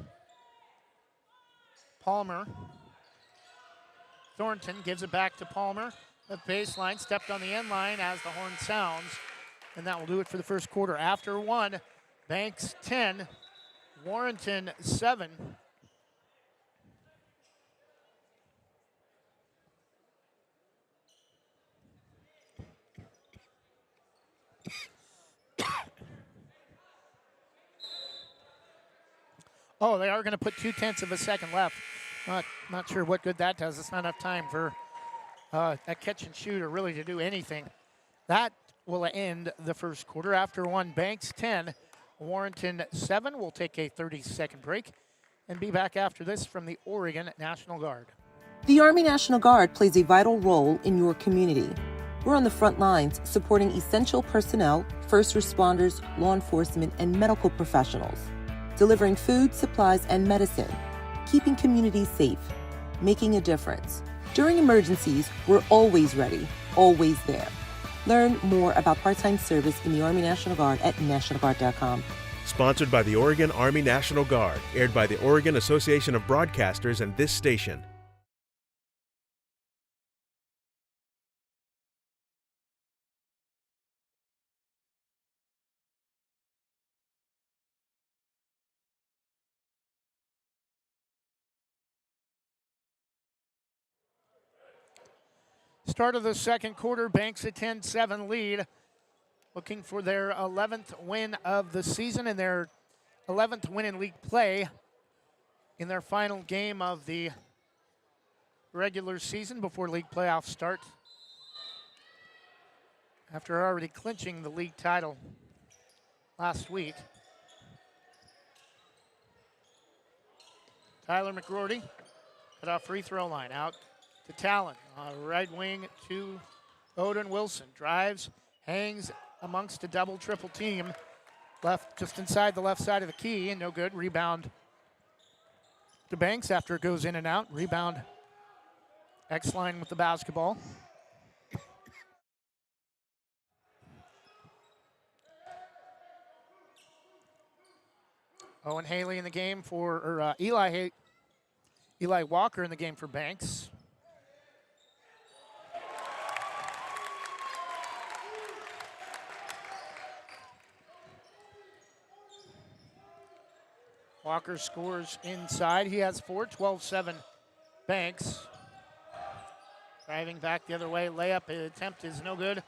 Palmer. Thornton gives it back to Palmer. The baseline, stepped on the end line as the horn sounds. And that will do it for the first quarter. After 1, Banks 10, Warrenton 7. Oh, they are going to put 0.2 of a second left. Not sure what good that does. It's not enough time for a catch and shoot or really to do anything. That will end the first quarter. After 1, Banks 10, Warrenton 7. We'll take a 30-second break and be back after this from the Oregon National Guard. The Army National Guard plays a vital role in your community. We're on the front lines supporting essential personnel, first responders, law enforcement, and medical professionals, delivering food, supplies, and medicine, keeping communities safe, making a difference. During emergencies, we're always ready, always there. Learn more about part-time service in the Army National Guard at nationalguard.com. Sponsored by the Oregon Army National Guard, aired by the Oregon Association of Broadcasters and this station. Start of the second quarter, Banks a 10-7 lead, looking for their 11th win of the season and their 11th win in league play in their final game of the regular season before league playoffs start. After already clinching the league title last week. Tyler McGroarty, cut off free throw line, out to Talon, right wing to Odin Wilson. Drives, hangs amongst a double-triple team. Left, just inside the left side of the key, and no good. Rebound to Banks after it goes in and out. Rebound, X-line with the basketball. Owen Haley in the game for, Eli Walker in the game for Banks. Walker scores inside. He has 4, 12-7 Banks. Driving back the other way. Layup attempt is no good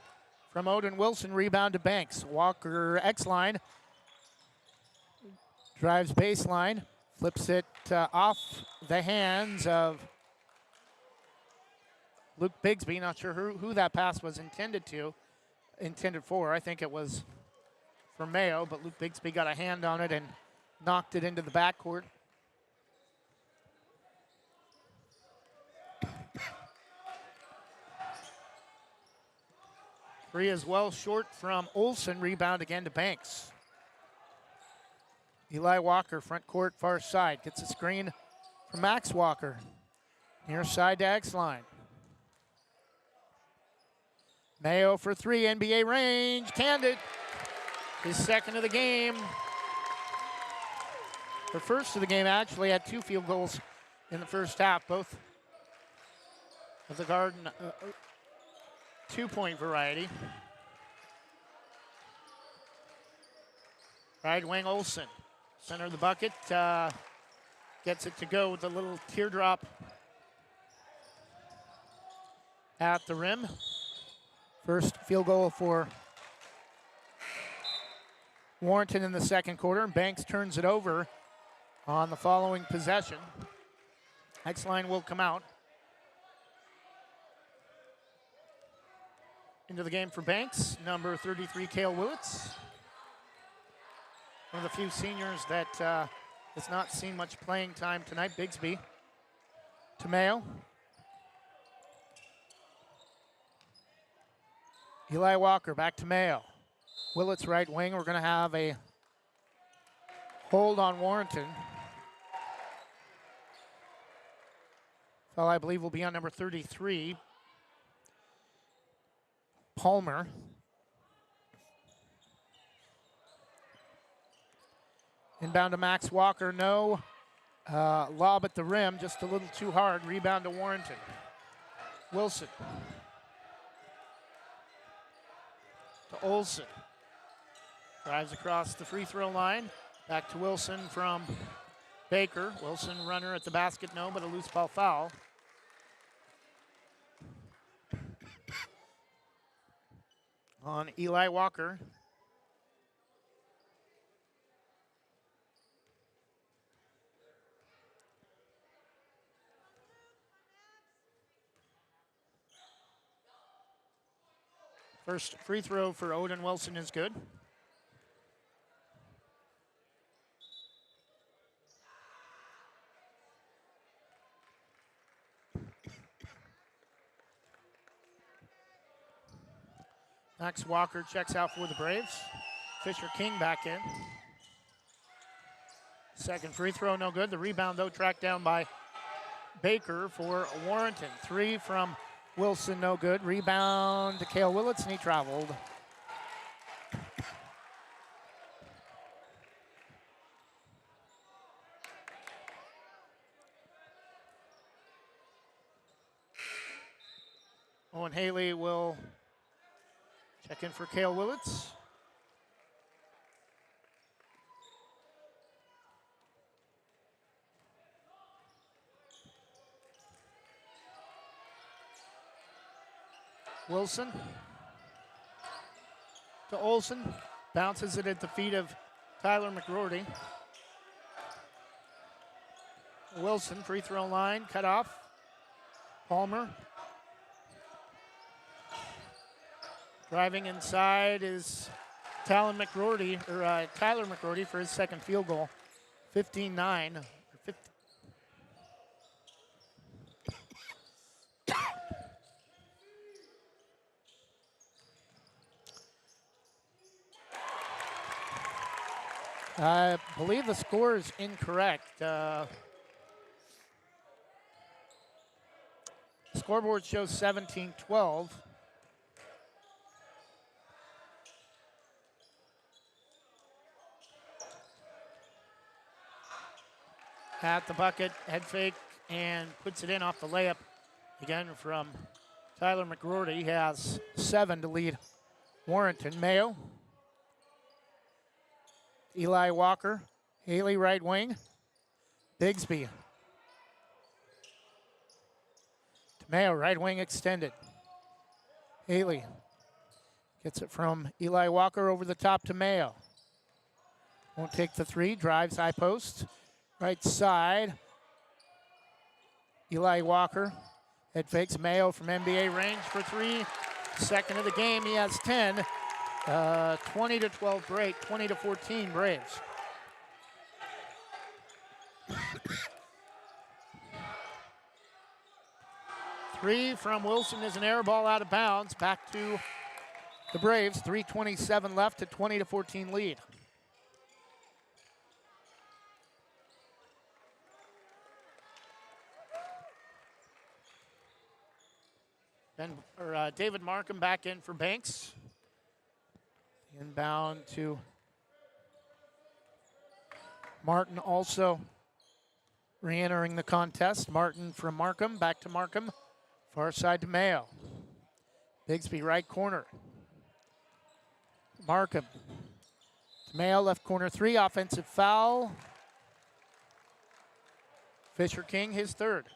from Odin Wilson. Rebound to Banks. Walker X-line. Drives baseline. Flips it off the hands of Luke Bigsby. Not sure who that pass was intended for. I think it was for Mayo, but Luke Bigsby got a hand on it and knocked it into the backcourt. Three is well short from Olsen. Rebound again to Banks. Eli Walker, front court, far side. Gets a screen from Max Walker. Near side to X-line. Mayo for three, NBA range, canned it. His second of the game. The first of the game actually had 2 field goals in the first half, both of the Garden 2-point variety. Right wing Olsen, center of the bucket, gets it to go with a little teardrop at the rim. First field goal for Warrenton in the second quarter. Banks turns it over on the following possession. Next line will come out. Into the game for Banks, number 33, Cale Willits. One of the few seniors that has not seen much playing time tonight. Bigsby to Mayo. Eli Walker back to Mayo. Willits right wing. We're going to have a hold on Warrenton. Foul, I believe, will be on number 33, Palmer. Inbound to Max Walker. No lob at the rim, just a little too hard. Rebound to Warrenton. Wilson. To Olsen. Drives across the free throw line. Back to Wilson from Baker. Wilson runner at the basket, no, but a loose ball foul. On Eli Walker. First free throw for Odin Wilson is good. Max Walker checks out for the Braves. Fisher King back in. Second free throw, no good. The rebound, though, tracked down by Baker for Warrenton. Three from Wilson, no good. Rebound to Cale Willits, and he traveled. Owen Haley will check in for Cale Willits. Wilson to Olsen. Bounces it at the feet of Tyler McGroarty. Wilson, free throw line, cut off. Palmer. Driving inside is Tyler McGroarty for his second field goal. 15-9. I believe the score is incorrect. Scoreboard shows 17-12. At the bucket, head fake, and puts it in off the layup. Again from Tyler McGroarty. He has 7 to lead Warrenton. Mayo. Eli Walker. Haley right wing. Bigsby. To Mayo, right wing extended. Haley gets it from Eli Walker over the top to Mayo. Won't take the three. Drives high post. Right side. Eli Walker. Head fakes Mayo from NBA range for three. Second of the game. He has 10. 20-12 break. 20-14 Braves. Three from Wilson is an air ball out of bounds. Back to the Braves. 3:27 left to 20-14 lead. David Markham back in for Banks. Inbound to Martin also re-entering the contest. Martin from Markham, back to Markham. Far side to Mayo. Bigsby right corner. Markham to Mayo, left corner 3, offensive foul. Fisher King, his third.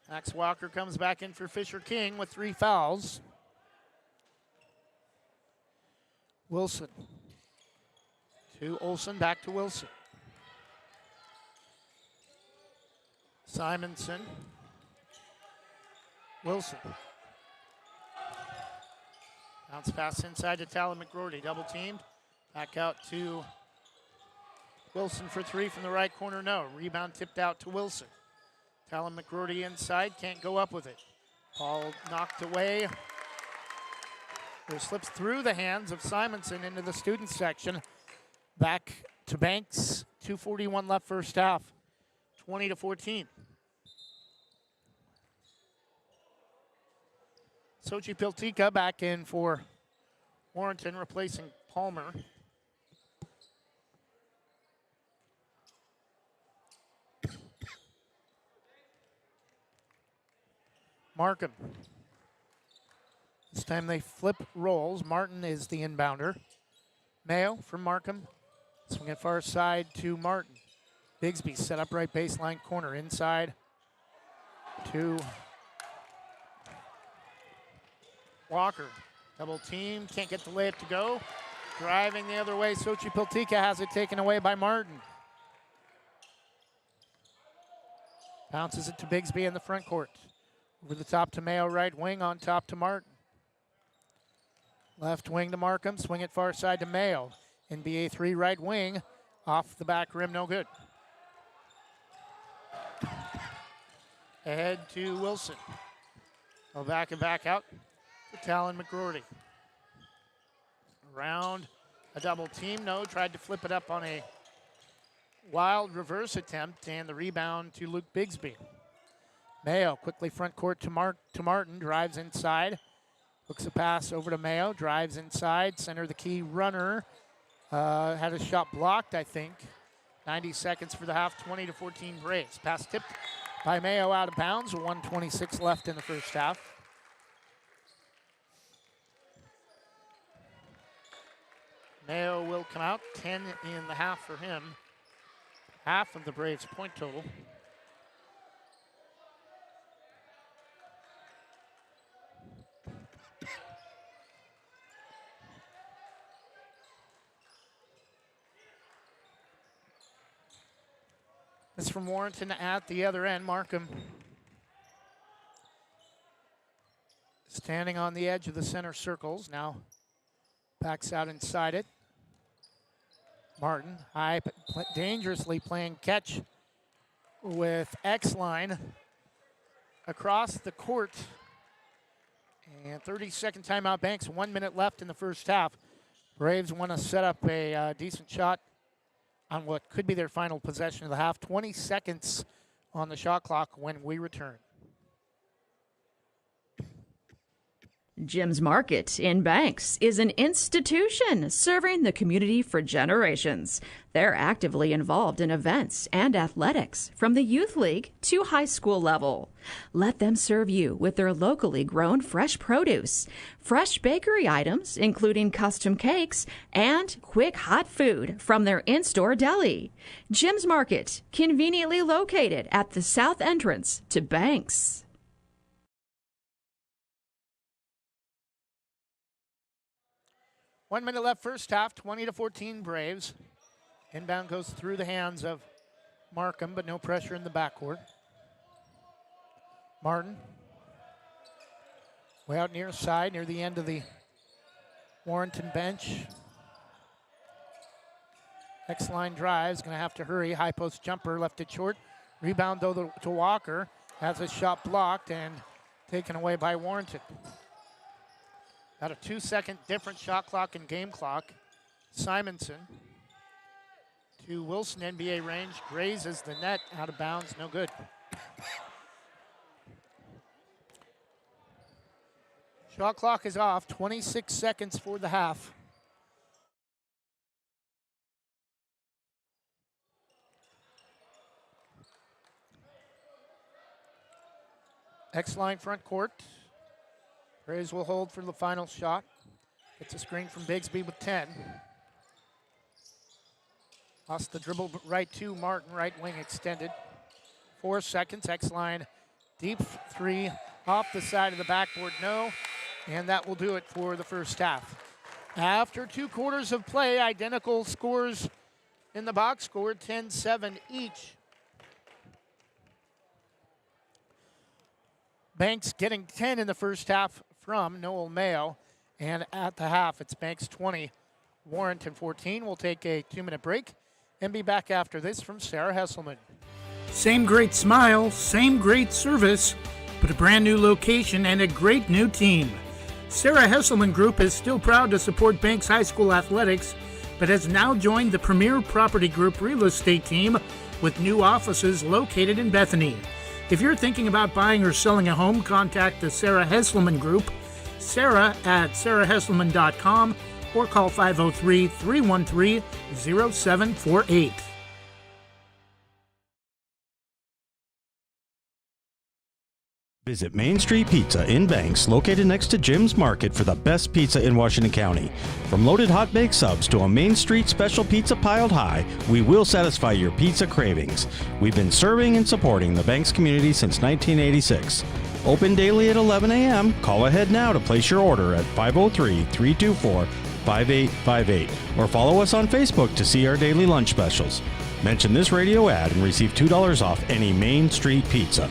Max Walker comes back in for Fisher King with 3 fouls. Wilson to Olson, back to Wilson. Simonson. Wilson. Bounce pass inside to Talon McGroarty, double teamed. Back out to Wilson for 3 from the right corner, no. Rebound tipped out to Wilson. Talon McGroarty inside, can't go up with it. Ball knocked away. It slips through the hands of Simonson into the student section. Back to Banks, 2:41 left first half, 20-14. Sochi Piltica back in for Warrenton, replacing Palmer. Markham. This time they flip roles. Martin is the inbounder. Mayo from Markham. Swing it far side to Martin. Bigsby set up right baseline corner. Inside to Walker. Double team. Can't get the layup to go. Driving the other way. Sochi Piltica has it taken away by Martin. Bounces it to Bigsby in the front court. Over the top to Mayo, right wing, on top to Martin. Left wing to Markham, swing it far side to Mayo. NBA 3 right wing, off the back rim, no good. Ahead to Wilson. Go back and back out to Talon McGroarty. Around a double team, no, tried to flip it up on a wild reverse attempt, and the rebound to Luke Bigsby. Mayo quickly front court to Martin, drives inside. Hooks a pass over to Mayo, drives inside. Center the key runner. Had a shot blocked, I think. 90 seconds for the half, 20-14 Braves. Pass tipped by Mayo out of bounds, 1:26 left in the first half. Mayo will come out, 10 in the half for him. Half of the Braves' point total. This from Warrenton at the other end. Markham standing on the edge of the center circles. Now backs out inside it. Martin, high, dangerously playing catch with X-line across the court. And 30-second timeout. Banks, 1 minute left in the first half. Braves want to set up a decent shot on what could be their final possession of the half. 20 seconds on the shot clock when we return. Jim's Market in Banks is an institution serving the community for generations. They're actively involved in events and athletics from the youth league to high school level. Let them serve you with their locally grown fresh produce, fresh bakery items, including custom cakes, and quick hot food from their in-store deli. Jim's Market, conveniently located at the south entrance to Banks. 1 minute left first half, 20-14 Braves. Inbound goes through the hands of Markham, but no pressure in the backcourt. Martin, way out near side, near the end of the Warrenton bench. X-line drives, gonna have to hurry. High post jumper, left it short. Rebound though to Walker. Has a shot blocked and taken away by Warrenton. About a 2-second different shot clock and game clock. Simonson to Wilson, NBA range, grazes the net, out of bounds, no good. Shot clock is off, 26 seconds for the half. X-line front court. Graves will hold for the final shot. Gets a screen from Bigsby with 10. Lost the dribble right to Martin, right wing extended. 4 seconds, X-line, deep three, off the side of the backboard, no. And that will do it for the first half. After 2 quarters of play, identical scores in the box score, 10-7 each. Banks getting 10 in the first half from Noel Mayo. And at the half, it's Banks 20, Warrenton 14. We'll take a 2-minute break and be back after this from Sarah Hesselman. Same great smile, same great service, but a brand new location and a great new team. Sarah Hesselman Group is still proud to support Banks High School athletics, but has now joined the Premier Property Group real estate team with new offices located in Bethany. If you're thinking about buying or selling a home, contact the Sarah Hesselman Group, Sarah at sarahhesselman.com, or call 503-313-0748. Visit Main Street Pizza in Banks, located next to Jim's Market, for the best pizza in Washington County. From loaded hot baked subs to a Main Street special pizza piled high, we will satisfy your pizza cravings. We've been serving and supporting the Banks community since 1986. Open daily at 11 a.m. Call ahead now to place your order at 503-324-5858 or follow us on Facebook to see our daily lunch specials. Mention this radio ad and receive $2 off any Main Street pizza.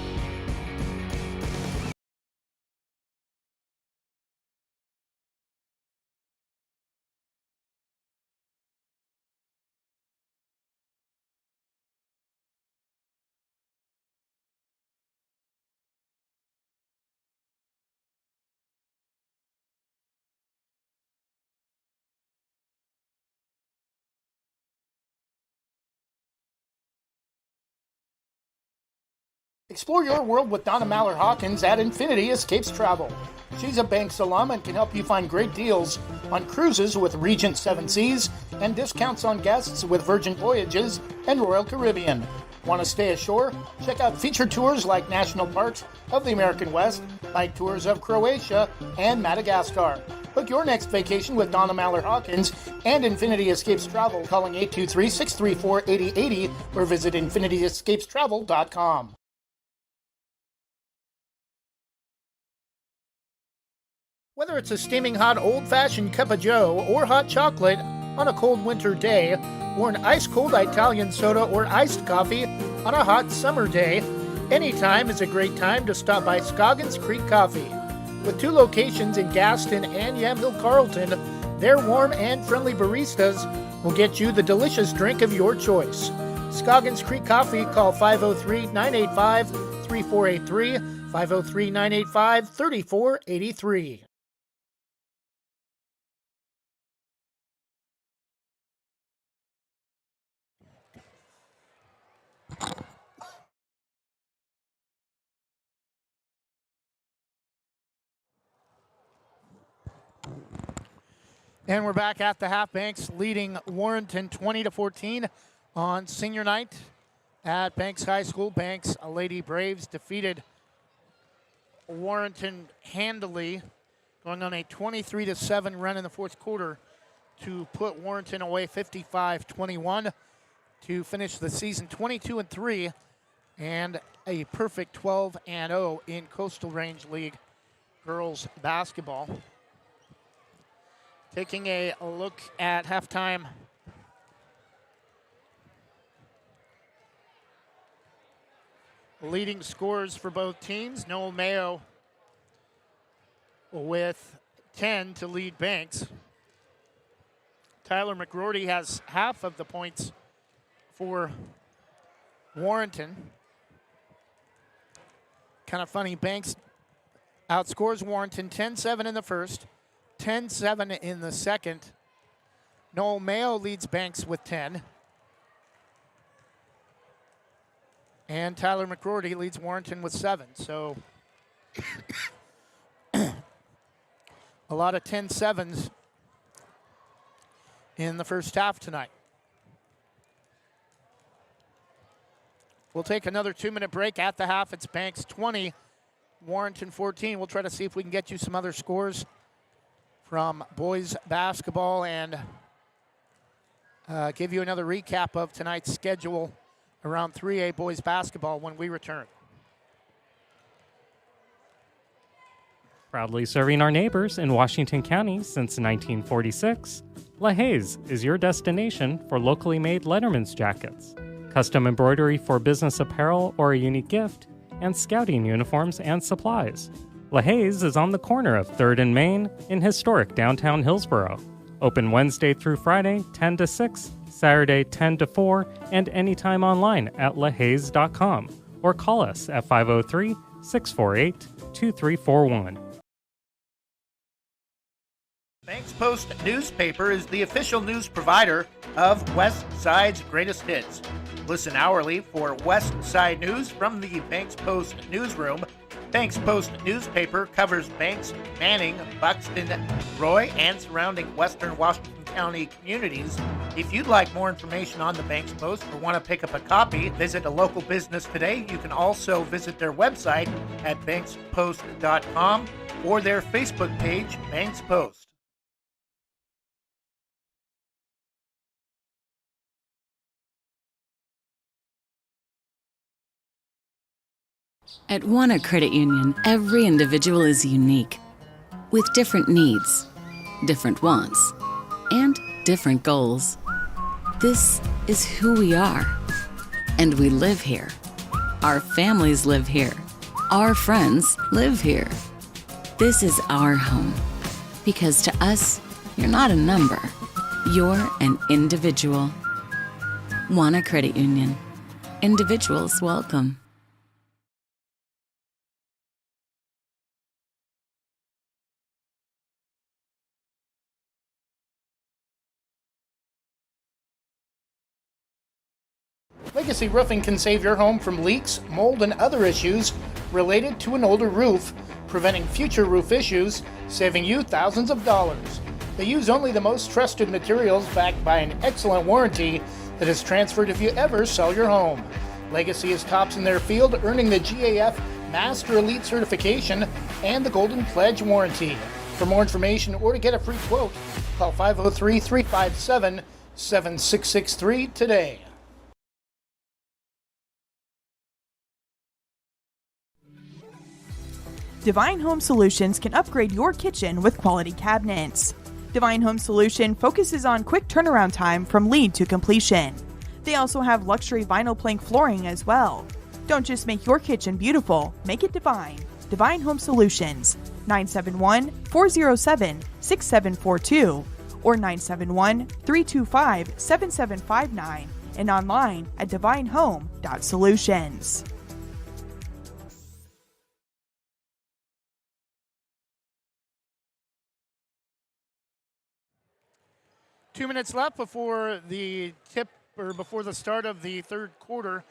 Explore your world with Donna Mallard Hawkins at Infinity Escapes Travel. She's a Banks alum and can help you find great deals on cruises with Regent Seven Seas and discounts on guests with Virgin Voyages and Royal Caribbean. Want to stay ashore? Check out featured tours like National Parks of the American West, like tours of Croatia and Madagascar. Book your next vacation with Donna Mallard Hawkins and Infinity Escapes Travel, calling 823-634-8080 or visit infinityescapestravel.com. Whether it's a steaming hot old-fashioned cup of joe or hot chocolate on a cold winter day, or an ice-cold Italian soda or iced coffee on a hot summer day, any time is a great time to stop by Scoggins Creek Coffee. With 2 locations in Gaston and Yamhill Carlton, their warm and friendly baristas will get you the delicious drink of your choice. Scoggins Creek Coffee, call 503-985-3483, 503-985-3483. And we're back at the half. Banks leading Warrenton 20-14 on senior night at Banks High School. Banks Lady Braves defeated Warrenton handily, going on a 23-7 run in the fourth quarter to put Warrenton away 55-21 to finish the season 22-3 and a perfect 12-0 in Coastal Range League girls basketball. Taking a look at halftime. Leading scorers for both teams. Noel Mayo with 10 to lead Banks. Tyler McGroarty has half of the points for Warrenton. Kind of funny, Banks outscores Warrenton 10-7 in the first, 10-7 in the second. Noel Mayo leads Banks with 10. And Tyler McCrory leads Warrenton with 7. So a lot of 10-7s in the first half tonight. We'll take another 2-minute break at the half. It's Banks 20, Warrenton 14. We'll try to see if we can get you some other scores from boys basketball and give you another recap of tonight's schedule around 3A boys basketball when we return. Proudly serving our neighbors in Washington County since 1946, LaHaye's is your destination for locally made Letterman's jackets, custom embroidery for business apparel or a unique gift, and scouting uniforms and supplies. LaHaye's is on the corner of 3rd and Main in historic downtown Hillsboro. Open Wednesday through Friday, 10 to 6, Saturday, 10 to 4, and anytime online at lahayes.com or call us at 503-648-2341. Banks Post newspaper is the official news provider of West Side's greatest hits. Listen hourly for West Side news from the Banks Post newsroom. Banks Post newspaper covers Banks, Manning, Buxton, Roy, and surrounding western Washington County communities. If you'd like more information on the Banks Post or want to pick up a copy, visit a local business today. You can also visit their website at bankspost.com or their Facebook page, Banks Post. At Wana Credit Union, every individual is unique, with different needs, different wants, and different goals. This is who we are, and we live here. Our families live here. Our friends live here. This is our home, because to us, you're not a number. You're an individual. Wana Credit Union. Individuals welcome. Legacy Roofing can save your home from leaks, mold, and other issues related to an older roof, preventing future roof issues, saving you thousands of dollars. They use only the most trusted materials backed by an excellent warranty that is transferred if you ever sell your home. Legacy is tops in their field, earning the GAF Master Elite certification and the Golden Pledge warranty. For more information or to get a free quote, call 503-357-7663 today. Divine Home Solutions can upgrade your kitchen with quality cabinets. Divine Home Solution focuses on quick turnaround time from lead to completion. They also have luxury vinyl plank flooring as well. Don't just make your kitchen beautiful, make it divine. Divine Home Solutions, 971-407-6742 or 971-325-7759 and online at divinehome.solutions. Minutes left before the before the start of the third quarter.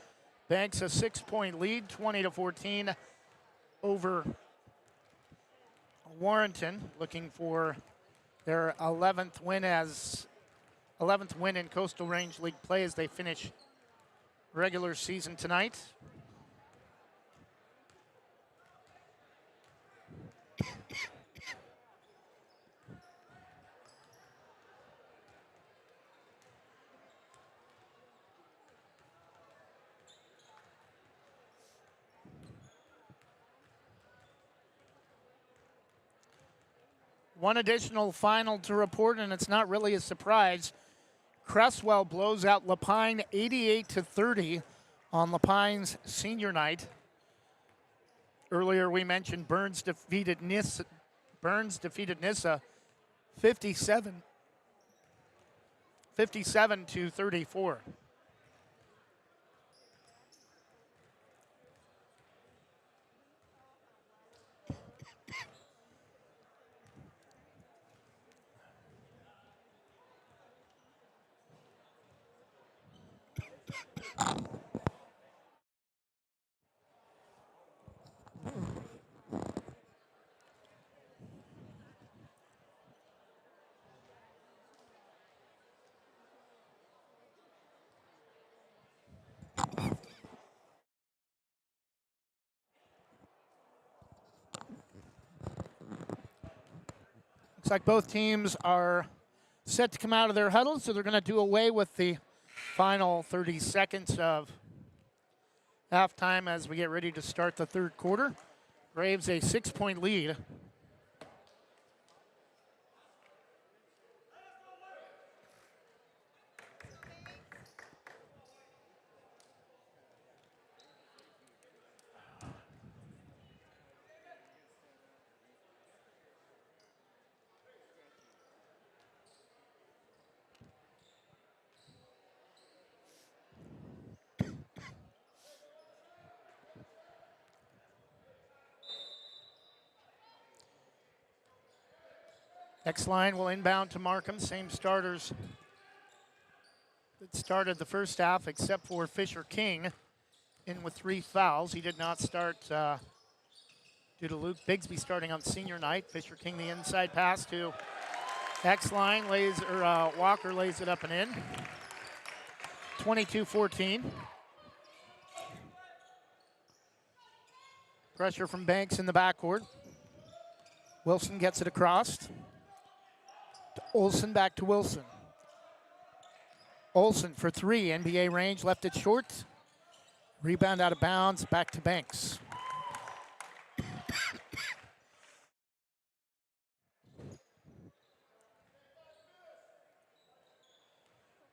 Banks a 6-point lead, 20-14 over Warrenton, looking for their 11th win in Coastal Range League play as they finish regular season tonight. One additional final to report, and it's not really a surprise. Cresswell blows out Lapine 88-30 on Lapine's senior night. Earlier we mentioned Burns defeated Nissa 57-34. Looks like both teams are set to come out of their huddle, so they're going to do away with the final 30 seconds of halftime as we get ready to start the third quarter. Braves a 6-point lead. Next line will inbound to Markham. Same starters that started the first half except for Fisher King in with 3 fouls. He did not start due to Luke Bigsby starting on senior night. Fisher King the inside pass to X line. Walker lays it up and in. 22-14. Pressure from Banks in the backcourt. Wilson gets it across. Olsen back to Wilson. Olsen for 3, NBA range, left it short. Rebound out of bounds, back to Banks.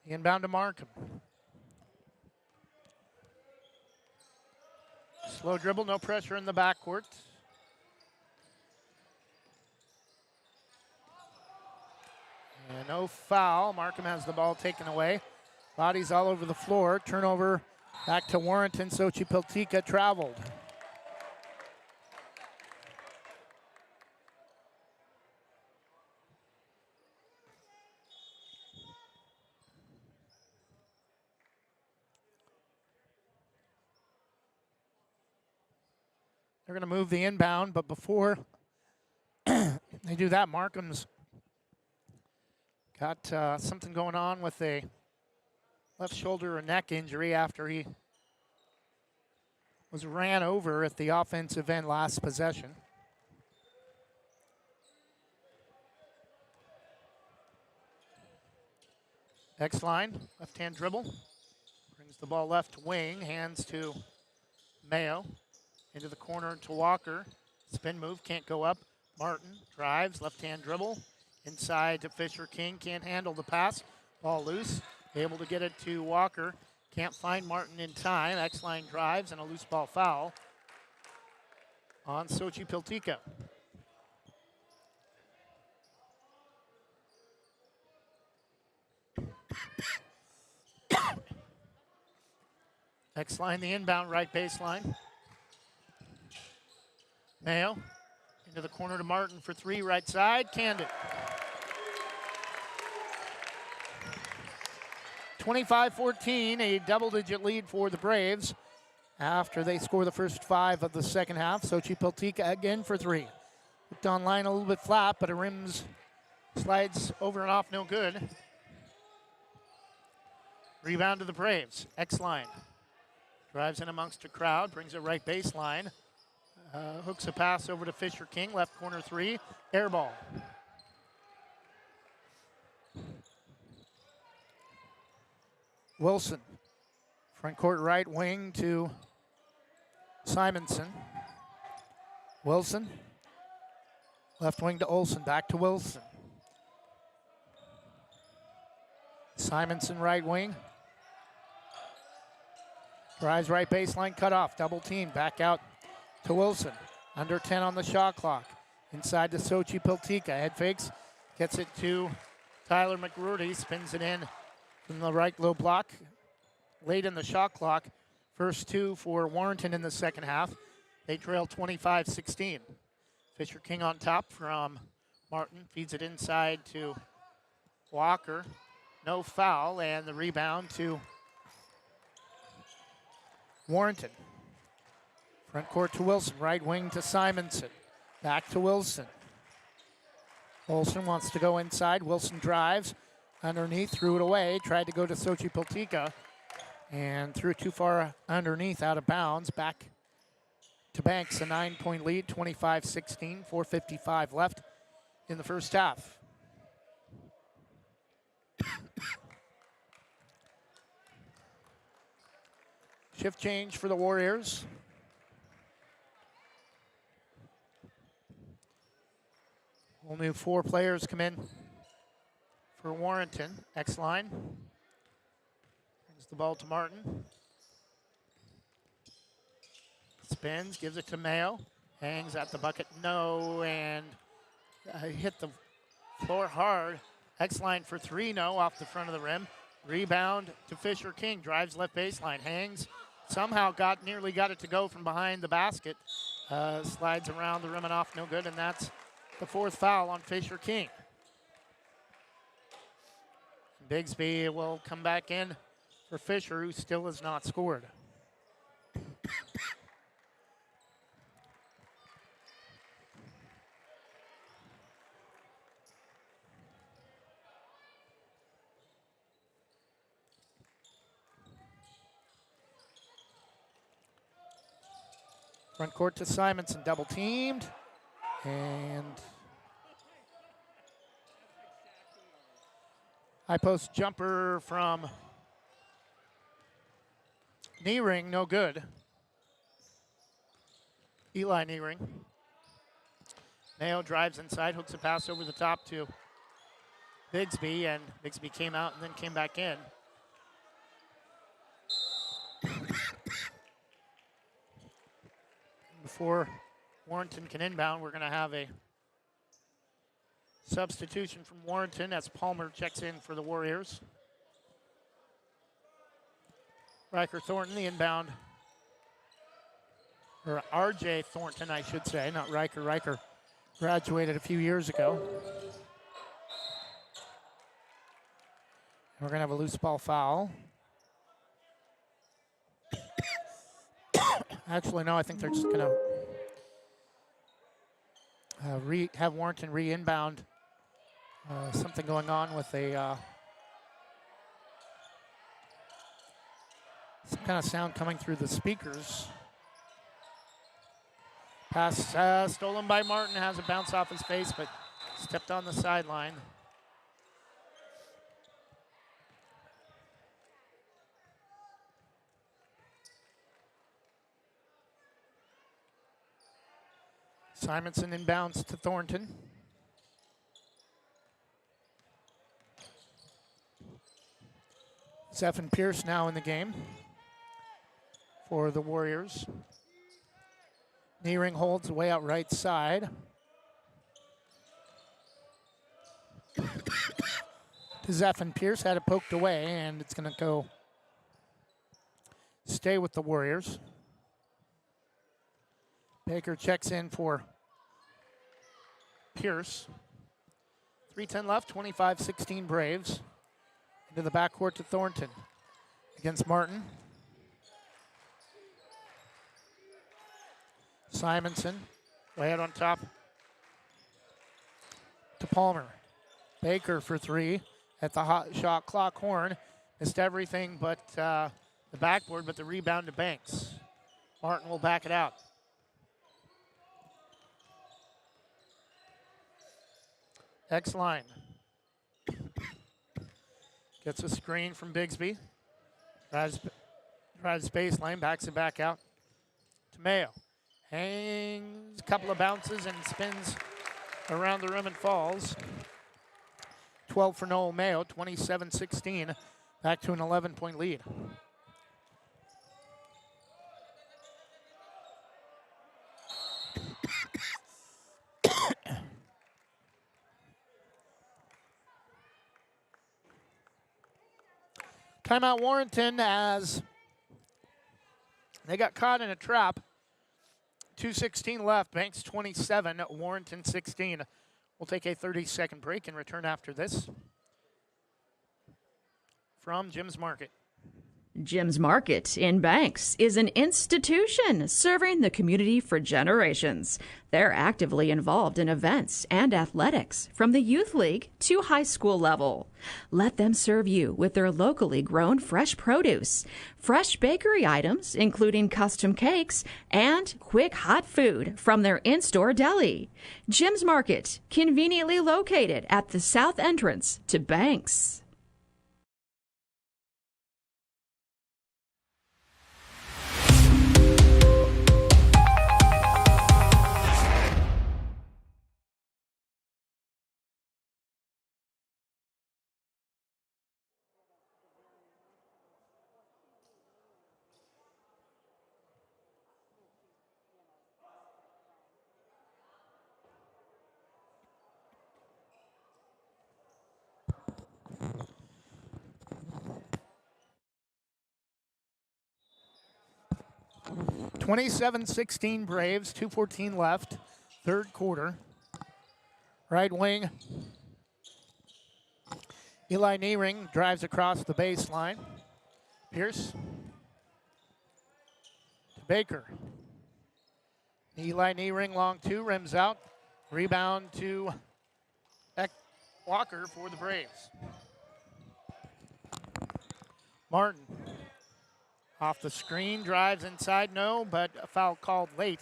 Inbound to Markham. Slow dribble, no pressure in the backcourt. And no foul. Markham has the ball taken away. Bodies all over the floor. Turnover back to Warrenton. Sochi Piltica traveled. They're going to move the inbound, but before they do that, Markham's got something going on with a left shoulder or neck injury after he was ran over at the offensive end last possession. X line, left-hand dribble. Brings the ball left wing, hands to Mayo. Into the corner to Walker. Spin move, can't go up. Martin drives, left-hand dribble. Inside to Fisher King, can't handle the pass. Ball loose, able to get it to Walker. Can't find Martin in time. X-line drives and a loose ball foul on Sochi Piltica. X-line the inbound right baseline. Mayo into the corner to Martin for 3, right side, canned it. 25-14, a double-digit lead for the Braves after they score the first 5 of the second half. Sochi Piltica again for 3. Hooked on line a little bit flat, but a rims slides over and off, no good. Rebound to the Braves. X-line. Drives in amongst a crowd, brings it right baseline. Hooks a pass over to Fisher King, left corner 3, air ball. Wilson, front court right wing to Simonson. Wilson, left wing to Olsen, back to Wilson. Simonson right wing. Drives right baseline, cut off, double team, back out to Wilson. Under 10 on the shot clock. Inside to Sochi Piltica. Head fakes. Gets it to Tyler McGrory. Spins it in from the right low block. Late in the shot clock. First 2 for Warrenton in the second half. They trail 25-16. Fisher King on top from Martin. Feeds it inside to Walker. No foul. And the rebound to Warrenton. Front court to Wilson. Right wing to Simonson. Back to Wilson. Olsen wants to go inside. Wilson drives underneath, threw it away. Tried to go to Sochi Poltika and threw it too far underneath, out of bounds. Back to Banks, a 9-point lead, 25-16, 4:55 left in the first half. Shift change for the Warriors. Whole new 4 players come in for Warrenton. X-line. Brings the ball to Martin. Spins, gives it to Mayo. Hangs at the bucket, no, and hit the floor hard. X-line for 3, no, off the front of the rim. Rebound to Fisher King, drives left baseline, hangs. Somehow nearly got it to go from behind the basket. Slides around the rim and off, no good, and that's the 4th foul on Fisher King. Bigsby will come back in for Fisher, who still has not scored. Front court to Simonson, double teamed. And high post jumper from Kneering, no good. Eli Kneering. Mayo drives inside, hooks a pass over the top to Bigsby, and Bigsby came out and then came back in. Before Warrenton can inbound, we're going to have a substitution from Warrenton as Palmer checks in for the Warriors. Riker Thornton, the inbound, or R.J. Thornton, I should say, not Riker. Riker graduated a few years ago. We're going to have a loose ball foul. Actually, no, I think they're just going to have Warrenton re-inbound. Something going on with a some kind of sound coming through the speakers. Pass stolen by Martin, has a bounce off his face, but stepped on the sideline. Simonson inbounds to Thornton. Zephyr Pierce now in the game for the Warriors. Kneering holds way out right side. To Zephyr Pierce, had it poked away, and it's going to stay with the Warriors. Baker checks in for Pierce. 3:10 left, 25-16 Braves. Into the backcourt to Thornton against Martin. Simonson, way out on top to Palmer. Baker for 3 at the hot shot clock horn. Missed everything but the backboard, but the rebound to Banks. Martin will back it out. X-line. Gets a screen from Bigsby. Drives baseline, backs it back out to Mayo. Hangs a couple of bounces and spins around the rim and falls. 12 for Noel Mayo, 27-16. Back to an 11-point lead. Timeout Warrenton as they got caught in a trap. 2:16 left, Banks 27, Warrenton 16. We'll take a 30-second break and return after this from Jim's Market. Jim's Market in Banks is an institution serving the community for generations. They're actively involved in events and athletics from the youth league to high school level. Let them serve you with their locally grown fresh produce, fresh bakery items, including custom cakes, and quick hot food from their in-store deli. Jim's Market, conveniently located at the south entrance to Banks. (27-16) Braves, 2:14 left, third quarter. Right wing, Eli Niering drives across the baseline. Pierce to Baker. Eli Niering, long two, rims out. Rebound to Walker for the Braves. Martin. Off the screen, drives inside, no, but a foul called late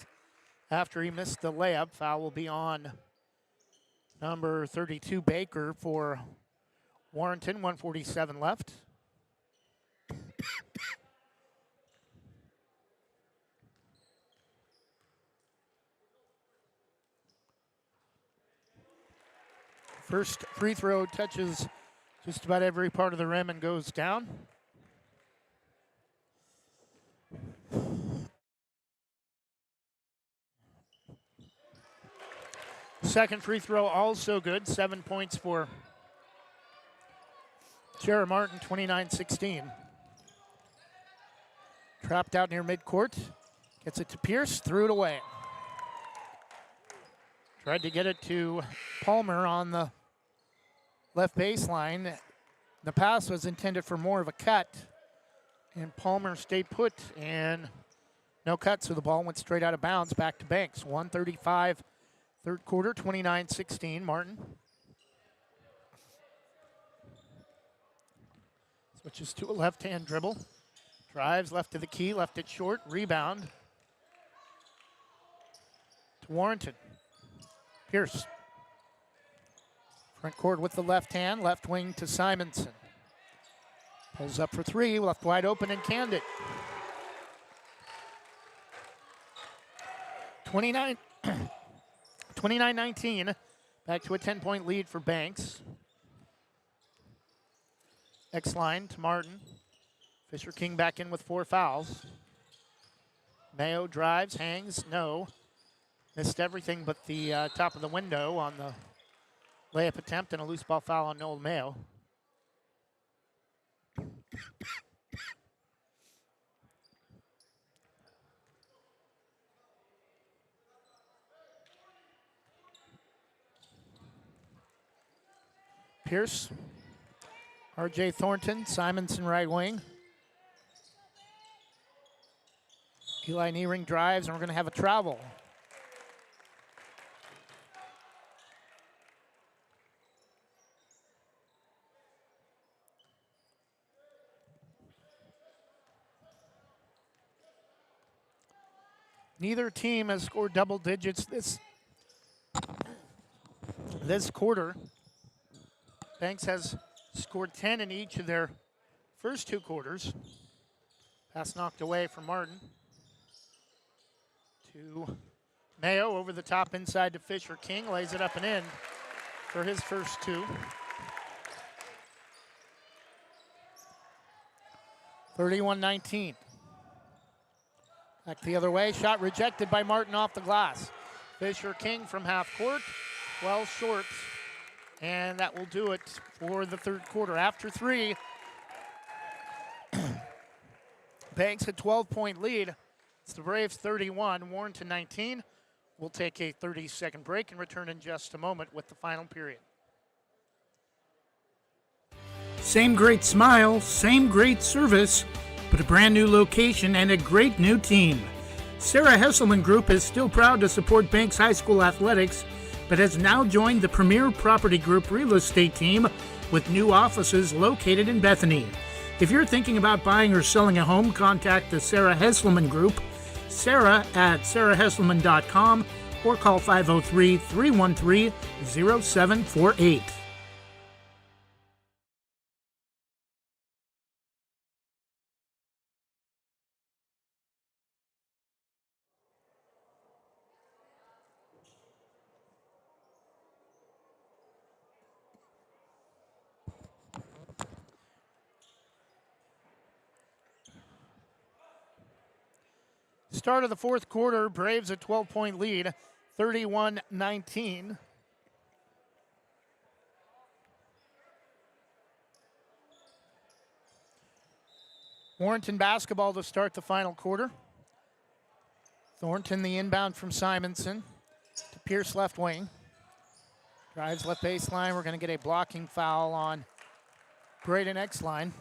after he missed the layup. Foul will be on number 32, Baker, for Warrenton, 1:47 left. First free throw touches just about every part of the rim and goes down. Second free throw also good. 7 points for Jared Martin, 29-16. Trapped out near midcourt. Gets it to Pierce, threw it away. Tried to get it to Palmer on the left baseline. The pass was intended for more of a cut, and Palmer stayed put, and no cut, so the ball went straight out of bounds, back to Banks. 1:35, third quarter, 29-16, Martin. Switches to a left-hand dribble. Drives left to the key, left it short, rebound to Warrenton. Pierce. Front court with the left hand, left wing to Simonson. Pulls up for three, left wide open and canned it. 29-19, back to a 10-point lead for Banks. X line to Martin. Fisher King back in with 4 fouls. Mayo drives, hangs, no. Missed everything but the top of the window on the layup attempt, and a loose ball foul on Noel Mayo. Pierce, R.J. Thornton, Simonson right wing. Eli Niering drives, and we're going to have a travel. Neither team has scored double digits this quarter. Banks has scored 10 in each of their first 2 quarters. Pass knocked away from Martin. To Mayo, over the top inside to Fisher King, lays it up and in for his first 2. 31-19. Back the other way, shot rejected by Martin off the glass. Fisher King from half court, well short, and that will do it for the third quarter. After 3, Banks a 12-point lead. It's the Braves 31, Warrenton 19. We'll take a 30-second break and return in just a moment with the final period. Same great smile, same great service, but a brand new location and a great new team. Sarah Hesselman Group is still proud to support Banks High School athletics, but has now joined the Premier Property Group real estate team with new offices located in Bethany. If you're thinking about buying or selling a home, contact the Sarah Hesselman Group, Sarah at sarahhesselman.com, or call 503-313-0748. Start of the fourth quarter, Braves a 12-point lead, 31-19. Warrenton basketball to start the final quarter. Thornton the inbound from Simonson to Pierce left wing. Drives left baseline. We're going to get a blocking foul on Braden Exline.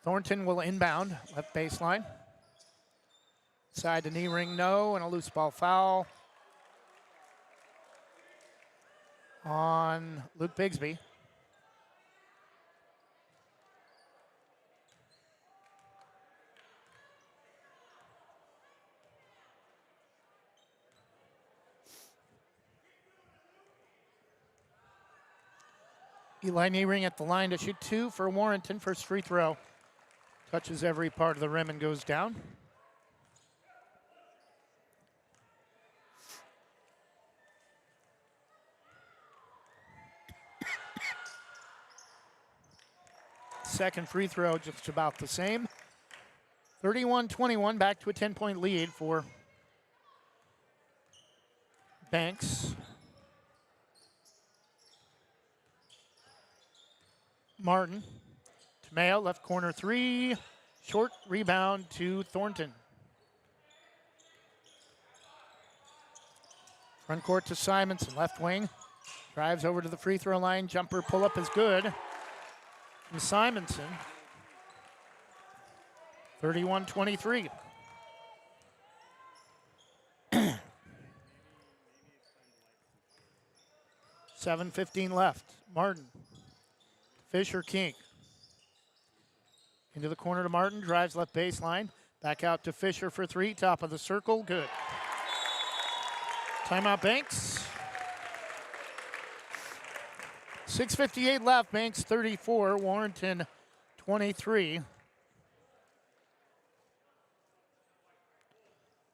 Thornton will inbound, left baseline. Side to knee ring, no, and a loose ball foul on Luke Bigsby. Eli Niering at the line to shoot two for Warrenton. First free throw. Touches every part of the rim and goes down. Second free throw just about the same. 31-21, back to a 10-point lead for Banks. Martin. Mayo, left corner three. Short rebound to Thornton. Front court to Simonson, left wing. Drives over to the free throw line. Jumper pull-up is good from Simonson. 31-23. 7:15 left. Martin. Fisher King. Into the corner to Martin, drives left baseline. Back out to Fisher for three, top of the circle, good. Timeout Banks. 6:58 left, Banks 34, Warrenton 23.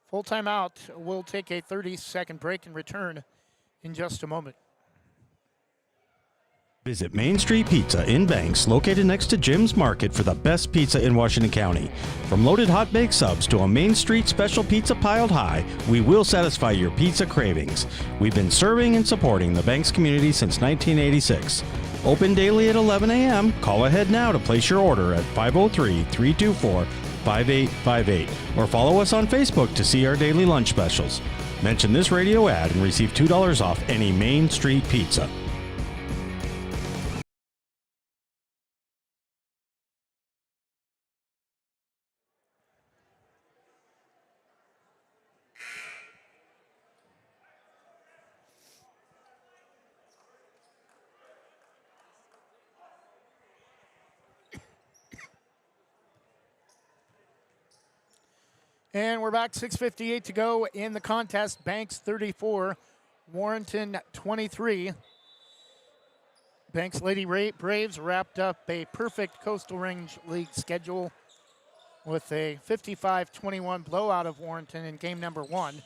Full timeout, we'll take a 30-second break and return in just a moment. Visit Main Street Pizza in Banks, located next to Jim's Market, for the best pizza in Washington County. From loaded hot baked subs to a Main Street special pizza piled high, we will satisfy your pizza cravings. We've been serving and supporting the Banks community since 1986. Open daily at 11 a.m. Call ahead now to place your order at 503-324-5858 or follow us on Facebook to see our daily lunch specials. Mention this radio ad and receive $2 off any Main Street pizza. And we're back, 6:58 to go in the contest. Banks 34, Warrenton 23. Banks Lady Braves wrapped up a perfect Coastal Range League schedule with a 55-21 blowout of Warrenton in game number one.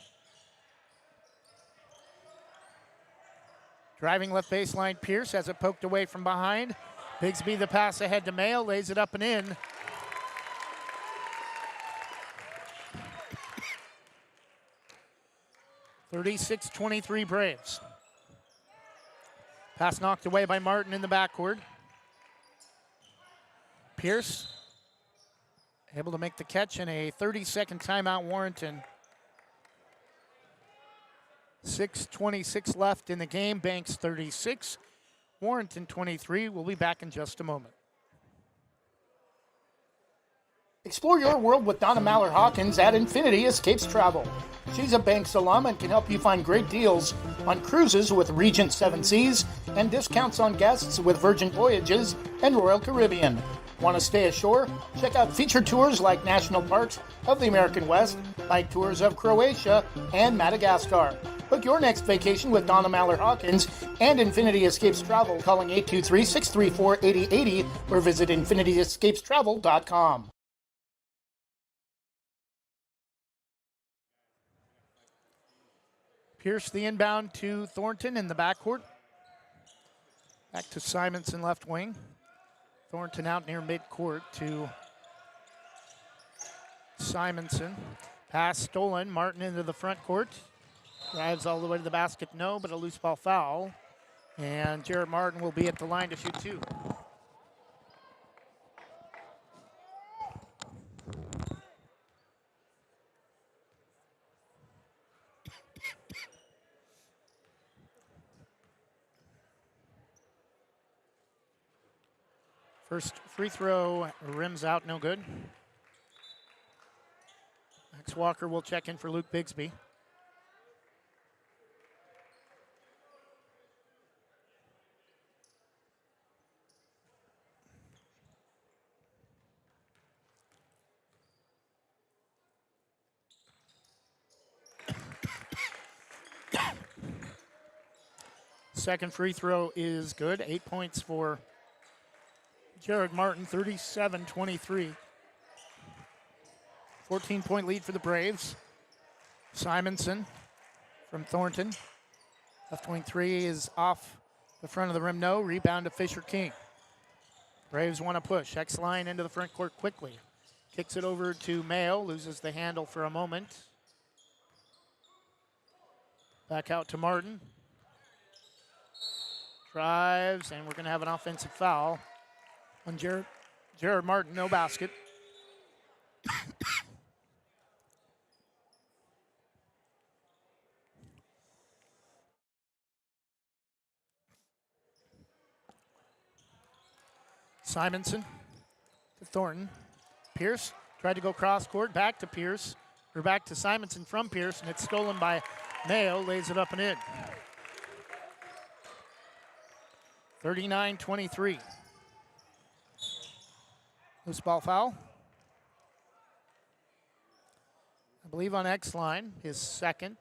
Driving left baseline, Pierce has it poked away from behind. Bigsby the pass ahead to Mayo, lays it up and in. (36-23) Braves. Pass knocked away by Martin in the backcourt. Pierce able to make the catch, and a 30-second timeout, Warrenton. 6:26 left in the game. Banks 36, Warrenton 23. We'll be back in just a moment. Explore your world with Donna Mallard-Hawkins at Infinity Escapes Travel. She's a Banks alum and can help you find great deals on cruises with Regent Seven Seas and discounts on guests with Virgin Voyages and Royal Caribbean. Want to stay ashore? Check out featured tours like National Parks of the American West, like tours of Croatia and Madagascar. Book your next vacation with Donna Mallard-Hawkins and Infinity Escapes Travel, calling 823-634-8080 or visit infinityescapestravel.com. Pierce the inbound to Thornton in the backcourt. Back to Simonson left wing. Thornton out near midcourt to Simonson. Pass stolen. Martin into the front court. Drives all the way to the basket. No, but a loose ball foul. And Jared Martin will be at the line to shoot two. First free throw rims out, no good. Max Walker will check in for Luke Bigsby. Second free throw is good. 8 points for Jared Martin, 37-23. 14-point lead for the Braves. Simonson from Thornton. Left wing three is off the front of the rim. No. Rebound to Fisher King. Braves want to push. X-line into the front court quickly. Kicks it over to Mayo. Loses the handle for a moment. Back out to Martin. Drives, and we're going to have an offensive foul on Jared Martin, no basket. Simonson to Thornton. Pierce tried to go cross court, back to Pierce, or back to Simonson from Pierce, and it's stolen by Mayo, lays it up and in. 39-23. Loose ball foul. I believe on X-line, his second.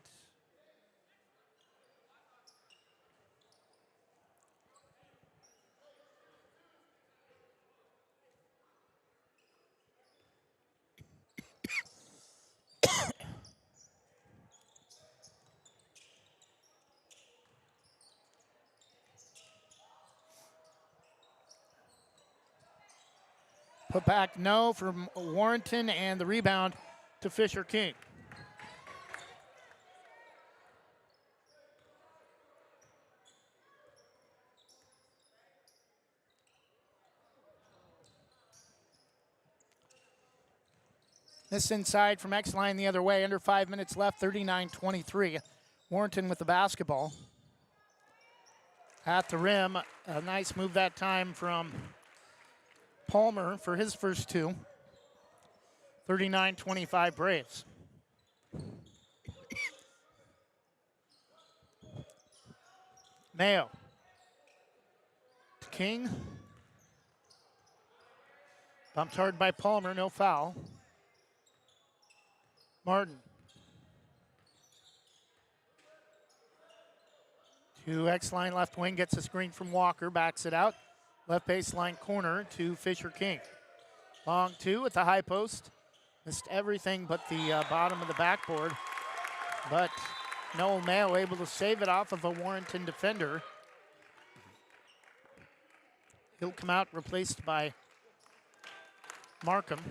Put back, no, from Warrenton, and the rebound to Fisher King. This inside from X-line the other way, under 5 minutes left, 39-23. Warrenton with the basketball. At the rim, a nice move that time from Palmer for his first two. 39-25 Braves. Mayo to King. Bumped hard by Palmer, no foul. Martin. To X-line left wing, gets a screen from Walker, backs it out. Left baseline corner to Fisher King. Long two at the high post. Missed everything but the bottom of the backboard. But Noel Mayo able to save it off of a Warrenton defender. He'll come out replaced by Markham.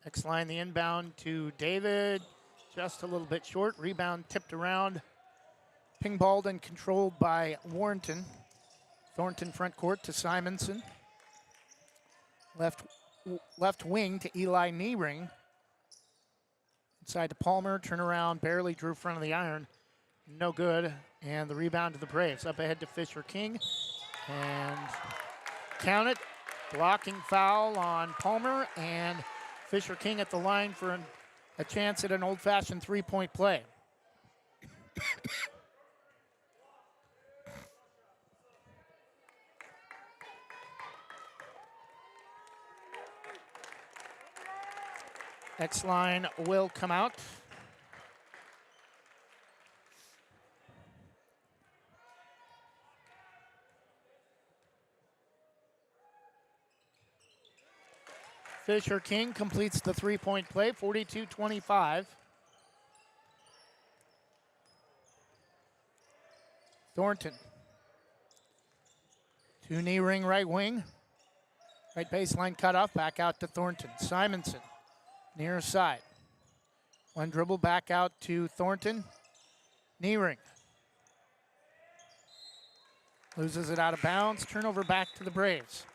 X-line the inbound to David. Just a little bit short. Rebound tipped around. Ping-balled and controlled by Warrenton. Thornton front court to Simonson. Left left wing to Eli Niering. Inside to Palmer, turnaround, barely drew front of the iron. No good. And the rebound to the Braves. Up ahead to Fisher King. And count it. Blocking foul on Palmer. And Fisher King at the line for a chance at an old-fashioned three-point play. X-line will come out. Fisher King completes the three-point play, 42-25. Thornton. To Niering right wing. Right baseline cutoff, back out to Thornton. Simonson. Near side. One dribble back out to Thornton. Niering. Loses it out of bounds. Turnover back to the Braves.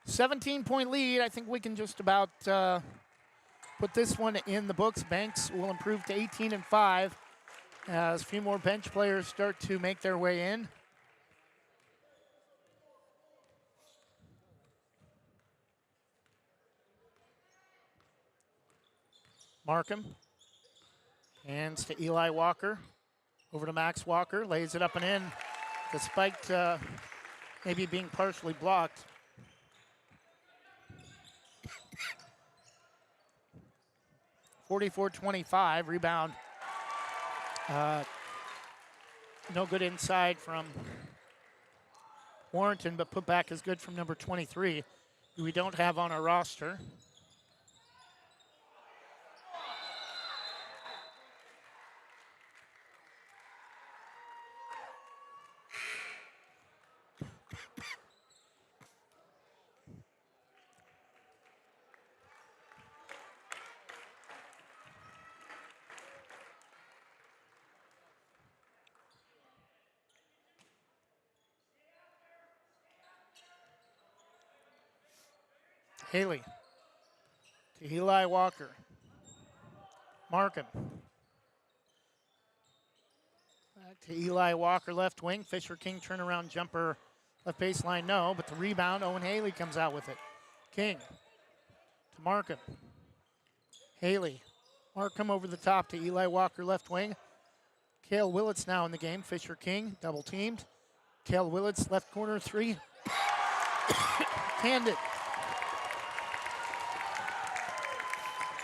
17-point lead. I think we can just about put this one in the books. Banks will improve to 18-5 as a few more bench players start to make their way in. Markham hands to Eli Walker. Over to Max Walker, lays it up and in, despite maybe being partially blocked. (44-25) rebound. No good inside from Warrenton, but put back is good from number 23, who we don't have on our roster. Haley to Eli Walker. Markham. Back to Eli Walker, left wing. Fisher King turnaround jumper, left baseline, no, but the rebound, Owen Haley comes out with it. King to Markham. Haley. Markham over the top to Eli Walker, left wing. Cale Willits now in the game. Fisher King, double teamed. Cale Willits, left corner three. Canned it.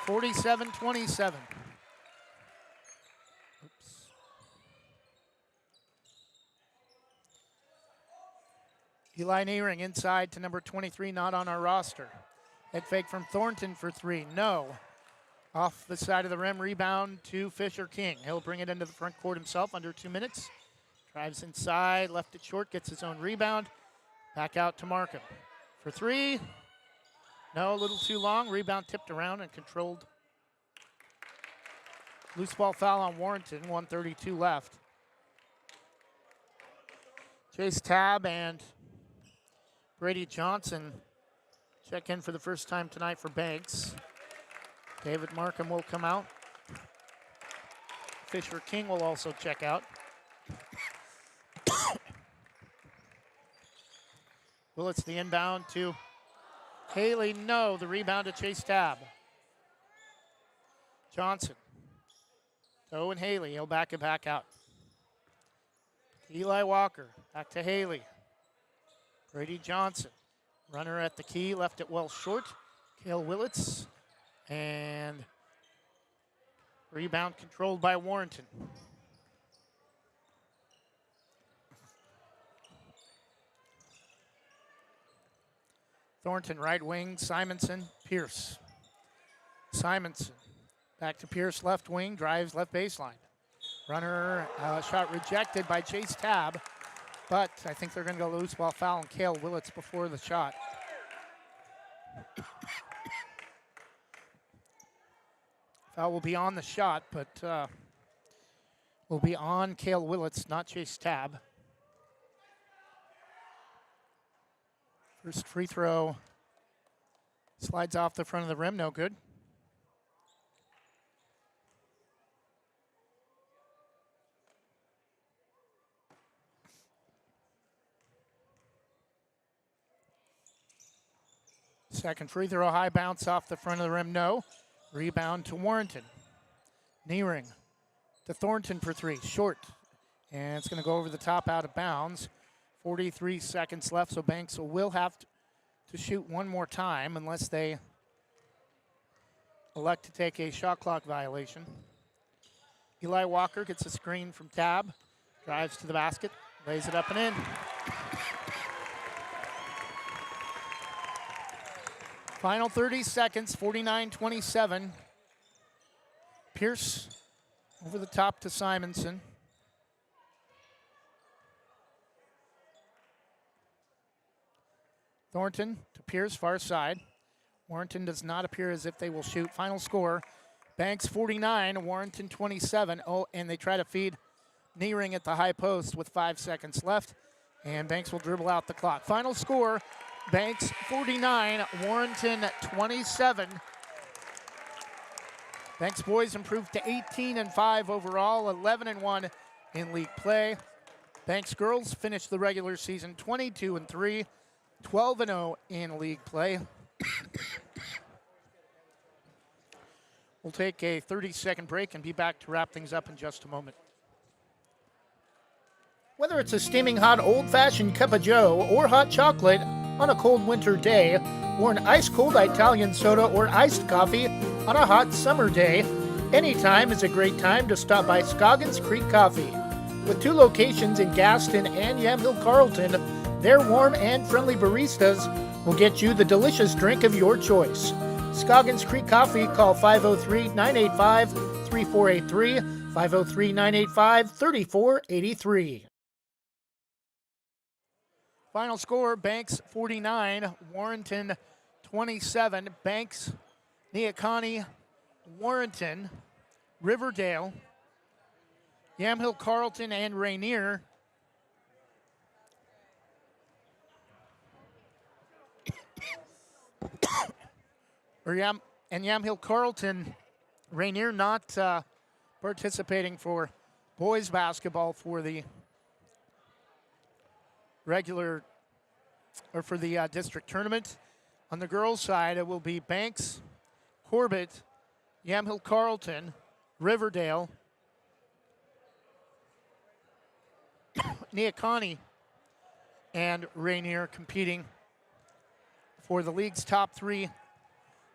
47-27. Oops. Eli Niering inside to number 23, not on our roster. Head fake from Thornton for three, no. Off the side of the rim, rebound to Fisher King. He'll bring it into the front court himself under 2 minutes. Drives inside, left it short, gets his own rebound. Back out to Markham. For three, no, a little too long. Rebound tipped around and controlled. Loose ball foul on Warrenton, 1:32 left. Chase Tabb and Brady Johnson check in for the first time tonight for Banks. David Markham will come out. Fisher King will also check out. Willits the inbound to Haley, no. The rebound to Chase Tabb. Johnson. To Owen Haley. He'll back it back out. Eli Walker. Back to Haley. Brady Johnson. Runner at the key. Left it well short. Cale Willits. And rebound controlled by Warrenton. Thornton right wing, Simonson, Pierce. Simonson back to Pierce left wing, drives left baseline. Runner shot rejected by Chase Tabb, but I think they're going to go loose ball foul on Cale Willits before the shot. Foul will be on the shot, but will be on Cale Willits, not Chase Tabb. First free throw, Slides off the front of the rim, no good. Second free throw, high bounce off the front of the rim, no. Rebound to Warrenton. Nearing to Thornton for three, short. And it's going to go over the top, out of bounds. 43 seconds left, so Banks will have to shoot one more time unless they elect to take a shot clock violation. Eli Walker gets a screen from Tab, drives to the basket, lays it up and in. Final 30 seconds, 49-27. Pierce over the top to Simonson. Thornton to Pierce, far side. Warrenton does not appear as if they will shoot. Final score, Banks 49, Warrenton 27. Oh, and they try to feed Nearing at the high post with 5 seconds left, and Banks will dribble out the clock. Final score, Banks 49, Warrenton 27. Banks boys improved to 18-5 overall, 11-1 in league play. Banks girls finished the regular season 22-3, 12-0 in league play. We'll take a 30-second break and be back to wrap things up in just a moment. Whether it's a steaming hot old-fashioned cup of joe or hot chocolate on a cold winter day, or an ice-cold Italian soda or iced coffee on a hot summer day, anytime is a great time to stop by Scoggins Creek Coffee. With 2 locations in Gaston and Yamhill Carlton, their warm and friendly baristas will get you the delicious drink of your choice. Scoggins Creek Coffee, call 503-985-3483, 503-985-3483. Final score, Banks 49, Warrenton 27. Banks, Neocani, Warrenton, Riverdale, Yamhill Carlton, and Rainier. And Yamhill Carlton, Rainier not participating for boys basketball for the regular, or for the district tournament. On the girls' side, it will be Banks, Corbett, Yamhill Carlton, Riverdale, Neocani, and Rainier competing for the league's top 3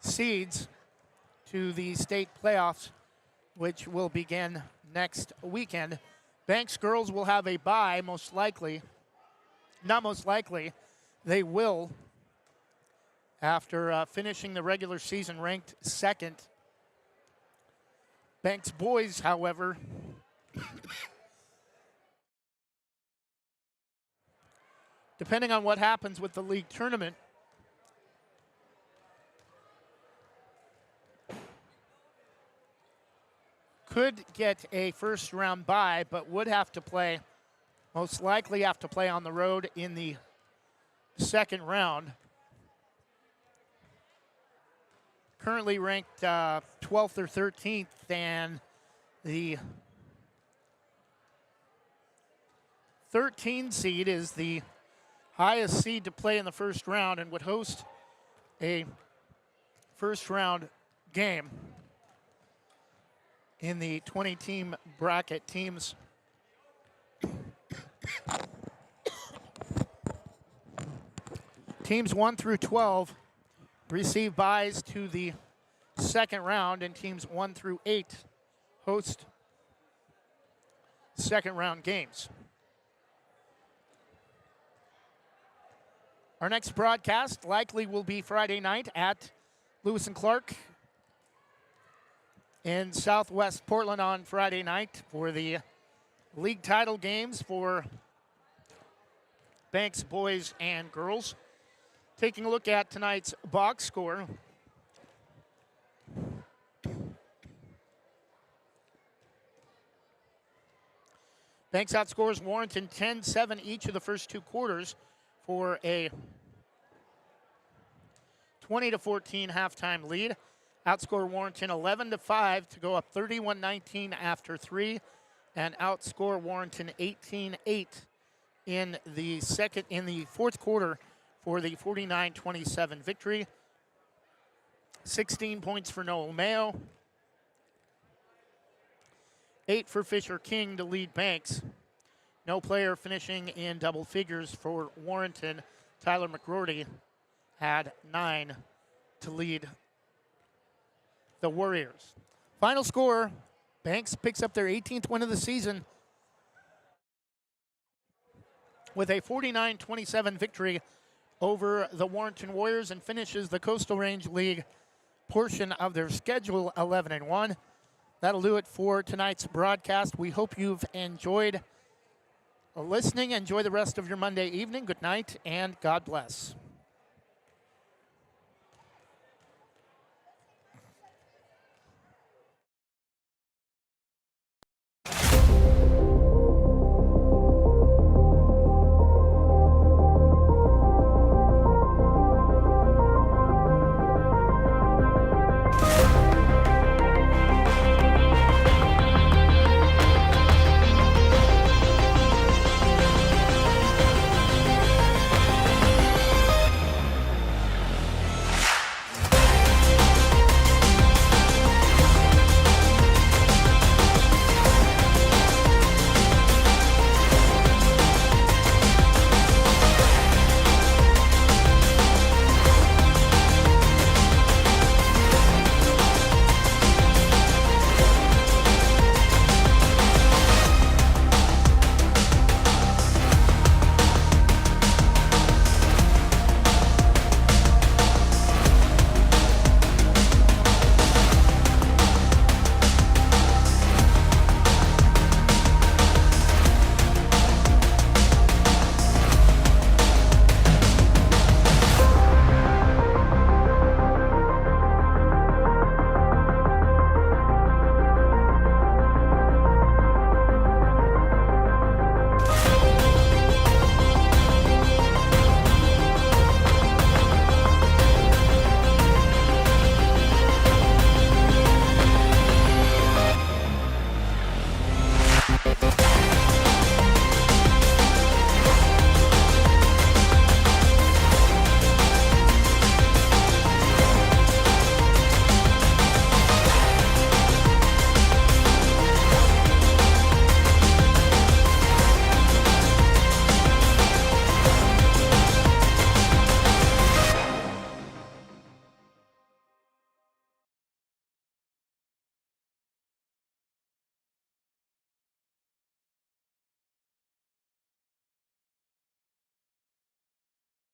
seeds to the state playoffs, which will begin next weekend. Banks girls will have a bye, most likely. Not most likely, they will, after finishing the regular season ranked second. Banks boys, however, depending on what happens with the league tournament, could get a first round bye, but would have to play, most likely have to play on the road in the second round. Currently ranked 12th or 13th, and the 13 seed is the highest seed to play in the first round and would host a first round game in the 20-team bracket. Teams Teams 1 through 12 receive byes to the second round, and teams 1 through 8 host second round games. Our next broadcast likely will be Friday night at Lewis and Clark in Southwest Portland on Friday night for the league title games for Banks boys and girls. Taking a look at tonight's box score. Banks outscores Warrenton 10-7 each of the first 2 quarters for a 20-14 halftime lead. Outscore Warrenton 11-5 to go up 31-19 after 3, and outscore Warrenton 18-8 in the fourth quarter for the 49-27 victory. 16 points for Noel Mayo, 8 for Fisher King to lead Banks. No player finishing in double figures for Warrenton. Tyler McGroarty had 9 to lead the Warriors. Final score, Banks picks up their 18th win of the season with a 49-27 victory over the Warrenton Warriors and finishes the Coastal Range League portion of their schedule 11-1. That'll do it for tonight's broadcast. We hope you've enjoyed listening. Enjoy the rest of your Monday evening. Good night and God bless.